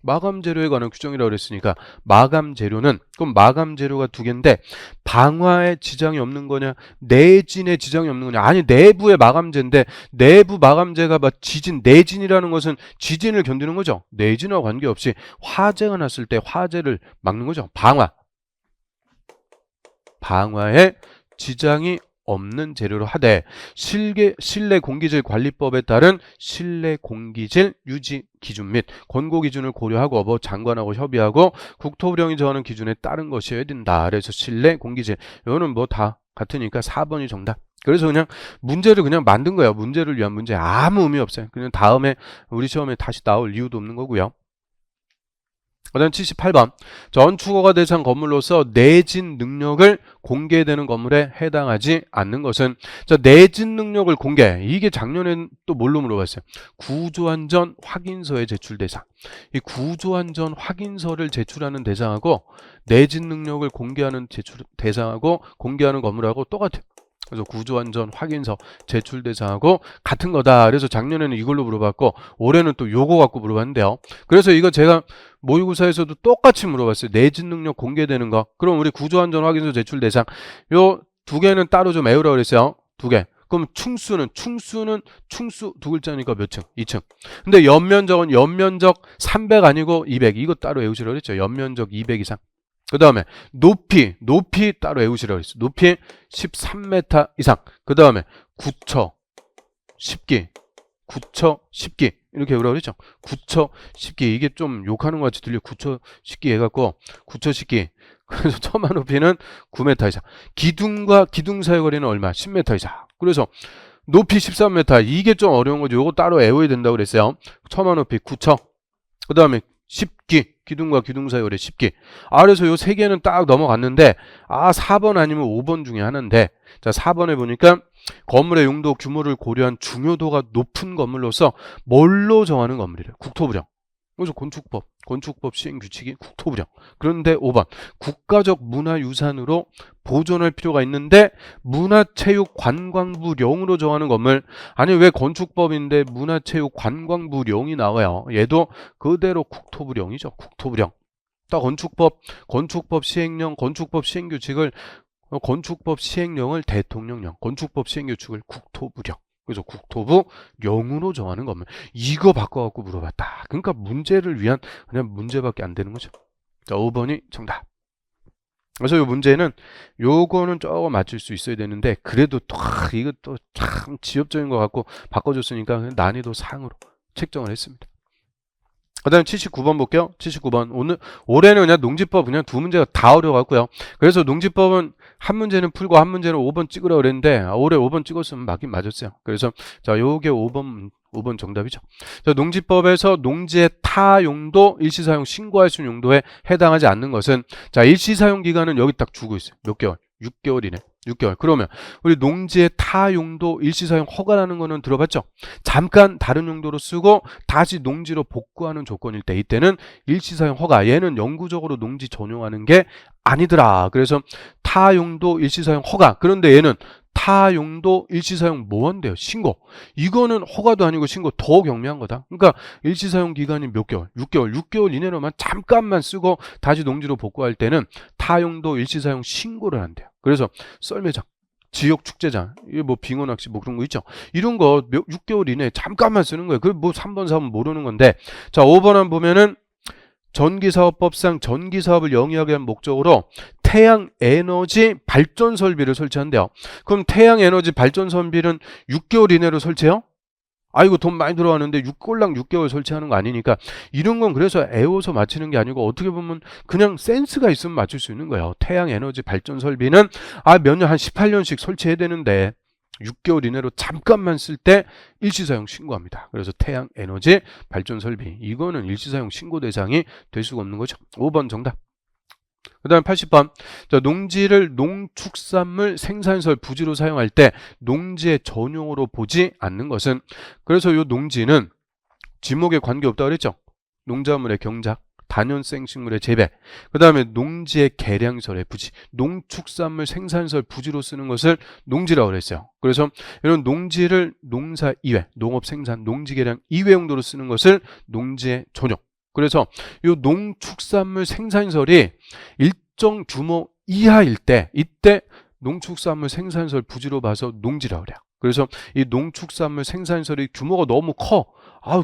마감 재료에 관한 규정이라고 그랬으니까 마감 재료는 그럼 마감 재료가 두 개인데 방화에 지장이 없는 거냐 내진에 지장이 없는 거냐 아니 내부의 마감재인데 내부 마감재가 막 지진 내진이라는 것은 지진을 견디는 거죠. 내진과 관계없이 화재가 났을 때 화재를 막는 거죠. 방화에 지장이 없는 재료로 하되 실내 공기질 관리법에 따른 실내 공기질 유지 기준 및 권고 기준을 고려하고 뭐 장관하고 협의하고 국토부령이 정하는 기준에 따른 것이어야 된다. 그래서 실내 공기질 이거는 뭐 다 같으니까 4번이 정답. 그래서 그냥 문제를 그냥 만든 거예요. 문제를 위한 문제 아무 의미 없어요. 그냥 다음에 우리 시험에 다시 나올 이유도 없는 거고요. 그 다음 78번 건축허가 대상 건물로서 내진 능력을 공개되는 건물에 해당하지 않는 것은 자 내진 능력을 공개 이게 작년엔 또 뭘로 물어봤어요? 구조안전 확인서의 제출 대상. 이 구조안전 확인서를 제출하는 대상하고 내진 능력을 공개하는 대상하고 공개하는 건물하고 똑같아요. 그래서 구조안전 확인서 제출 대상하고 같은 거다. 그래서 작년에는 이걸로 물어봤고 올해는 또 요거 갖고 물어봤는데요. 그래서 이거 제가 모의고사에서도 똑같이 물어봤어요. 내진 능력 공개되는 거. 그럼 우리 구조안전 확인서 제출 대상 요 두 개는 따로 좀 외우라고 그랬어요. 두 개. 그럼 충수는 충수 두 글자니까 몇 층? 2층. 근데 연면적은 연면적 300 아니고 200. 이거 따로 외우시라고 그랬죠. 연면적 200 이상. 그 다음에 높이 따로 외우시라고 그랬어요. 높이 13m 이상. 그 다음에 구처 10기. 구처 10기. 이렇게 외우라고 그랬죠. 구처 10기. 이게 좀 욕하는 것 같이 들려. 구처 10기 해갖고 구처 10기. 그래서 처마 높이는 9m 이상. 기둥과 기둥 사이 거리는 얼마? 10m 이상. 그래서 높이 13m. 이게 좀 어려운 거죠. 요거 따로 외워야 된다고 그랬어요. 처마 높이 9처. 그 다음에 10기. 기둥과 기둥 사이 거리 10기. 그래서 요 세 개는 딱 넘어갔는데 4번 아니면 5번 중에 하나인데 자 4번에 보니까 건물의 용도 규모를 고려한 중요도가 높은 건물로서 뭘로 정하는 건물이래요. 국토부령. 그래서 건축법 시행규칙이 국토부령. 그런데 5번 국가적 문화유산으로 보존할 필요가 있는데 문화체육관광부령으로 정하는 건물. 아니 왜 건축법인데 문화체육관광부령이 나와요. 얘도 그대로 국토부령이죠. 국토부령. 또 건축법 시행령, 건축법 시행규칙을 건축법 시행령을 대통령령, 건축법 시행규칙을 국토부령. 그래서 국토부령으로 정하는 건물. 이거 바꿔갖고 물어봤다. 그러니까 문제를 위한 그냥 문제밖에 안 되는 거죠. 자, 5번이 정답. 그래서 이 문제는 요거는 조금 맞출 수 있어야 되는데 그래도 또 이것도 참 지엽적인 것 같고 바꿔줬으니까 난이도 상으로 책정을 했습니다. 그 다음에 79번 볼게요. 79번. 올해는 그냥 농지법 그냥 두 문제가 다 어려워갖고요. 그래서 농지법은 한 문제는 풀고 한 문제는 5번 찍으라고 그랬는데 올해 5번 찍었으면 맞긴 맞았어요. 그래서 자, 요게 5번 정답이죠. 자, 농지법에서 농지의 타 용도 일시사용 신고할 수 있는 용도에 해당하지 않는 것은 자, 일시사용 기간은 여기 딱 주고 있어요. 몇 개월? 6개월이네. 6개월. 그러면 우리 농지의 타 용도 일시사용 허가라는 거는 들어봤죠? 잠깐 다른 용도로 쓰고 다시 농지로 복구하는 조건일 때 이때는 일시사용 허가. 얘는 영구적으로 농지 전용하는 게 아니더라. 그래서 타 용도 일시사용 허가. 그런데 얘는 타 용도 일시사용 뭐 한대요? 신고. 이거는 허가도 아니고 신고. 더 경미한 거다. 그러니까 일시사용 기간이 몇 개월? 6개월 이내로만 잠깐만 쓰고 다시 농지로 복구할 때는 타 용도 일시사용 신고를 한대요. 그래서 썰매장, 지역축제장, 이게 뭐 빙어낚시 뭐 그런 거 있죠. 이런 거 6개월 이내에 잠깐만 쓰는 거예요. 그 뭐 3번, 4번 모르는 건데. 자, 5번 한번 보면은 전기사업법상 전기사업을 영위하기 위한 목적으로 태양에너지 발전 설비를 설치한대요. 그럼 태양에너지 발전 설비는 6개월 이내로 설치해요? 이거 돈 많이 들어가는데 꼴랑 6개월 설치하는 거 아니니까 이런 건 그래서 애워서 맞히는 게 아니고 어떻게 보면 그냥 센스가 있으면 맞출 수 있는 거예요. 태양에너지 발전 설비는 몇 년 한 18년씩 설치해야 되는데 6개월 이내로 잠깐만 쓸 때 일시사용 신고합니다. 그래서 태양에너지 발전 설비 이거는 일시사용 신고 대상이 될 수가 없는 거죠. 5번 정답. 그 다음에 80번. 자, 농지를 농축산물 생산설 부지로 사용할 때 농지의 전용으로 보지 않는 것은 그래서 이 농지는 지목에 관계없다고 그랬죠. 농작물의 경작, 다년생 식물의 재배, 그 다음에 농지의 개량설의 부지, 농축산물 생산설 부지로 쓰는 것을 농지라고 그랬어요. 그래서 이런 농지를 농사 이외, 농업 생산, 농지 개량 이외 용도로 쓰는 것을 농지의 전용. 그래서 이 농축산물 생산설이 일정 규모 이하일 때 이때 농축산물 생산설 부지로 봐서 농지라고 그래요. 그래서 이 농축산물 생산설이 규모가 너무 커.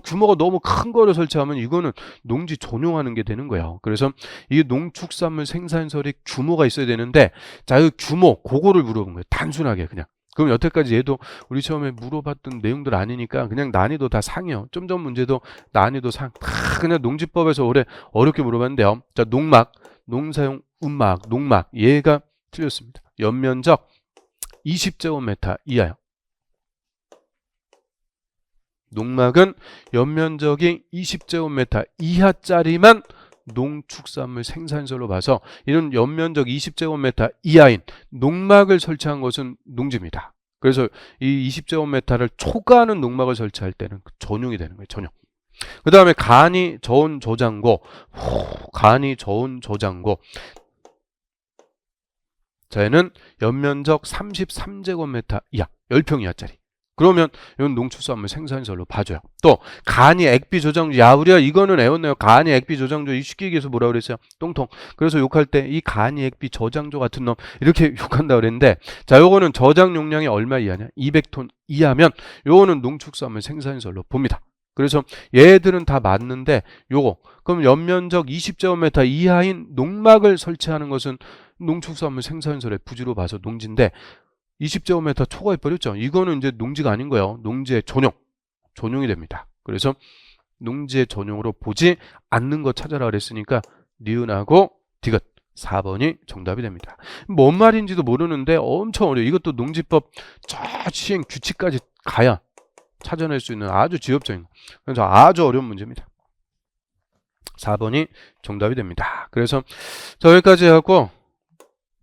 규모가 너무 큰 거를 설치하면 이거는 농지 전용하는 게 되는 거예요. 그래서 이 농축산물 생산설이 규모가 있어야 되는데 자, 이 규모 그거를 물어본 거예요. 단순하게 그냥. 그럼 여태까지 얘도 우리 처음에 물어봤던 내용들 아니니까 그냥 난이도 다 상이요. 좀 전 문제도 난이도 상. 다 그냥 농지법에서 올해 어렵게 물어봤는데요. 자, 농막, 농사용 운막, 농막 얘가 틀렸습니다. 연면적 20제곱미터 이하요. 농막은 연면적이 20제곱미터 이하짜리만 농축산물 생산설로 봐서 이런 연면적 20제곱미터 이하인 농막을 설치한 것은 농지입니다. 그래서 이 20제곱미터를 초과하는 농막을 설치할 때는 전용이 되는 거예요. 전용. 그 다음에 간이 저온 저장고. 자, 얘는 연면적 33제곱미터 이하, 10평 이하짜리. 그러면 이건 농축산물 생산설로 봐줘요. 또 간이 액비 조정주. 야, 우리가 이거는 애웠네요. 간이 액비 조정주. 이 쉽게 얘기해서 뭐라 그랬어요? 똥통. 그래서 욕할 때 이 간이 액비 저장조 같은 놈 이렇게 욕한다 그랬는데, 자, 요거는 저장 용량이 얼마 이하냐? 200톤 이하면 요거는 농축산물 생산설로 봅니다. 그래서 얘들은 다 맞는데 요거 그럼 연면적 20제곱미터 이하인 농막을 설치하는 것은 농축산물 생산설의 부지로 봐서 농지인데, 20제곱미터 초과해 버렸죠. 이거는 이제 농지가 아닌 거예요. 농지의 전용이 됩니다. 그래서 농지의 전용으로 보지 않는 거 찾아라 그랬으니까 니은하고 디귿 4번이 정답이 됩니다. 뭔 말인지도 모르는데 엄청 어려워요. 이것도 농지법 저 시행 규칙까지 가야 찾아낼 수 있는 아주 지엽적인 거. 그래서 아주 어려운 문제입니다. 4번이 정답이 됩니다. 그래서 자, 여기까지 하고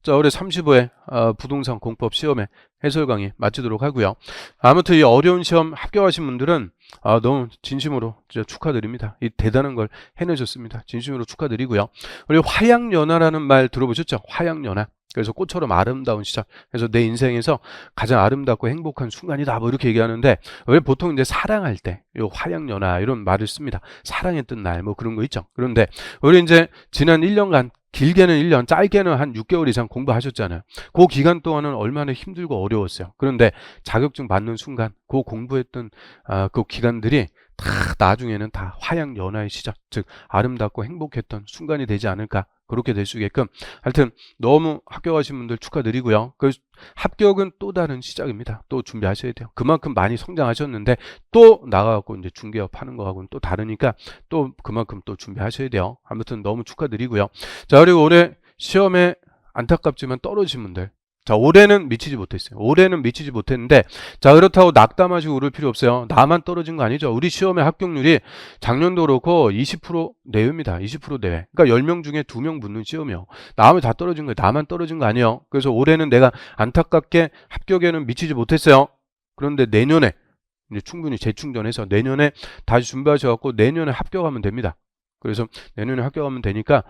자, 올해 35회 부동산 공법 시험의 해설 강의 마치도록 하고요. 아무튼 이 어려운 시험 합격하신 분들은 너무 진심으로 진짜 축하드립니다. 이 대단한 걸 해내셨습니다. 진심으로 축하드리고요. 그리고 화양연화라는 말 들어보셨죠? 화양연화. 그래서 꽃처럼 아름다운 시작. 그래서 내 인생에서 가장 아름답고 행복한 순간이다. 뭐 이렇게 얘기하는데, 왜 보통 이제 사랑할 때 요 화양연화 이런 말을 씁니다. 사랑했던 날 뭐 그런 거 있죠. 그런데 우리 이제 지난 1년간 길게는 1년, 짧게는 한 6개월 이상 공부하셨잖아요. 그 기간 동안은 얼마나 힘들고 어려웠어요. 그런데 자격증 받는 순간 그 공부했던 그 기간들이 다 나중에는 다 화양연화의 시작, 즉 아름답고 행복했던 순간이 되지 않을까, 그렇게 될 수 있게끔. 하여튼 너무 합격하신 분들 축하드리고요. 그 합격은 또 다른 시작입니다. 또 준비하셔야 돼요. 그만큼 많이 성장하셨는데 또 나가갖고 이제 중개업 하는 거하고는 또 다르니까 또 그만큼 또 준비하셔야 돼요. 아무튼 너무 축하드리고요. 자, 그리고 올해 시험에 안타깝지만 떨어진 분들, 자, 올해는 미치지 못했어요. 올해는 미치지 못했는데, 자, 그렇다고 낙담하시고 오를 필요 없어요. 나만 떨어진 거 아니죠. 우리 시험의 합격률이 작년도 그렇고 20% 내외입니다. 20% 내외. 그러니까 10명 중에 2명 붙는 시험이요. 나머지 다 떨어진 거예요. 나만 떨어진 거 아니에요. 그래서 올해는 내가 안타깝게 합격에는 미치지 못했어요. 그런데 내년에 이제 충분히 재충전해서 내년에 다시 준비하셔갖고 내년에 합격하면 됩니다. 그래서 내년에 합격하면 되니까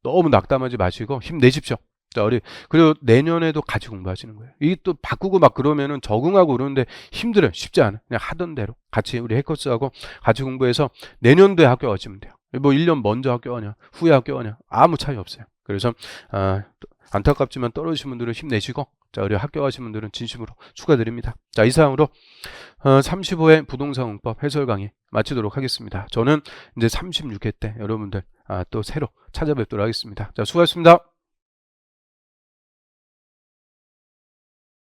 너무 낙담하지 마시고 힘내십시오. 자, 그리고 내년에도 같이 공부하시는 거예요. 이게 또 바꾸고 막 그러면은 적응하고 그러는데 힘들어요. 쉽지 않아요. 그냥 하던 대로 같이 우리 해커스하고 같이 공부해서 내년도에 합격하시면 돼요. 뭐 1년 먼저 합격하냐, 후에 합격하냐, 아무 차이 없어요. 그래서 안타깝지만 떨어지신 분들은 힘내시고, 자, 우리 합격하신 분들은 진심으로 축하드립니다. 자, 이상으로 35회 부동산 공법 해설 강의 마치도록 하겠습니다. 저는 이제 36회 때 여러분들 또 새로 찾아뵙도록 하겠습니다. 자, 수고하셨습니다.